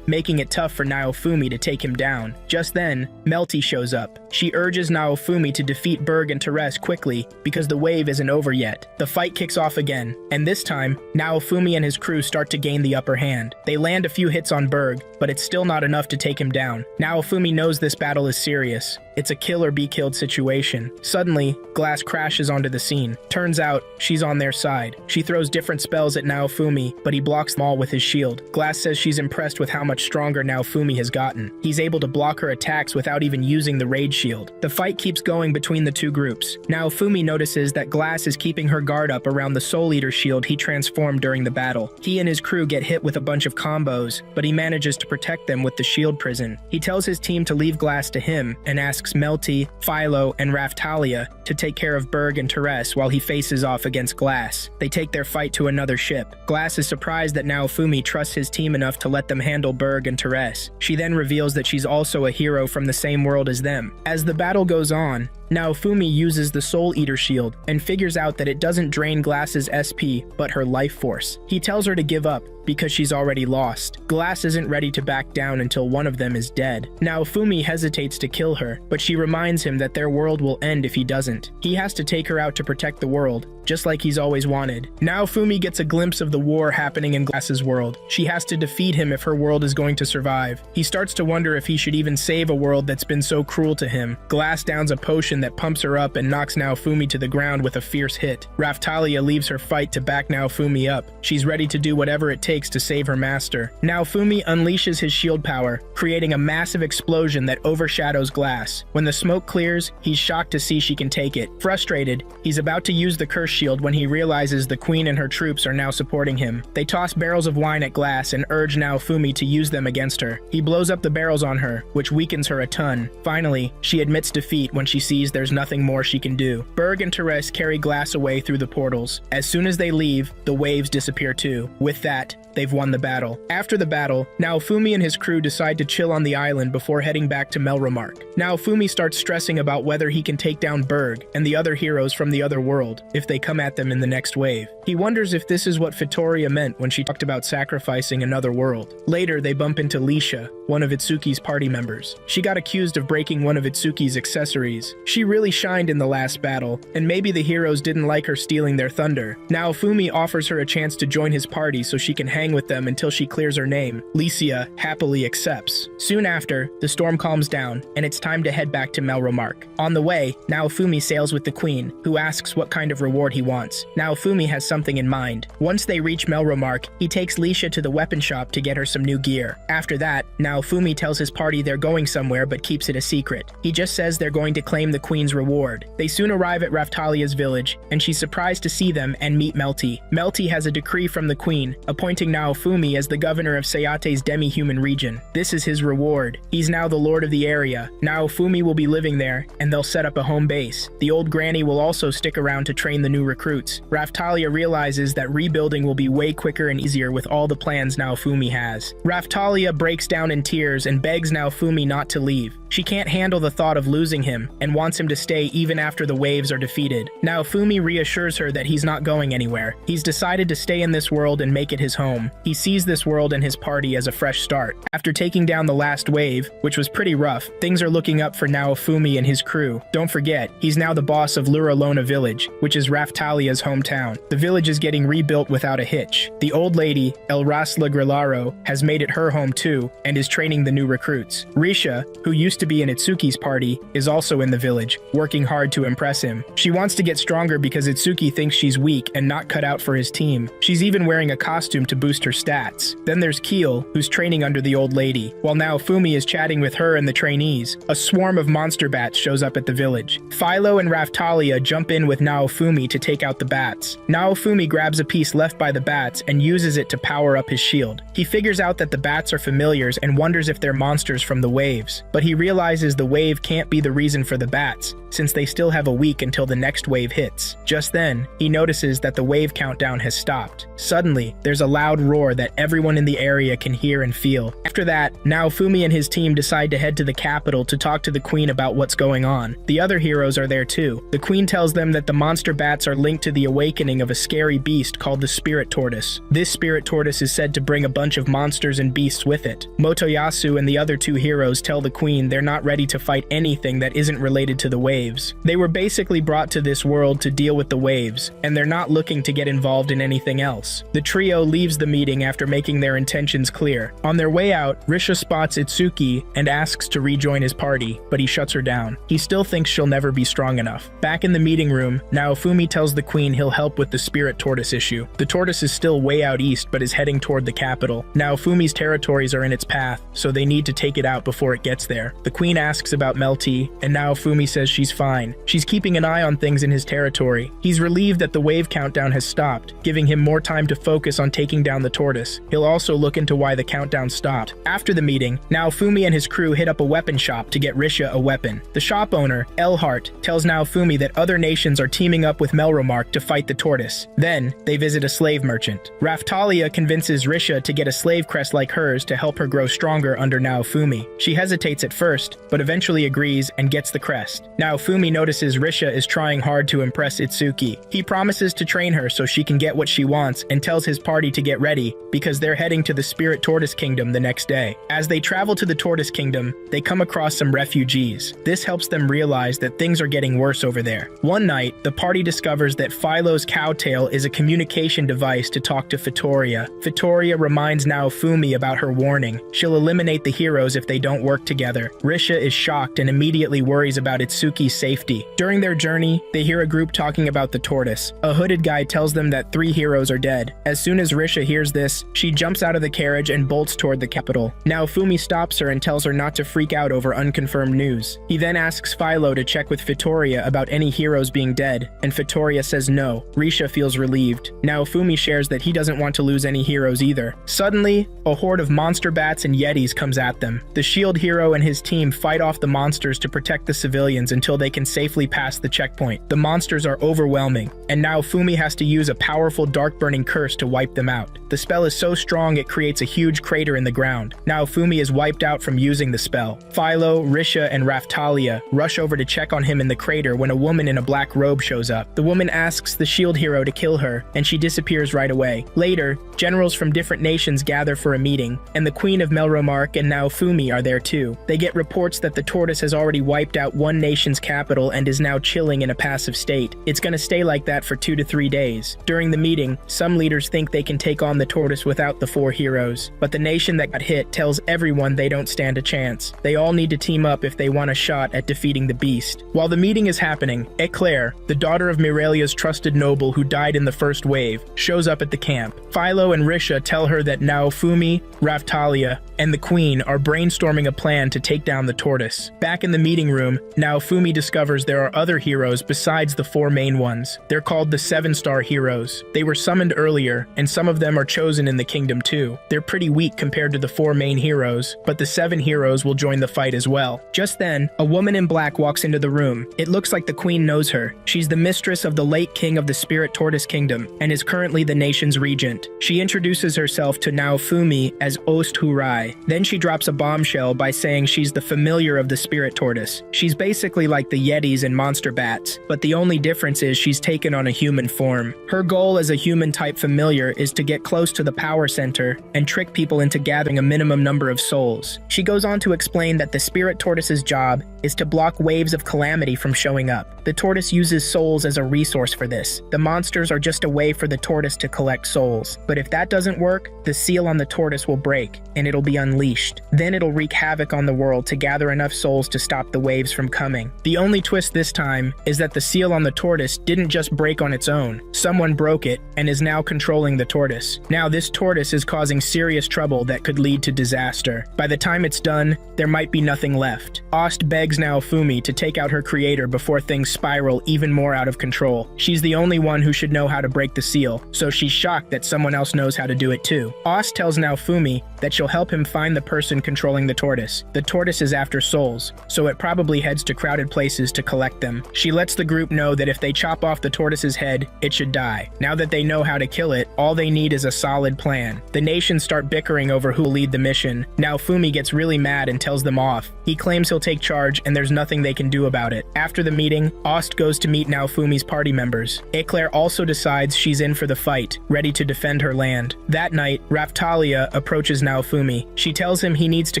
making it tough for Naofumi to take him down. Just then, Melty shows up. She urges Naofumi to defeat Berg and Therese quickly because the wave isn't over yet. The fight kicks off again, and this time, Naofumi and his crew start to gain the upper hand. They land a few hits on Berg, but it's still not enough to take him down. Naofumi knows this battle is serious. It's a kill or be killed situation. Suddenly, Glass crashes onto the scene. Turns out, she's on their side. She throws different spells at Naofumi, but he blocks them all with his shield. Glass says she's impressed with how much stronger Naofumi has gotten. He's able to block her attacks without even using the rage shield. The fight keeps going between the two groups. Naofumi notices that Glass is keeping her guard up around the Soul Eater shield he transformed during the battle. He and his crew get hit with a bunch of combos, but he manages to protect them with the shield prison. He tells his team to leave Glass to him and asks Melty, Philo, and Raftalia to take care of Berg and Therese while he faces off against Glass. They take their fight to another ship. Glass is surprised that Naofumi trusts his team enough to let them handle Berg and Therese. She then reveals that she's also a hero from the same world as them. As the battle goes on, Naofumi uses the Soul Eater shield and figures out that it doesn't drain Glass's SP, but her life force. He tells her to give up because she's already lost. Glass isn't ready to back down until one of them is dead. Naofumi hesitates to kill her, but she reminds him that their world will end if he doesn't. He has to take her out to protect the world, just like he's always wanted. Naofumi gets a glimpse of the war happening in Glass's world. She has to defeat him if her world is going to survive. He starts to wonder if he should even save a world that's been so cruel to him. Glass downs a potion explosion that pumps her up and knocks Naofumi to the ground with a fierce hit. Raphtalia leaves her fight to back Naofumi up. She's ready to do whatever it takes to save her master. Naofumi unleashes his shield power, creating a massive explosion that overshadows glass. When the smoke clears, he's shocked to see she can take it. Frustrated, he's about to use the curse shield when he realizes the queen and her troops are now supporting him. They toss barrels of wine at glass and urge Naofumi to use them against her. He blows up the barrels on her, which weakens her a ton. Finally, she admits defeat when she sees there's nothing more she can do. Berg and Therese carry glass away through the portals. As soon as they leave, the waves disappear too. With that, they've won the battle. After the battle, Naofumi and his crew decide to chill on the island before heading back to Melromark. Naofumi starts stressing about whether he can take down Berg and the other heroes from the other world if they come at them in the next wave. He wonders if this is what Fitoria meant when she talked about sacrificing another world. Later, they bump into Lisha, one of Itsuki's party members. She got accused of breaking one of Itsuki's accessories. She really shined in the last battle, and maybe the heroes didn't like her stealing their thunder. Naofumi offers her a chance to join his party so she can hang with them until she clears her name. Licia happily accepts. Soon after, the storm calms down, and it's time to head back to Melromark. On the way, Naofumi sails with the queen, who asks what kind of reward he wants. Naofumi has something in mind. Once they reach Melromark, he takes Licia to the weapon shop to get her some new gear. After that, Naofumi tells his party they're going somewhere but keeps it a secret. He just says they're going to claim the queen's reward. They soon arrive at Raphtalia's village, and she's surprised to see them and meet Melty. Melty has a decree from the queen, appointing Naofumi as the governor of Sayate's demi-human region. This is his reward. He's now the lord of the area. Naofumi will be living there, and they'll set up a home base. The old granny will also stick around to train the new recruits. Raphtalia realizes that rebuilding will be way quicker and easier with all the plans Naofumi has. Raphtalia breaks down in tears and begs Naofumi not to leave. She can't handle the thought of losing him and wants him to stay even after the waves are defeated. Naofumi reassures her that he's not going anywhere. He's decided to stay in this world and make it his home. He sees this world and his party as a fresh start. After taking down the last wave, which was pretty rough, things are looking up for Naofumi and his crew. Don't forget, he's now the boss of Luralona village, which is Raphtalia's hometown. The village is getting rebuilt without a hitch. The old lady, Elrasla Grilaro, has made it her home too and is training the new recruits. Risha, who used to be in Itsuki's party, is also in the village, working hard to impress him. She wants to get stronger because Itsuki thinks she's weak and not cut out for his team. She's even wearing a costume to boost her stats. Then there's Keel, who's training under the old lady. While Naofumi is chatting with her and the trainees, a swarm of monster bats shows up at the village. Philo and Raphtalia jump in with Naofumi to take out the bats. Naofumi grabs a piece left by the bats and uses it to power up his shield. He figures out that the bats are familiars and wonders if they're monsters from the waves, but he realizes the wave can't be the reason for the bats, since they still have a week until the next wave hits. Just then, he notices that the wave countdown has stopped. Suddenly, there's a loud roar that everyone in the area can hear and feel. After that, Naofumi and his team decide to head to the capital to talk to the queen about what's going on. The other heroes are there too. The queen tells them that the monster bats are linked to the awakening of a scary beast called the spirit tortoise. This spirit tortoise is said to bring a bunch of monsters and beasts with it. Motoyasu and the other two heroes tell the queen they're not ready to fight anything that isn't related to the waves. They were basically brought to this world to deal with the waves, and they're not looking to get involved in anything else. The trio leaves the meeting after making their intentions clear. On their way out, Risha spots Itsuki and asks to rejoin his party, but he shuts her down. He still thinks she'll never be strong enough. Back in the meeting room, Naofumi tells the queen he'll help with the spirit tortoise issue. The tortoise is still way out east but is heading toward the capital. Naofumi's territories are in its path, so they need to take it out before it gets there. The queen asks about Melty, and Naofumi says she's fine. She's keeping an eye on things in his territory. He's relieved that the wave countdown has stopped, giving him more time to focus on taking down the tortoise. He'll also look into why the countdown stopped. After the meeting, Naofumi and his crew hit up a weapon shop to get Risha a weapon. The shop owner, Elhart, tells Naofumi that other nations are teaming up with Melromark to fight the tortoise. Then, they visit a slave merchant. Raphtalia convinces Risha to get a slave crest like hers to help her grow stronger under Naofumi. She hesitates at first, but eventually agrees and gets the crest. Naofumi notices Risha is trying hard to impress Itsuki. He promises to train her so she can get what she wants and tells his party to get ready because they're heading to the Spirit Tortoise Kingdom the next day. As they travel to the Tortoise Kingdom, they come across some refugees. This helps them realize that things are getting worse over there. One night, the party discovers that Philo's cowtail is a communication device to talk to Fitoria. Fitoria reminds Naofumi about her warning. She'll eliminate the heroes if they don't work together. Risha is shocked and immediately worries about Itsuki's safety. During their journey, they hear a group talking about the tortoise. A hooded guy tells them that 3 heroes are dead. As soon as Risha hears this, she jumps out of the carriage and bolts toward the capital. Naofumi stops her and tells her not to freak out over unconfirmed news. He then asks Philo to check with Fitoria about any heroes being dead, and Fitoria says no. Risha feels relieved. Naofumi shares that he doesn't want to lose any heroes either. Suddenly, a horde of monster bats and yetis comes at them. The shield hero and his team fight off the monsters to protect the civilians until they can safely pass the checkpoint. The monsters are overwhelming, and Naofumi has to use a powerful dark burning curse to wipe them out. The spell is so strong it creates a huge crater in the ground. Naofumi is wiped out from using the spell. Philo, Risha, and Raftalia rush over to check on him in the crater when a woman in a black robe shows up. The woman asks the shield hero to kill her, and she disappears right away. Later, generals from different nations gather for a meeting, and the Queen of Melromark and Naofumi are there too. They get reports that the tortoise has already wiped out one nation's capital and is now chilling in a passive state. It's gonna stay like that for 2 to 3 days. During the meeting, some leaders think they can take on the tortoise without the 4 heroes, but the nation that got hit tells everyone they don't stand a chance. They all need to team up if they want a shot at defeating the beast. While the meeting is happening, Eclair, the daughter of Mirelia's trusted noble who died in the first wave, shows up at the camp. Philo and Risha tell her that Naofumi, Raftalia, and the Queen are brainstorming a plan to take down the tortoise. Back in the meeting room, Naofumi discovers there are other heroes besides the 4 main ones. They're called the 7-star heroes. They were summoned earlier, and some of them are chosen in the kingdom too. They're pretty weak compared to the 4 main heroes, but the 7 heroes will join the fight as well. Just then, a woman in black walks into the room. It looks like the Queen knows her. She's the mistress of the late king of the Spirit Tortoise Kingdom, and is currently the nation's regent. She introduces herself to Naofumi as Ost Hurai. Then she drops a bombshell by saying she's the familiar of the Spirit Tortoise. She's basically like the Yetis and monster bats, but the only difference is she's taken on a human form. Her goal as a human-type familiar is to get close to the power center and trick people into gathering a minimum number of souls. She goes on to explain that the Spirit Tortoise's job is to block waves of calamity from showing up. The tortoise uses souls as a resource for this. The monsters are just a way for the tortoise to collect souls. But if that doesn't work, the seal on the tortoise will break, and it'll be unleashed. Then it'll wreak havoc on the world to gather enough souls to stop the waves from coming. The only twist this time is that the seal on the tortoise didn't just break on its own. Someone broke it and is now controlling the tortoise. Now this tortoise is causing serious trouble that could lead to disaster. By the time it's done, there might be nothing left. Ost begs Naofumi to take out her creator before things spiral even more out of control. She's the only one who should know how to break the seal, so she's shocked that someone else knows how to do it too. Ost tells Naofumi that she'll help him find the person controlling the tortoise. The tortoise is after souls, so it probably heads to crowded places to collect them. She lets the group know that if they chop off the tortoise's head, it should die. Now that they know how to kill it, all they need is a solid plan. The nations start bickering over who will lead the mission. Naofumi gets really mad and tells them off. He claims he'll take charge and there's nothing they can do about it. After the meeting, Ost goes to meet Naofumi's party members. Eclair also decides she's in for the fight, ready to defend her land. That night, Raftalia approaches Naofumi. She tells him he needs to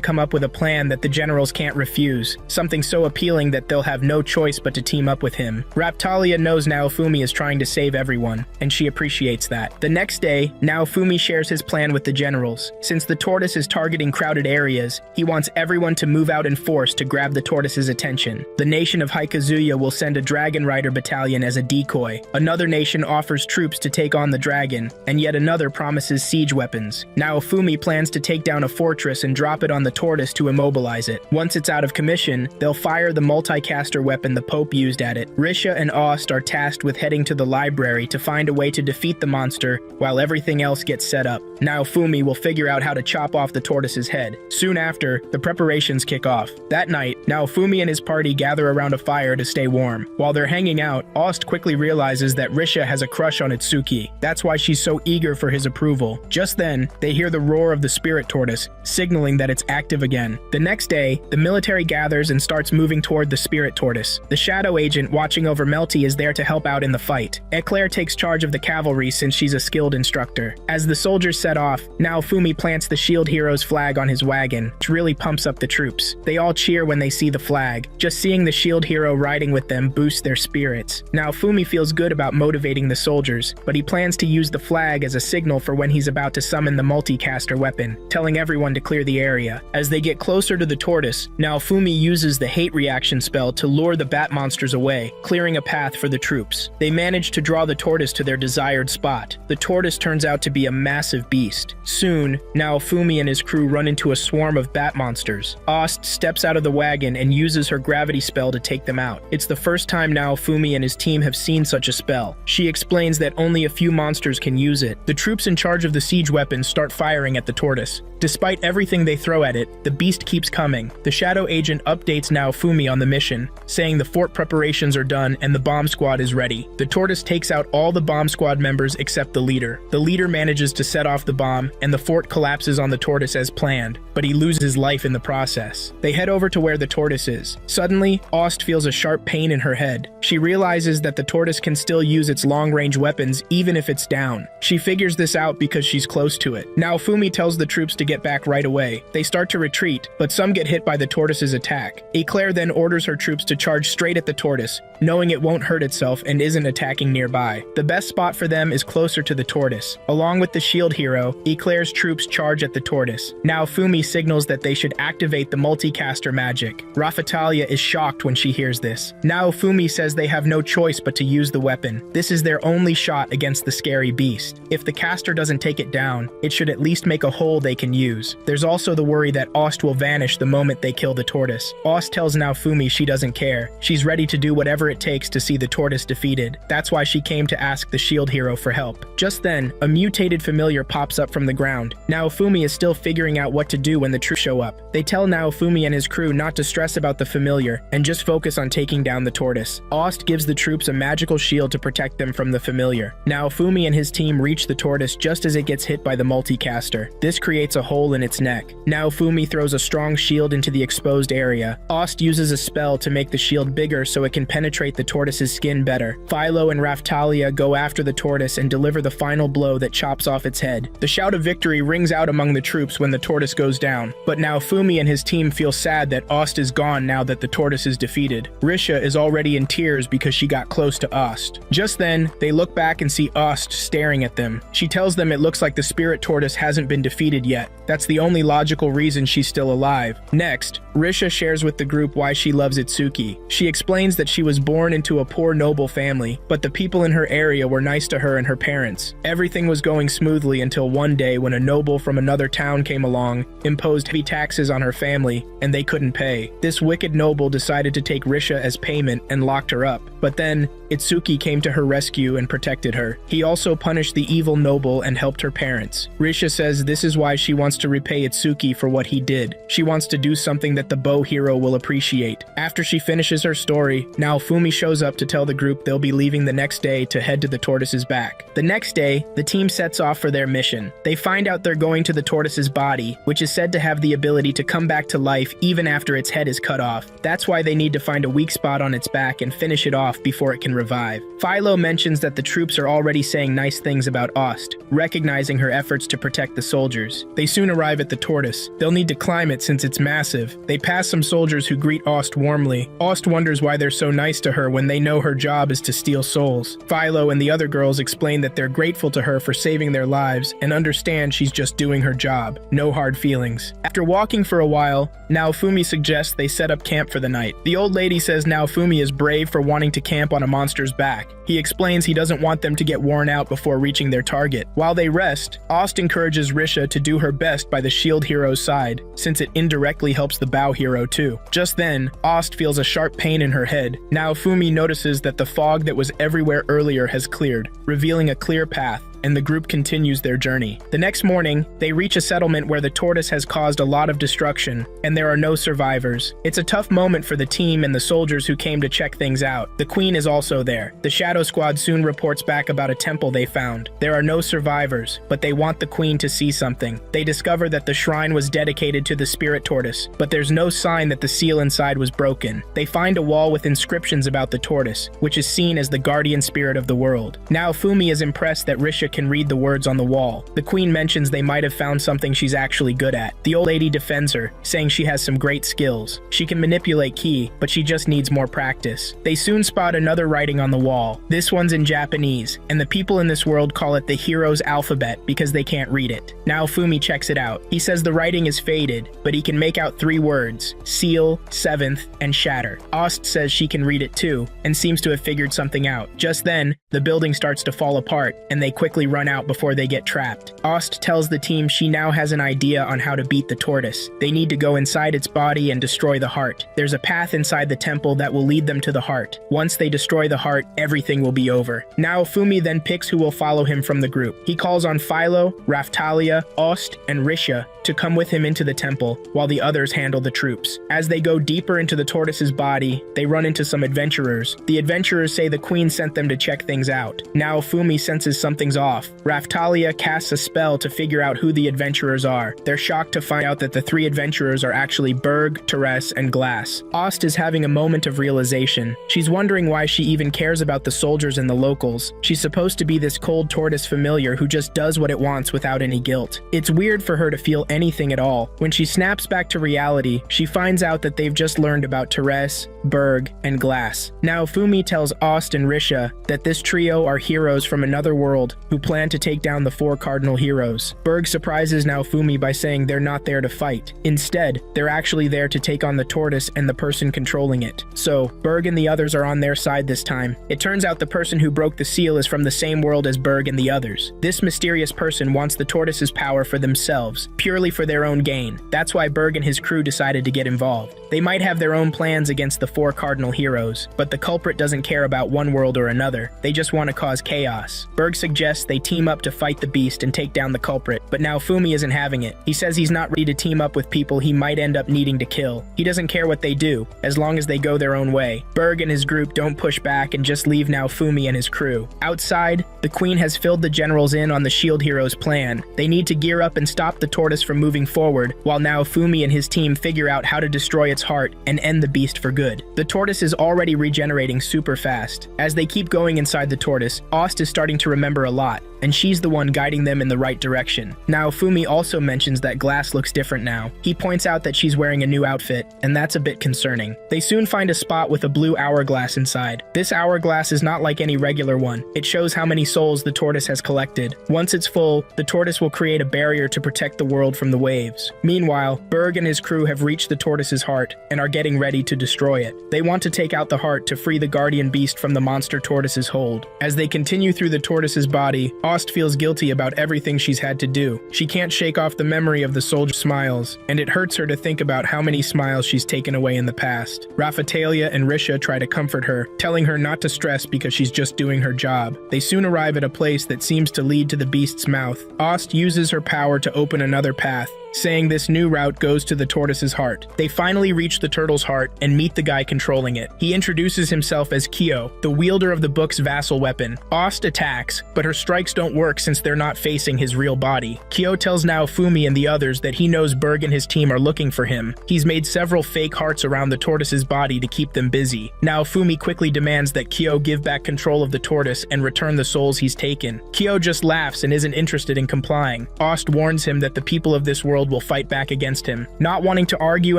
come up with a plan that the generals can't refuse, something so appealing that they'll have no choice but to team up with him. Raftalia knows Naofumi is trying to save everyone, and she appreciates that. The next day, Naofumi shares his plan with the generals. Since the tortoise is targeting crowded areas, he wants everyone to move out in force to grab the tortoise's attention. The nation of Haikazuya will send a dragon rider battalion as a decoy. Another nation offers troops to take on the dragon, and yet another promises siege weapons. Naofumi plans to take down a fortress and drop it on the tortoise to immobilize it. Once it's out of commission, they'll fire the multicaster weapon the Pope used at it. Risha and Ost are tasked with heading to the library to find a way to defeat the monster while everything else gets set up. Naofumi will figure out how to chop off the tortoise's head. Soon after, the preparations kick off. That night, Naofumi and his party gather around a fire to stay warm. While they're hanging out, Ost quickly realizes that Risha has a crush on Itsuki. That's why she's so eager for his approval. Just then, they hear the roar of the spirit tortoise, signaling that it's active again. The next day, the military gathers and starts moving toward the spirit tortoise. The shadow agent watching over Melty is there to help out in the fight. Eclair takes charge of the cavalry since she's a skilled instructor. As the soldiers set set off, Naofumi plants the shield hero's flag on his wagon, which really pumps up the troops. They all cheer when they see the flag. Just seeing the shield hero riding with them boosts their spirits. Naofumi feels good about motivating the soldiers, but he plans to use the flag as a signal for when he's about to summon the multicaster weapon, telling everyone to clear the area. As they get closer to the tortoise, Naofumi uses the hate reaction spell to lure the bat monsters away, clearing a path for the troops. They manage to draw the tortoise to their desired spot. The tortoise turns out to be a massive beast. Soon, Naofumi and his crew run into a swarm of bat monsters. Ost steps out of the wagon and uses her gravity spell to take them out. It's the first time Naofumi and his team have seen such a spell. She explains that only a few monsters can use it. The troops in charge of the siege weapons start firing at the tortoise. Despite everything they throw at it, the beast keeps coming. The shadow agent updates Naofumi on the mission, saying the fort preparations are done and the bomb squad is ready. The tortoise takes out all the bomb squad members except the leader. The leader manages to set off the bomb, and the fort collapses on the tortoise as planned, but he loses his life in the process. They head over to where the tortoise is. Suddenly, Ost feels a sharp pain in her head. She realizes that the tortoise can still use its long-range weapons even if it's down. She figures this out because she's close to it. Naofumi tells the troops to get back right away. They start to retreat, but some get hit by the tortoise's attack. Eclair then orders her troops to charge straight at the tortoise, knowing it won't hurt itself and isn't attacking nearby. The best spot for them is closer to the tortoise. Along with the shield hero, Eclair's troops charge at the tortoise. Naofumi signals that they should activate the multicaster magic. Raphtalia is shocked when she hears this. Naofumi says they have no choice but to use the weapon. This is their only shot against the scary beast. If the caster doesn't take it down, it should at least make a hole they can use. There's also the worry that Ost will vanish the moment they kill the tortoise. Ost tells Naofumi she doesn't care. She's ready to do whatever it takes to see the tortoise defeated. That's why she came to ask the shield hero for help. Just then, a mutated familiar pops up from the ground. Naofumi is still figuring out what to do when the troops show up. They tell Naofumi and his crew not to stress about the familiar and just focus on taking down the tortoise. Ost gives the troops a magical shield to protect them from the familiar. Naofumi and his team reach the tortoise just as it gets hit by the multicaster. This creates a hole in its neck. Naofumi throws a strong shield into the exposed area. Ost uses a spell to make the shield bigger so it can penetrate the tortoise's skin better. Philo and Raphtalia go after the tortoise and deliver the final blow that chops off its head. The shout of victory rings out among the troops when the tortoise goes down, but Naofumi and his team feel sad that Ost is gone now that the tortoise is defeated. Risha is already in tears because she got close to Ost. Just then, they look back and see Ost staring at them. She tells them it looks like the spirit tortoise hasn't been defeated yet. That's the only logical reason she's still alive. Next, Risha shares with the group why she loves Itsuki. She explains that she was born into a poor noble family, but the people in her area were nice to her and her parents. Everything was going smoothly until one day when a noble from another town came along, imposed heavy taxes on her family, and they couldn't pay. This wicked noble decided to take Risha as payment and locked her up. But then, Itsuki came to her rescue and protected her. He also punished the evil noble and helped her parents. Risha says this is why she wants to repay Itsuki for what he did. She wants to do something that the bow hero will appreciate. After she finishes her story, Naofumi shows up to tell the group they'll be leaving the next day to head to the tortoise's back. The next day, the team sets off for their mission. They find out they're going to the tortoise's body, which is said to have the ability to come back to life even after its head is cut off. That's why they need to find a weak spot on its back and finish it off before it can revive. Philo mentions that the troops are already saying nice things about Ost, recognizing her efforts to protect the soldiers. They soon arrive at the tortoise. They'll need to climb it since it's massive. They pass some soldiers who greet Ost warmly. Ost wonders why they're so nice to her when they know her job is to steal souls. Philo and the other girls explain that they're grateful to her for saving their lives and understand she's just doing her job. No hard feelings. After walking for a while, Naofumi suggests they set up camp for the night. The old lady says Naofumi is brave for wanting to camp on a monster's back. He explains he doesn't want them to get worn out before reaching their target. While they rest, Ost encourages Risha to do her best by the shield hero's side, since it indirectly helps the bow hero too. Just then, Ost feels a sharp pain in her head. Naofumi notices that the fog that was everywhere earlier has cleared, revealing a clear path, and the group continues their journey. The next morning, they reach a settlement where the tortoise has caused a lot of destruction, and there are no survivors. It's a tough moment for the team and the soldiers who came to check things out. The queen is also there. The Shadow Squad soon reports back about a temple they found. There are no survivors, but they want the queen to see something. They discover that the shrine was dedicated to the spirit tortoise, but there's no sign that the seal inside was broken. They find a wall with inscriptions about the tortoise, which is seen as the guardian spirit of the world. Naofumi is impressed that Risha Risha can read the words on the wall. The queen mentions they might have found something she's actually good at. The old lady defends her, saying she has some great skills. She can manipulate ki, but she just needs more practice. They soon spot another writing on the wall. This one's in Japanese, and the people in this world call it the hero's alphabet because they can't read it. Naofumi checks it out. He says the writing is faded, but he can make out 3 words: seal, seventh, and shatter. Ost says she can read it too, and seems to have figured something out. Just then, the building starts to fall apart, and they quickly run out before they get trapped. Ost tells the team she now has an idea on how to beat the tortoise. They need to go inside its body and destroy the heart. There's a path inside the temple that will lead them to the heart. Once they destroy the heart, everything will be over. Naofumi then picks who will follow him from the group. He calls on Philo, Raftalia, Ost, and Risha to come with him into the temple, while the others handle the troops. As they go deeper into the tortoise's body, they run into some adventurers. The adventurers say the queen sent them to check things out. Naofumi senses something's off. Raftalia casts a spell to figure out who the adventurers are. They're shocked to find out that the 3 adventurers are actually Berg, Therese, and Glass. Ost is having a moment of realization. She's wondering why she even cares about the soldiers and the locals. She's supposed to be this cold tortoise familiar who just does what it wants without any guilt. It's weird for her to feel anything at all. When she snaps back to reality, she finds out that they've just learned about Therese, Berg, and Glass. Naofumi tells Ost and Risha that this trio are heroes from another world who plan to take down the 4 cardinal heroes. Berg surprises Naofumi by saying they're not there to fight. Instead, they're actually there to take on the tortoise and the person controlling it. So, Berg and the others are on their side this time. It turns out the person who broke the seal is from the same world as Berg and the others. This mysterious person wants the tortoise's power for themselves, purely for their own gain. That's why Berg and his crew decided to get involved. They might have their own plans against the 4 cardinal heroes, but the culprit doesn't care about one world or another. They just want to cause chaos. Berg suggests they team up to fight the beast and take down the culprit, but Naofumi isn't having it. He says he's not ready to team up with people he might end up needing to kill. He doesn't care what they do, as long as they go their own way. Berg and his group don't push back and just leave Naofumi and his crew. Outside, the queen has filled the generals in on the shield heroes' plan. They need to gear up and stop the tortoise from moving forward, while Naofumi and his team figure out how to destroy its heart and end the beast for good. The tortoise is already regenerating super fast. As they keep going inside the tortoise, Ost is starting to remember a lot, and she's the one guiding them in the right direction. Naofumi also mentions that Glass looks different now. He points out that she's wearing a new outfit, and that's a bit concerning. They soon find a spot with a blue hourglass inside. This hourglass is not like any regular one. It shows how many souls the tortoise has collected. Once it's full, the tortoise will create a barrier to protect the world from the waves. Meanwhile, Berg and his crew have reached the tortoise's heart and are getting ready to destroy it. They want to take out the heart to free the guardian beast from the monster tortoise's hold. As they continue through the tortoise's body, Ost feels guilty about everything she's had to do. She can't shake off the memory of the soldier's smiles, and it hurts her to think about how many smiles she's taken away in the past. Rafatalia and Risha try to comfort her, telling her not to stress because she's just doing her job. They soon arrive at a place that seems to lead to the beast's mouth. Ost uses her power to open another path, saying this new route goes to the tortoise's heart. They finally reach the turtle's heart and meet the guy controlling it. He introduces himself as Kyo, the wielder of the book's vassal weapon. Ost attacks, but her strikes don't work since they're not facing his real body. Kyo tells Naofumi and the others that he knows Berg and his team are looking for him. He's made several fake hearts around the tortoise's body to keep them busy. Naofumi quickly demands that Kyo give back control of the tortoise and return the souls he's taken. Kyo just laughs and isn't interested in complying. Ost warns him that the people of this world will fight back against him. Not wanting to argue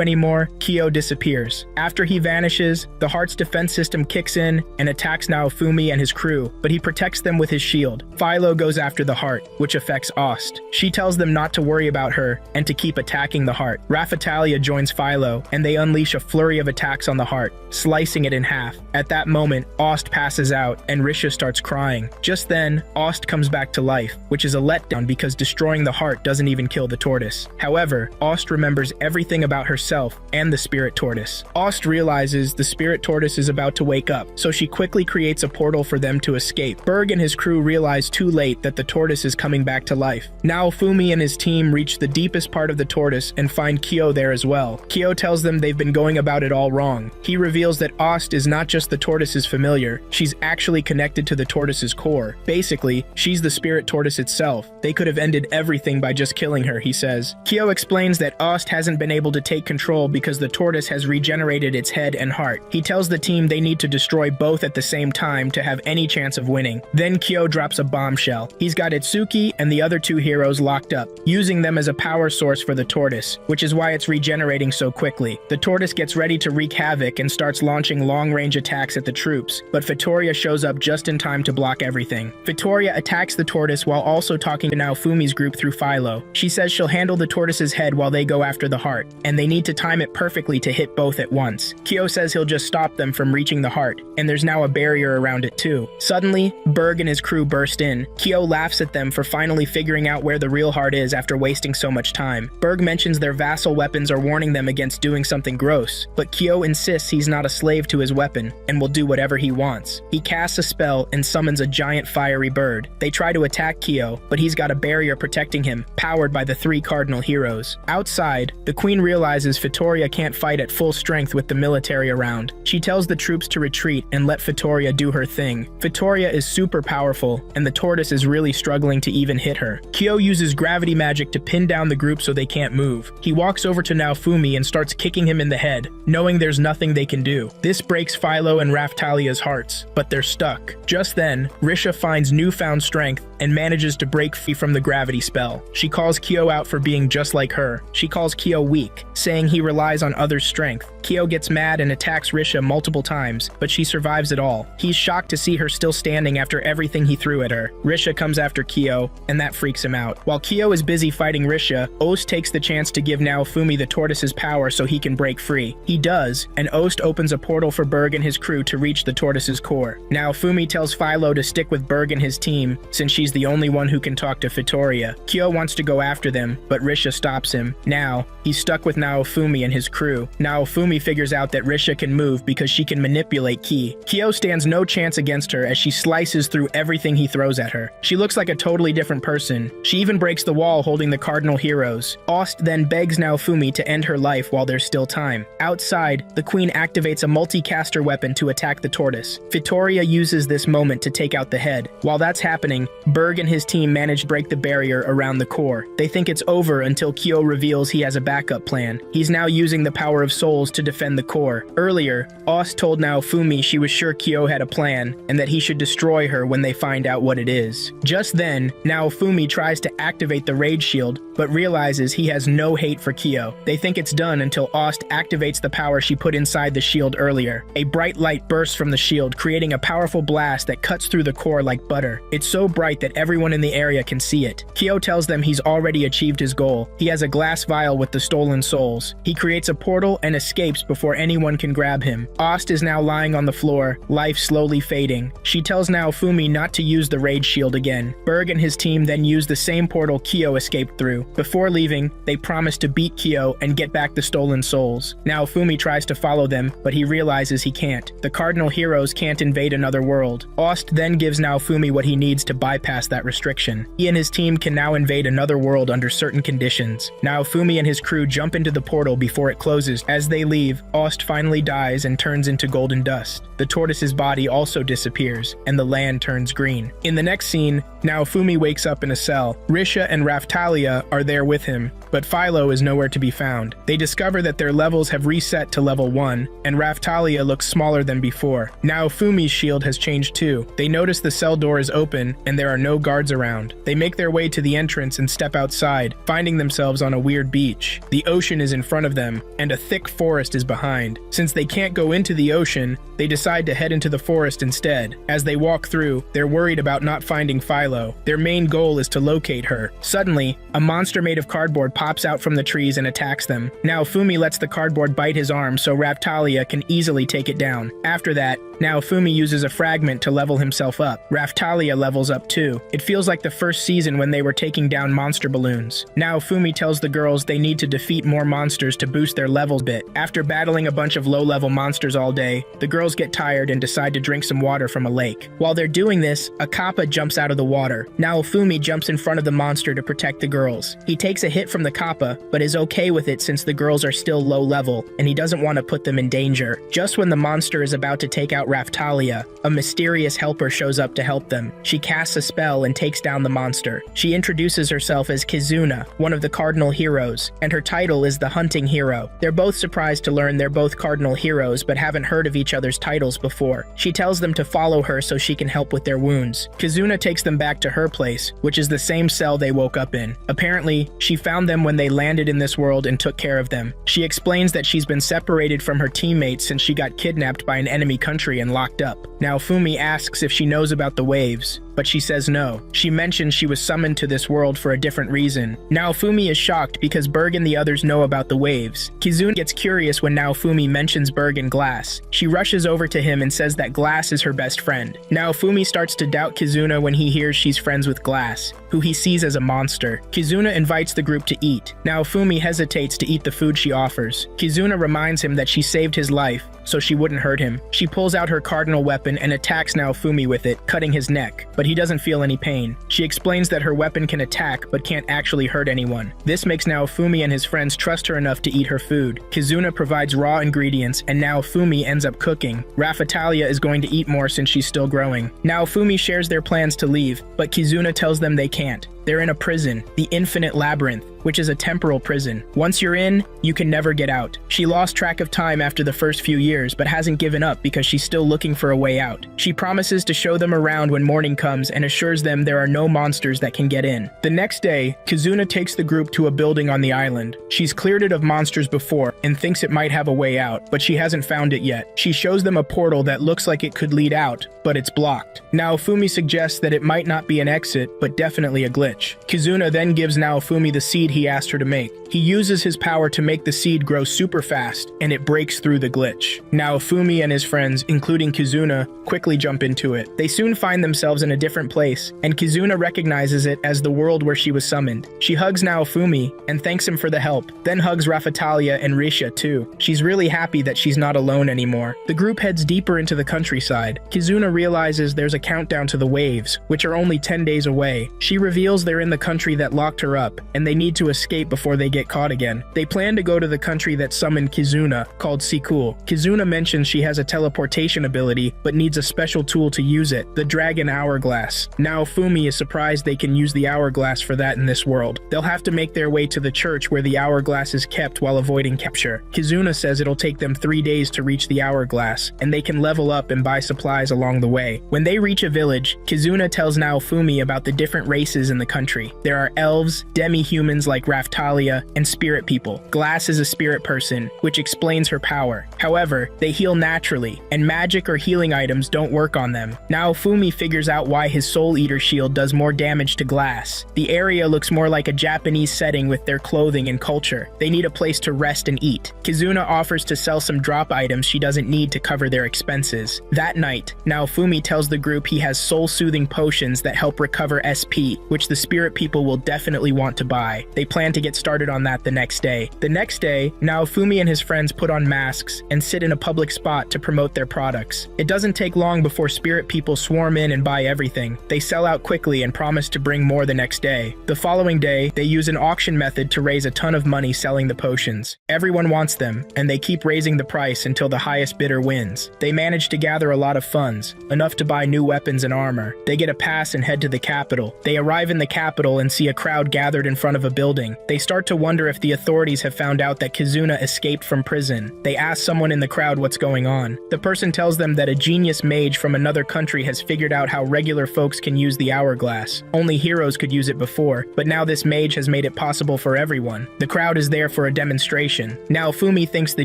anymore, Kyo disappears. After he vanishes, the heart's defense system kicks in and attacks Naofumi and his crew, but he protects them with his shield. Philo goes after the heart, which affects Ost. She tells them not to worry about her and to keep attacking the heart. Rafatalia joins Philo, and they unleash a flurry of attacks on the heart, slicing it in half. At that moment, Ost passes out and Risha starts crying. Just then, Ost comes back to life, which is a letdown because destroying the heart doesn't even kill the tortoise. However, Ost remembers everything about herself and the spirit tortoise. Ost realizes the spirit tortoise is about to wake up, so she quickly creates a portal for them to escape. Berg and his crew realize too late that the tortoise is coming back to life. Naofumi and his team reach the deepest part of the tortoise and find Kyo there as well. Kyo tells them they've been going about it all wrong. He reveals that Ost is not just the tortoise's familiar, she's actually connected to the tortoise's core. Basically, she's the spirit tortoise itself. They could have ended everything by just killing her, he says. Kyo explains that Ost hasn't been able to take control because the tortoise has regenerated its head and heart. He tells the team they need to destroy both at the same time to have any chance of winning. Then Kyo drops a bombshell. He's got Itsuki and the other two heroes locked up, using them as a power source for the tortoise, which is why it's regenerating so quickly. The tortoise gets ready to wreak havoc and starts launching long-range attacks at the troops, but Vittoria shows up just in time to block everything. Vittoria attacks the tortoise while also talking to Naofumi's group through Philo. She says she'll handle the tortoise's head while they go after the heart, and they need to time it perfectly to hit both at once. Kyo says he'll just stop them from reaching the heart, and there's now a barrier around it too. Suddenly, Berg and his crew burst in. Kyo laughs at them for finally figuring out where the real heart is after wasting so much time. Berg mentions their vassal weapons are warning them against doing something gross, but Kyo insists he's not a slave to his weapon and will do whatever he wants. He casts a spell and summons a giant fiery bird. They try to attack Kyo, but he's got a barrier protecting him, powered by the three cardinal heroes. Outside, the queen realizes Vittoria can't fight at full strength with the military around. She tells the troops to retreat and let Vittoria do her thing. Vittoria is super powerful, and the tortoise is really struggling to even hit her. Kyo uses gravity magic to pin down the group so they can't move. He walks over to Naofumi and starts kicking him in the head, knowing there's nothing they can do. This breaks Philo and Raphtalia's hearts, but they're stuck. Just then, Risha finds newfound strength and manages to break free from the gravity spell. She calls Kyo out for being just like her. She calls Kyo weak, saying he relies on others' strength. Kyo gets mad and attacks Risha multiple times, but she survives it all. He's shocked to see her still standing after everything he threw at her. Risha comes after Kyo, and that freaks him out. While Kyo is busy fighting Risha, Ost takes the chance to give Naofumi the tortoise's power so he can break free. He does, and Ost opens a portal for Berg and his crew to reach the tortoise's core. Naofumi tells Philo to stick with Berg and his team, since she's the only one who can talk to Vittoria. Kyo wants to go after them, but Risha stops him. Now, he's stuck with Naofumi and his crew. Naofumi figures out that Risha can move because she can manipulate ki. Kyo stands no chance against her as she slices through everything he throws at her. She looks like a totally different person. She even breaks the wall holding the cardinal heroes. Ost then begs Naofumi to end her life while there's still time. Outside, the queen activates a multi-caster weapon to attack the tortoise. Vittoria uses this moment to take out the head. While that's happening, Berg and his team manage to break the barrier around the core. They think it's over until Kyo reveals he has a backup plan. He's now using the power of souls to defend the core. Earlier, Ost told Naofumi she was sure Kyo had a plan, and that he should destroy her when they find out what it is. Just then, Naofumi tries to activate the rage shield, but realizes he has no hate for Kyo. They think it's done until Ost activates the power she put inside the shield earlier. A bright light bursts from the shield, creating a powerful blast that cuts through the core like butter. It's so bright that everyone in the area can see it. Kyo tells them he's already achieved his goal. He has a glass vial with the stolen souls. He creates a portal and escapes before anyone can grab him. Ost is now lying on the floor, life slowly fading. She tells Naofumi not to use the rage shield again. Berg and his team then use the same portal Kyo escaped through. Before leaving, they promise to beat Kyo and get back the stolen souls. Naofumi tries to follow them, but he realizes he can't. The cardinal heroes can't invade another world. Ost then gives Naofumi what he needs to bypass that restriction. He and his team can now invade another world under certain conditions. Naofumi and his crew jump into the portal before it closes. As they leave, Ost finally dies and turns into golden dust. The tortoise's body also disappears, and the land turns green. In the next scene, Naofumi wakes up in a cell. Risha and Raphtalia are there with him, but Philo is nowhere to be found. They discover that their levels have reset to level 1, and Raphtalia looks smaller than before. Naofumi's shield has changed too. They notice the cell door is open, and there are no guards around. They make their way to the entrance and step outside, finding themselves on a weird beach. The ocean is in front of them, and a thick forest is behind. Since they can't go into the ocean, they decide to head into the forest instead. As they walk through, they're worried about not finding Philo. Their main goal is to locate her. Suddenly, a monster made of cardboard pops out from the trees and attacks them. Naofumi lets the cardboard bite his arm so Raphtalia can easily take it down. After that, Naofumi uses a fragment to level himself up. Raphtalia levels up too. It feels like the first season when they were taking down monster balloons. Naofumi tells the girls they need to defeat more monsters to boost their levels a bit. After battling a bunch of low-level monsters all day, the girls get tired and decide to drink some water from a lake. While they're doing this, a kappa jumps out of the water. Naofumi jumps in front of the monster to protect the girls. girls. He takes a hit from the kappa, but is okay with it since the girls are still low level, and he doesn't want to put them in danger. Just when the monster is about to take out Raphtalia, a mysterious helper shows up to help them. She casts a spell and takes down the monster. She introduces herself as Kizuna, one of the cardinal heroes, and her title is the hunting hero. They're both surprised to learn they're both cardinal heroes but haven't heard of each other's titles before. She tells them to follow her so she can help with their wounds. Kizuna takes them back to her place, which is the same cell they woke up in. Apparently, she found them when they landed in this world and took care of them. She explains that she's been separated from her teammates since she got kidnapped by an enemy country and locked up. Now Fumi asks if she knows about the waves, but she says no. She mentions she was summoned to this world for a different reason. Naofumi is shocked because Berg and the others know about the waves. Kizuna gets curious when Naofumi mentions Berg and Glass. She rushes over to him and says that Glass is her best friend. Naofumi starts to doubt Kizuna when he hears she's friends with Glass, who he sees as a monster. Kizuna invites the group to eat. Naofumi hesitates to eat the food she offers. Kizuna reminds him that she saved his life, so she wouldn't hurt him. She pulls out her cardinal weapon and attacks Naofumi with it, cutting his neck, but he doesn't feel any pain. She explains that her weapon can attack but can't actually hurt anyone. This makes Naofumi and his friends trust her enough to eat her food. Kizuna provides raw ingredients and Naofumi ends up cooking. Raphtalia is going to eat more since she's still growing. Naofumi shares their plans to leave, but Kizuna tells them they can't. They're in a prison, the Infinite Labyrinth, which is a temporal prison. Once you're in, you can never get out. She lost track of time after the first few years, but hasn't given up because she's still looking for a way out. She promises to show them around when morning comes and assures them there are no monsters that can get in. The next day, Kizuna takes the group to a building on the island. She's cleared it of monsters before and thinks it might have a way out, but she hasn't found it yet. She shows them a portal that looks like it could lead out, but it's blocked. Naofumi suggests that it might not be an exit, but definitely a glitch. Kizuna then gives Naofumi the seed he asked her to make. He uses his power to make the seed grow super fast, and it breaks through the glitch. Naofumi and his friends, including Kizuna, quickly jump into it. They soon find themselves in a different place, and Kizuna recognizes it as the world where she was summoned. She hugs Naofumi and thanks him for the help, then hugs Raphtalia and Risha too. She's really happy that she's not alone anymore. The group heads deeper into the countryside. Kizuna realizes there's a countdown to the waves, which are only 10 days away. She reveals they're in the country that locked her up, and they need to escape before they get caught again. They plan to go to the country that summoned Kizuna, called Sikul. Kizuna mentions she has a teleportation ability, but needs a special tool to use it, the Dragon Hourglass. Naofumi is surprised they can use the hourglass for that in this world. They'll have to make their way to the church where the hourglass is kept while avoiding capture. Kizuna says it'll take them 3 days to reach the hourglass, and they can level up and buy supplies along the way. When they reach a village, Kizuna tells Naofumi about the different races in the country. There are elves, demi-humans like Raphtalia, and spirit people. Glass is a spirit person, which explains her power. However, they heal naturally, and magic or healing items don't work on them. Naofumi figures out why his Soul Eater shield does more damage to Glass. The area looks more like a Japanese setting with their clothing and culture. They need a place to rest and eat. Kizuna offers to sell some drop items she doesn't need to cover their expenses. That night, Naofumi tells the group he has soul-soothing potions that help recover SP, which the spirit people will definitely want to buy. They plan to get started on that the next day. The next day, Naofumi and his friends put on masks and sit in a public spot to promote their products. It doesn't take long before spirit people swarm in and buy everything. They sell out quickly and promise to bring more the next day. The following day, they use an auction method to raise a ton of money selling the potions. Everyone wants them, and they keep raising the price until the highest bidder wins. They manage to gather a lot of funds, enough to buy new weapons and armor. They get a pass and head to the capital. They arrive in the capital and see a crowd gathered in front of a building. They start to wonder if the authorities have found out that Kizuna escaped from prison. They ask someone in the crowd what's going on. The person tells them that a genius mage from another country has figured out how regular folks can use the hourglass. Only heroes could use it before, but now this mage has made it possible for everyone. The crowd is there for a demonstration. Naofumi thinks the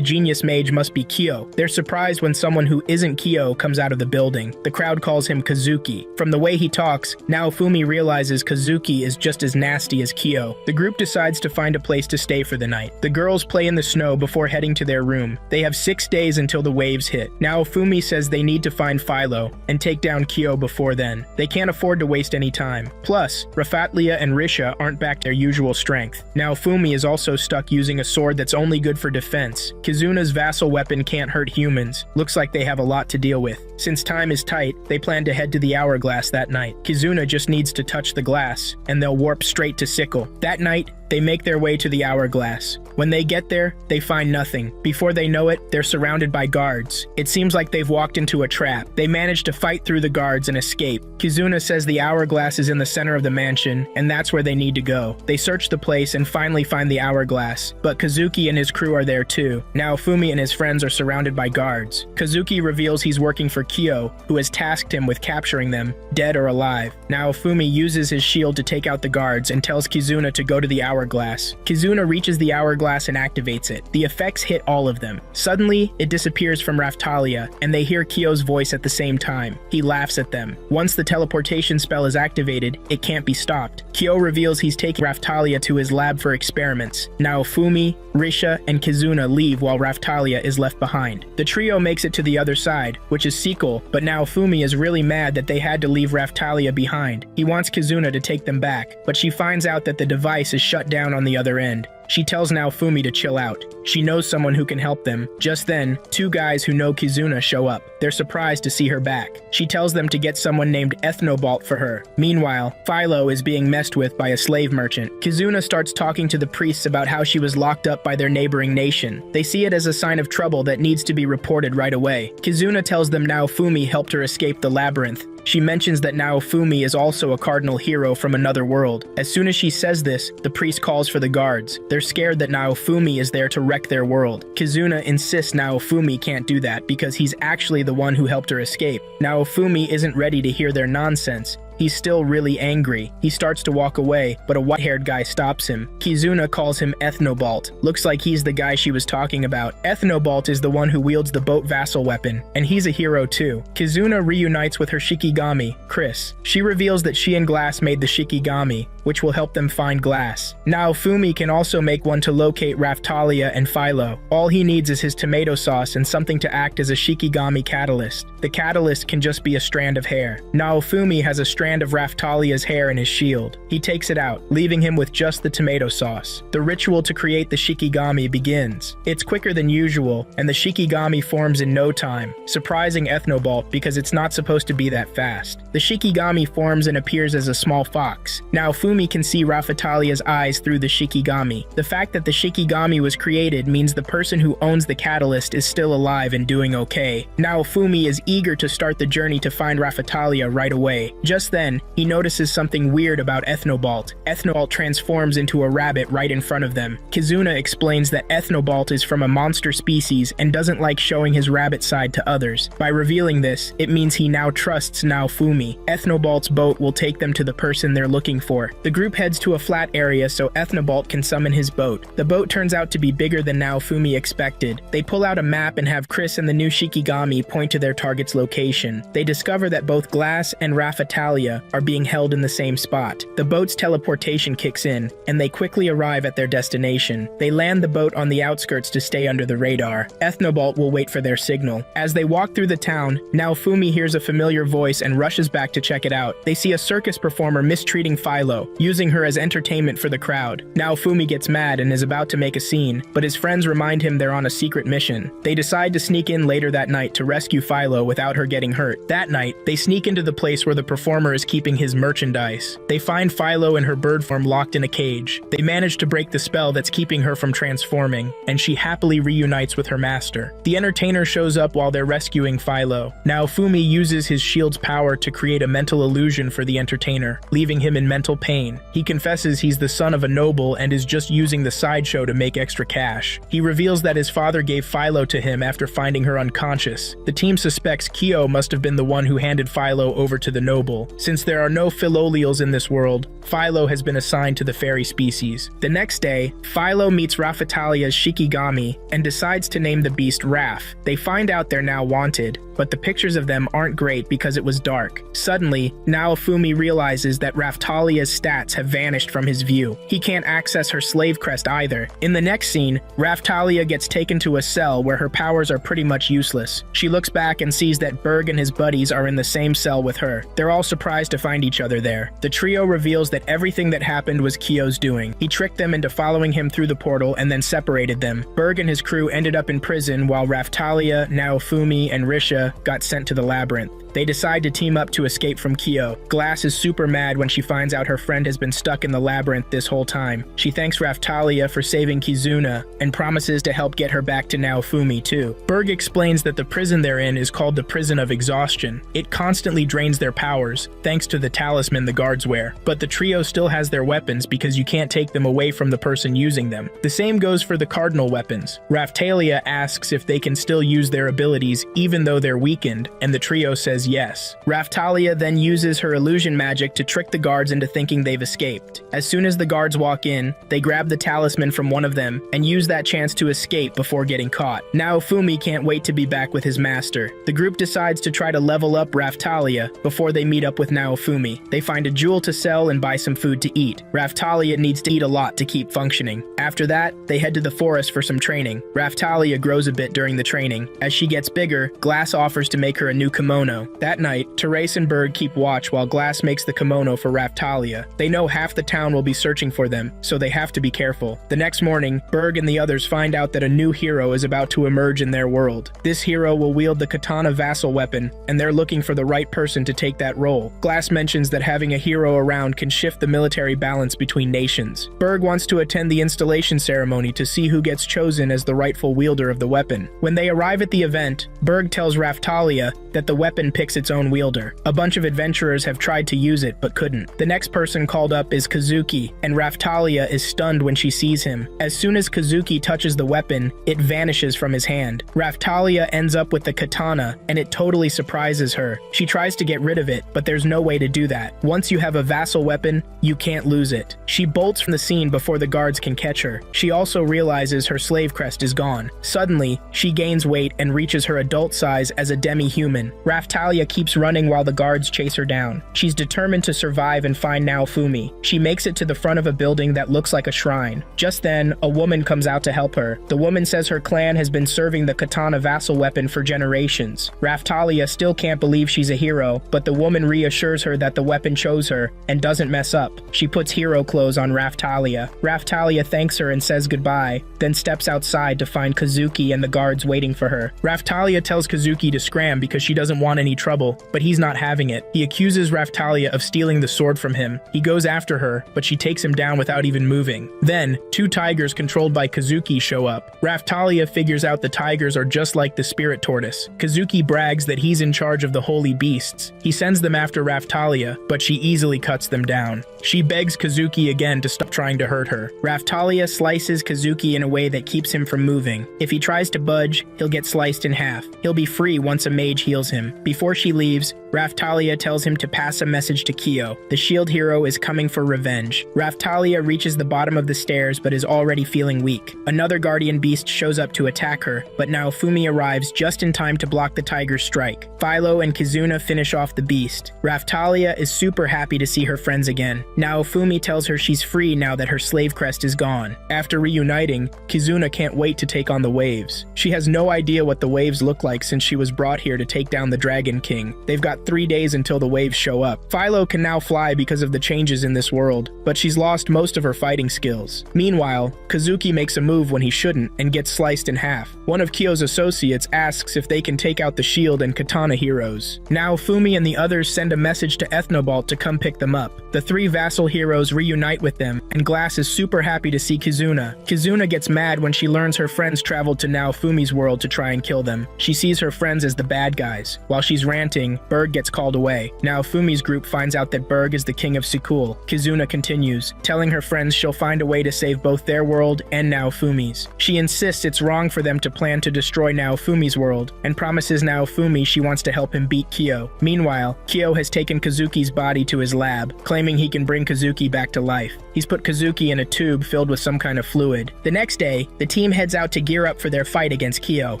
genius mage must be Kyo. They're surprised when someone who isn't Kyo comes out of the building. The crowd calls him Kazuki. From the way he talks, Naofumi realizes Kazuki is just as nasty as Kyo. The group decides to find a place to stay for the night. The girls play in the snow before heading to their room. They have 6 days until the waves hit. Naofumi says they need to find Philo and take down Kyo before then. They can't afford to waste any time. Plus, Raphtalia and Risha aren't back to their usual strength. Naofumi is also stuck using a sword that's only good for defense. Kizuna's vassal weapon can't hurt humans. Looks like they have a lot to deal with. Since time is tight, they plan to head to the hourglass that night. Kizuna just needs to touch the glass, house, and they'll warp straight to Sickle. That night, they make their way to the hourglass. When they get there, they find nothing. Before they know it, they're surrounded by guards. It seems like they've walked into a trap. They manage to fight through the guards and escape. Kizuna says the hourglass is in the center of the mansion, and that's where they need to go. They search the place and finally find the hourglass, but Kazuki and his crew are there too. Naofumi and his friends are surrounded by guards. Kazuki reveals he's working for Kyo, who has tasked him with capturing them, dead or alive. Naofumi uses his shield to take out the guards and tells Kizuna to go to the hourglass. Kizuna reaches the hourglass and activates it. The effects hit all of them. Suddenly, it disappears from Raftalia, and they hear Kyo's voice at the same time. He laughs at them. Once the teleportation spell is activated, it can't be stopped. Kyo reveals he's taking Raftalia to his lab for experiments. Naofumi, Risha, and Kizuna leave while Raftalia is left behind. The trio makes it to the other side, which is Sequel, but Naofumi is really mad that they had to leave Raftalia behind. He wants Kizuna to take them back, but she finds out that the device is shut down on the other end. She tells Naofumi to chill out. She knows someone who can help them. Just then, two guys who know Kizuna show up. They're surprised to see her back. She tells them to get someone named Ethnobalt for her. Meanwhile, Philo is being messed with by a slave merchant. Kizuna starts talking to the priests about how she was locked up by their neighboring nation. They see it as a sign of trouble that needs to be reported right away. Kizuna tells them Naofumi helped her escape the labyrinth. She mentions that Naofumi is also a cardinal hero from another world. As soon as she says this, the priest calls for the guards. They're scared that Naofumi is there to wreck their world. Kizuna insists Naofumi can't do that because he's actually the one who helped her escape. Naofumi isn't ready to hear their nonsense. He's still really angry. He starts to walk away, but a white-haired guy stops him. Kizuna calls him Ethnobalt. Looks like he's the guy she was talking about. Ethnobalt is the one who wields the boat vassal weapon, and he's a hero too. Kizuna reunites with her Shikigami, Chris. She reveals that she and Glass made the Shikigami, which will help them find Glass. Naofumi can also make one to locate Raftalia and Philo. All he needs is his tomato sauce and something to act as a Shikigami catalyst. The catalyst can just be a strand of hair. Naofumi has a strand of Raftalia's hair in his shield. He takes it out, leaving him with just the tomato sauce. The ritual to create the Shikigami begins. It's quicker than usual, and the Shikigami forms in no time, surprising Ethnobalt because it's not supposed to be that fast. The Shikigami forms and appears as a small fox. Naofumi can see Rafatalia's eyes through the Shikigami. The fact that the Shikigami was created means the person who owns the catalyst is still alive and doing okay. Naofumi is eager to start the journey to find Rafatalia right away. Just then, he notices something weird about Ethnobalt. Ethnobalt transforms into a rabbit right in front of them. Kizuna explains that Ethnobalt is from a monster species and doesn't like showing his rabbit side to others. By revealing this, it means he now trusts Naofumi. Ethnobalt's boat will take them to the person they're looking for. The group heads to a flat area so Ethnobalt can summon his boat. The boat turns out to be bigger than Naofumi expected. They pull out a map and have Chris and the new Shikigami point to their target's location. They discover that both Glass and Rafatalia are being held in the same spot. The boat's teleportation kicks in, and they quickly arrive at their destination. They land the boat on the outskirts to stay under the radar. Ethnobalt will wait for their signal. As they walk through the town, Naofumi hears a familiar voice and rushes back to check it out. They see a circus performer mistreating Philo, using her as entertainment for the crowd. Naofumi gets mad and is about to make a scene, but his friends remind him they're on a secret mission. They decide to sneak in later that night to rescue Philo without her getting hurt. That night, they sneak into the place where the performer is keeping his merchandise. They find Philo in her bird form locked in a cage. They manage to break the spell that's keeping her from transforming, and she happily reunites with her master. The entertainer shows up while they're rescuing Philo. Naofumi uses his shield's power to create a mental illusion for the entertainer, leaving him in mental pain. He confesses he's the son of a noble and is just using the sideshow to make extra cash. He reveals that his father gave Philo to him after finding her unconscious. The team suspects Kyo must have been the one who handed Philo over to the noble. Since there are no Philolials in this world, Philo has been assigned to the fairy species. The next day, Philo meets Rafatalia's Shikigami and decides to name the beast Raf. They find out they're now wanted, but the pictures of them aren't great because it was dark. Suddenly, Naofumi realizes that Raftalia's stats have vanished from his view. He can't access her slave crest either. In the next scene, Raftalia gets taken to a cell where her powers are pretty much useless. She looks back and sees that Berg and his buddies are in the same cell with her. They're all surprised to find each other there. The trio reveals that everything that happened was Kyo's doing. He tricked them into following him through the portal and then separated them. Berg and his crew ended up in prison while Raftalia, Naofumi, and Risha got sent to the labyrinth. They decide to team up to escape from Kyo. Glass is super mad when she finds out her friend has been stuck in the labyrinth this whole time. She thanks Raphtalia for saving Kizuna and promises to help get her back to Naofumi too. Berg explains that the prison they're in is called the Prison of Exhaustion. It constantly drains their powers, thanks to the talisman the guards wear. But the trio still has their weapons because you can't take them away from the person using them. The same goes for the cardinal weapons. Raphtalia asks if they can still use their abilities even though they're weakened, and the trio says yes. Raphtalia then uses her illusion magic to trick the guards into thinking they've escaped. As soon as the guards walk in, they grab the talisman from one of them and use that chance to escape before getting caught. Naofumi can't wait to be back with his master. The group decides to try to level up Raphtalia before they meet up with Naofumi. They find a jewel to sell and buy some food to eat. Raphtalia needs to eat a lot to keep functioning. After that, they head to the forest for some training. Raphtalia grows a bit during the training. As she gets bigger, Glass offers to make her a new kimono. That night, Therese and Berg keep watch while Glass makes the kimono for Raphtalia. They know half the town will be searching for them, so they have to be careful. The next morning, Berg and the others find out that a new hero is about to emerge in their world. This hero will wield the katana vassal weapon, and they're looking for the right person to take that role. Glass mentions that having a hero around can shift the military balance between nations. Berg wants to attend the installation ceremony to see who gets chosen as the rightful wielder of the weapon. When they arrive at the event, Berg tells Raphtalia that the weapon picks its own wielder. A bunch of adventurers have tried to use it but couldn't. The next person called up is Kazuki, and Raphtalia is stunned when she sees him. As soon as Kazuki touches the weapon, it vanishes from his hand. Raphtalia ends up with the katana, and it totally surprises her. She tries to get rid of it, but there's no way to do that. Once you have a vassal weapon, you can't lose it. She bolts from the scene before the guards can catch her. She also realizes her slave crest is gone. Suddenly, she gains weight and reaches her adult size as a demi-human. Raphtalia keeps running while the guards chase her down. She's determined to survive and find Naofumi. She makes it to the front of a building that looks like a shrine. Just then, a woman comes out to help her. The woman says her clan has been serving the katana vassal weapon for generations. Raphtalia still can't believe she's a hero, but the woman reassures her that the weapon chose her and doesn't mess up. She puts hero clothes on Raphtalia. Raphtalia thanks her and says goodbye, then steps outside to find Kazuki and the guards waiting for her. Raphtalia tells Kazuki to scram because she doesn't want any trouble, but he's not having it. He accuses Raphtalia of stealing the sword from him. He goes after her, but she takes him down without even moving. Then, two tigers controlled by Kazuki show up. Raphtalia figures out the tigers are just like the spirit tortoise. Kazuki brags that he's in charge of the holy beasts. He sends them after Raphtalia, but she easily cuts them down. She begs Kazuki again to stop trying to hurt her. Raphtalia slices Kazuki in a way that keeps him from moving. If he tries to budge, he'll get sliced in half. He'll be free once a mage heals him. Before she leaves, Raphtalia tells him to pass a message to Kyo. The shield hero is coming for revenge. Raphtalia reaches the bottom of the stairs but is already feeling weak. Another guardian beast shows up to attack her, but Naofumi arrives just in time to block the tiger's strike. Philo and Kizuna finish off the beast. Raphtalia is super happy to see her friends again. Naofumi tells her she's free now that her slave crest is gone. After reuniting, Kizuna can't wait to take on the waves. She has no idea what the waves look like since she was brought here to take down the Dragon King. They've got 3 days until the waves show up. Philo can now fly because of the changes in this world, but she's lost most of her fighting skills. Meanwhile, Kazuki makes a move when he shouldn't and gets sliced in half. One of Kyo's associates asks if they can take out the shield and katana heroes. Naofumi and the others send a message to Ethnobalt to come pick them up. The 3 vassal heroes reunite with them, and Glass is super happy to see Kizuna. Kizuna gets mad when she learns her friends traveled to Naofumi's world to try and kill them. She sees her friends as the bad guys. While she's ranting, Berg gets called away. Naofumi's group finds out that Berg is the king of Sukul. Kizuna continues, telling her friends she'll find a way to save both their world and Naofumi's. She insists it's wrong for them to plan to destroy Naofumi's world, and promises Naofumi she wants to help him beat Kyo. Meanwhile, Kyo has taken Kazuki's body to his lab, claiming he can bring Kazuki back to life. He's put Kazuki in a tube filled with some kind of fluid. The next day, the team heads out to gear up for their fight against Kyo.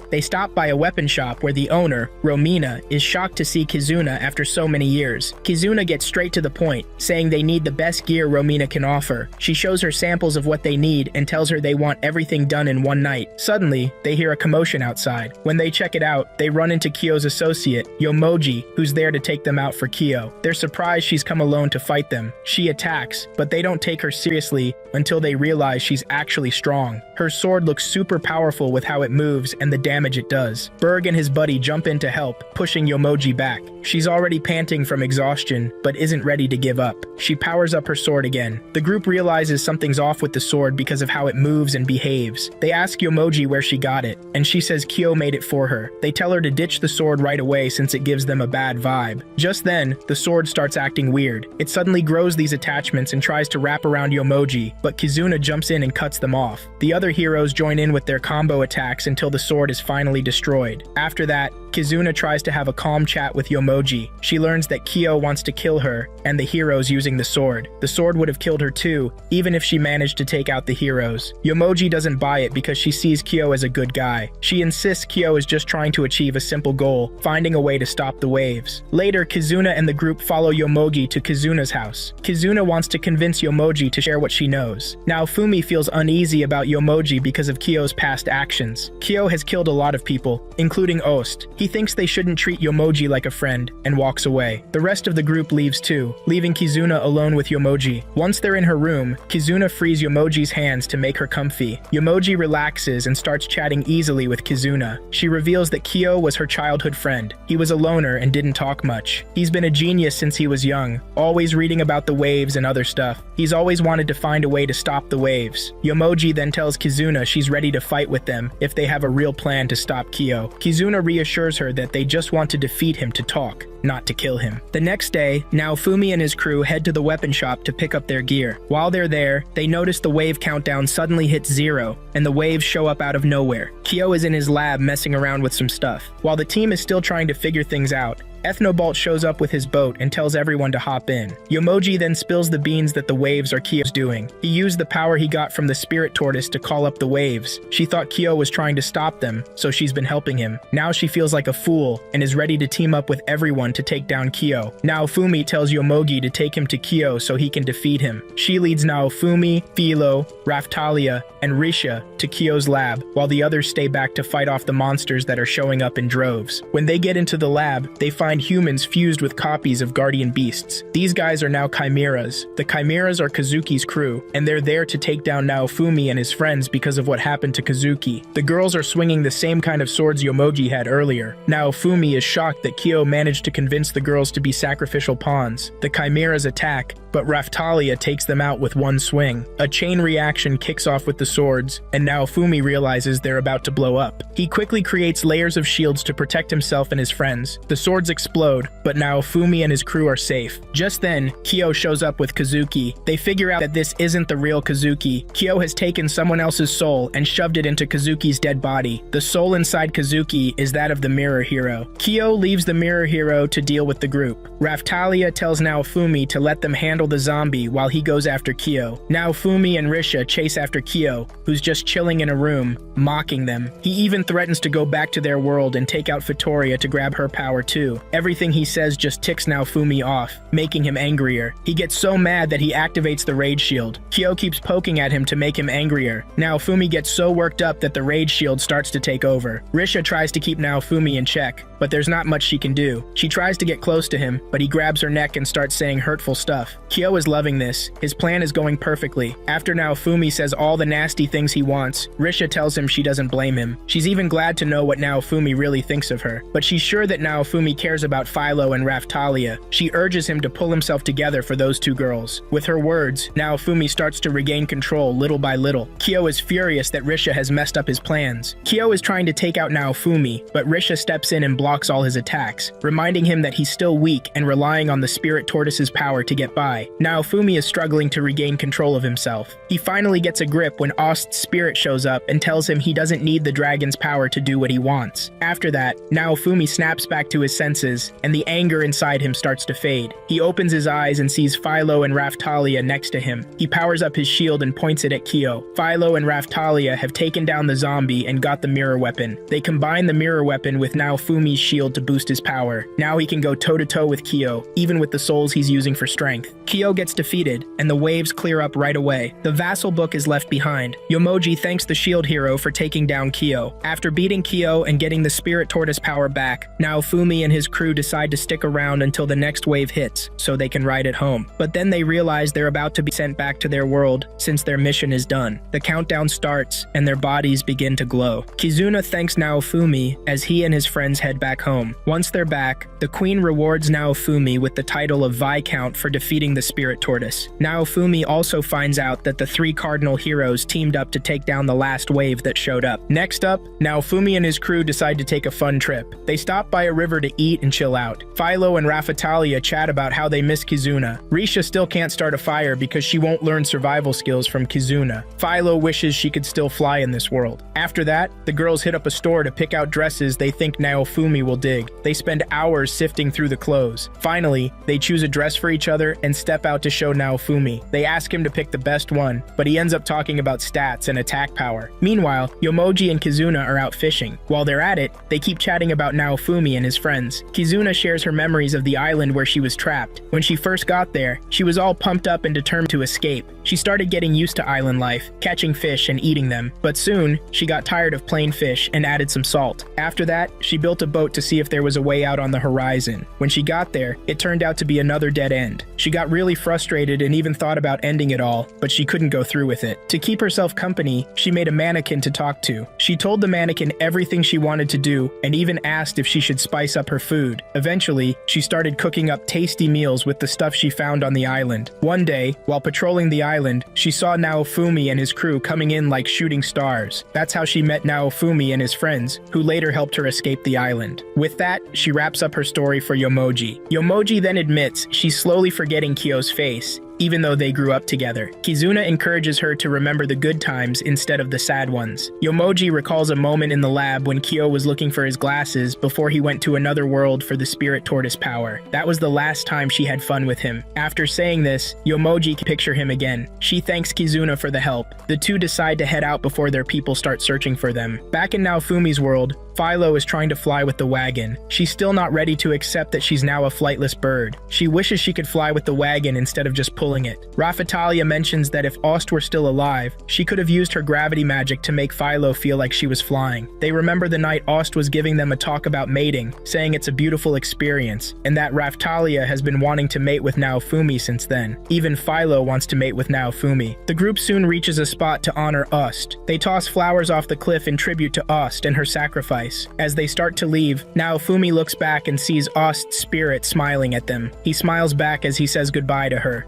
They stop by a weapon shop where the owner, Romina, is shocked to see Kizuna after so many years. Kizuna gets straight to the point, saying they need the best gear Romina can offer. She shows her samples of what they need and tells her they want everything done in one night. Suddenly, they hear a commotion outside. When they check it out, they run into Kyo's associate, Yomoji, who's there to take them out for Kyo. They're surprised she's come alone to fight them. She attacks, but they don't take her seriously until they realize she's actually strong. Her sword looks super powerful with how it moves and the damage it does. Berg and his buddy jump in to help, pushing Yomoji back. She's already panting from exhaustion, but isn't ready to give up. She powers up her sword again. The group realizes something's off with the sword because of how it moves and behaves. They ask Yomoji where she got it, and she says Kyo made it for her. They tell her to ditch the sword right away since it gives them a bad vibe. Just then, the sword starts acting weird. It suddenly grows these attachments and tries to wrap around Yomoji, but Kizuna jumps in and cuts them off. The other heroes join in with their combo attacks until the sword is finally destroyed. After that, Kizuna tries to have a calm chat with Yomoji. She learns that Kyo wants to kill her and the heroes using the sword. The sword would have killed her too, even if she managed to take out the heroes. Yomoji doesn't buy it because she sees Kyo as a good guy. She insists Kyo is just trying to achieve a simple goal, finding a way to stop the waves. Later, Kizuna and the group follow Yomogi to Kizuna's house. Kizuna wants to convince Yomoji to share what she knows. Now Fumi feels uneasy about Yomoji because of Kyo's past actions. Kyo has killed a lot of people, including Ost. He thinks they shouldn't treat Yomoji like a friend, and walks away. The rest of the group leaves too, leaving Kizuna alone with Yomoji. Once they're in her room, Kizuna frees Yomoji's hands to make her comfy. Yomoji relaxes and starts chatting easily with Kizuna. She reveals that Kyo was her childhood friend. He was a loner and didn't talk much. He's been a genius since he was young, always reading about the waves and other stuff. He's always wanted to find a way to stop the waves. Yomoji then tells Kizuna she's ready to fight with them if they have a real plan to stop Kyo. Kizuna reassures her that they just want to defeat him to talk, not to kill him. The next day, Naofumi and his crew head to the weapon shop to pick up their gear. While they're there, they notice the wave countdown suddenly hits 0, and the waves show up out of nowhere. Kyo is in his lab messing around with some stuff. While the team is still trying to figure things out, Ethnobolt shows up with his boat and tells everyone to hop in. Yomoji then spills the beans that the waves are Kyo's doing. He used the power he got from the spirit tortoise to call up the waves. She thought Kyo was trying to stop them, so she's been helping him. Now she feels like a fool and is ready to team up with everyone to take down Kyo. Naofumi tells Yomogi to take him to Kyo so he can defeat him. She leads Naofumi, Philo, Raftalia, and Risha to Kyo's lab, while the others stay back to fight off the monsters that are showing up in droves. When they get into the lab, they find humans fused with copies of guardian beasts. These guys are now chimeras. The chimeras are Kazuki's crew, and they're there to take down Naofumi and his friends because of what happened to Kazuki. The girls are swinging the same kind of swords Yomogi had earlier. Naofumi is shocked that Kyo managed to convince the girls to be sacrificial pawns. The chimeras attack, but Raftalia takes them out with one swing. A chain reaction kicks off with the swords, and Naofumi realizes they're about to blow up. He quickly creates layers of shields to protect himself and his friends. The swords explode, but Naofumi and his crew are safe. Just then, Kyo shows up with Kazuki. They figure out that this isn't the real Kazuki. Kyo has taken someone else's soul and shoved it into Kazuki's dead body. The soul inside Kazuki is that of the mirror hero. Kyo leaves the mirror hero to deal with the group. Raftalia tells Naofumi to let them handle the zombie while he goes after Kyo. Naofumi and Risha chase after Kyo, who's just chilling in a room, mocking them. He even threatens to go back to their world and take out Fitoria to grab her power too. Everything he says just ticks Naofumi off, making him angrier. He gets so mad that he activates the rage shield. Kyo keeps poking at him to make him angrier. Naofumi gets so worked up that the rage shield starts to take over. Risha tries to keep Naofumi in check, but there's not much she can do. She tries to get close to him, but he grabs her neck and starts saying hurtful stuff. Kyo is loving this. His plan is going perfectly. After Naofumi says all the nasty things he wants, Risha tells him she doesn't blame him. She's even glad to know what Naofumi really thinks of her, but she's sure that Naofumi cares about Philo and Raftalia. She urges him to pull himself together for those two girls. With her words, Naofumi starts to regain control little by little. Kyo is furious that Risha has messed up his plans. Kyo is trying to take out Naofumi, but Risha steps in and blocks all his attacks, reminding him that he's still weak and relying on the spirit tortoise's power to get by. Naofumi is struggling to regain control of himself. He finally gets a grip when Ost's spirit shows up and tells him he doesn't need the dragon's power to do what he wants. After that, Naofumi snaps back to his senses, and the anger inside him starts to fade. He opens his eyes and sees Philo and Raftalia next to him. He powers up his shield and points it at Kyo. Philo and Raftalia have taken down the zombie and got the mirror weapon. They combine the mirror weapon with Naofumi's shield to boost his power. Now he can go toe-to-toe with Kyo, even with the souls he's using for strength. Kyo gets defeated, and the waves clear up right away. The vassal book is left behind. Yomoji thanks the shield hero for taking down Kyo. After beating Kyo and getting the spirit tortoise power back, Naofumi and his crew decide to stick around until the next wave hits, so they can ride it home. But then they realize they're about to be sent back to their world since their mission is done. The countdown starts, and their bodies begin to glow. Kizuna thanks Naofumi as he and his friends head back home. Once they're back, the queen rewards Naofumi with the title of Viscount for defeating the spirit tortoise. Naofumi also finds out that the three cardinal heroes teamed up to take down the last wave that showed up. Next up, Naofumi and his crew decide to take a fun trip. They stop by a river to eat and chill out. Philo and Raphitalia chat about how they miss Kizuna. Risha still can't start a fire because she won't learn survival skills from Kizuna. Philo wishes she could still fly in this world. After that, the girls hit up a store to pick out dresses they think Naofumi will dig. They spend hours sifting through the clothes. Finally, they choose a dress for each other and step out to show Naofumi. They ask him to pick the best one, but he ends up talking about stats and attack power. Meanwhile, Yomoji and Kizuna are out fishing. While they're at it, they keep chatting about Naofumi and his friends. Kizuna shares her memories of the island where she was trapped. When she first got there, she was all pumped up and determined to escape. She started getting used to island life, catching fish and eating them. But soon, she got tired of plain fish and added some salt. After that, she built a boat to see if there was a way out on the horizon. When she got there, it turned out to be another dead end. She got really frustrated and even thought about ending it all, but she couldn't go through with it. To keep herself company, she made a mannequin to talk to. She told the mannequin everything she wanted to do and even asked if she should spice up her food. Eventually, she started cooking up tasty meals with the stuff she found on the island. One day, while patrolling the island, she saw Naofumi and his crew coming in like shooting stars. That's how she met Naofumi and his friends, who later helped her escape the island. With that, she wraps up her story for Yomoji. Yomoji then admits she's slowly forgetting Kyo's face, even though they grew up together. Kizuna encourages her to remember the good times instead of the sad ones. Yomoji recalls a moment in the lab when Kyo was looking for his glasses before he went to another world for the spirit tortoise power. That was the last time she had fun with him. After saying this, Yomoji can picture him again. She thanks Kizuna for the help. The two decide to head out before their people start searching for them. Back in Naofumi's world, Philo is trying to fly with the wagon. She's still not ready to accept that she's now a flightless bird. She wishes she could fly with the wagon instead of just pulling it. Raphitalia mentions that if Ost were still alive, she could have used her gravity magic to make Philo feel like she was flying. They remember the night Ost was giving them a talk about mating, saying it's a beautiful experience, and that Raphitalia has been wanting to mate with Naofumi since then. Even Philo wants to mate with Naofumi. The group soon reaches a spot to honor Ost. They toss flowers off the cliff in tribute to Ost and her sacrifice. As they start to leave, Naofumi looks back and sees Ost's spirit smiling at them. He smiles back as he says goodbye to her.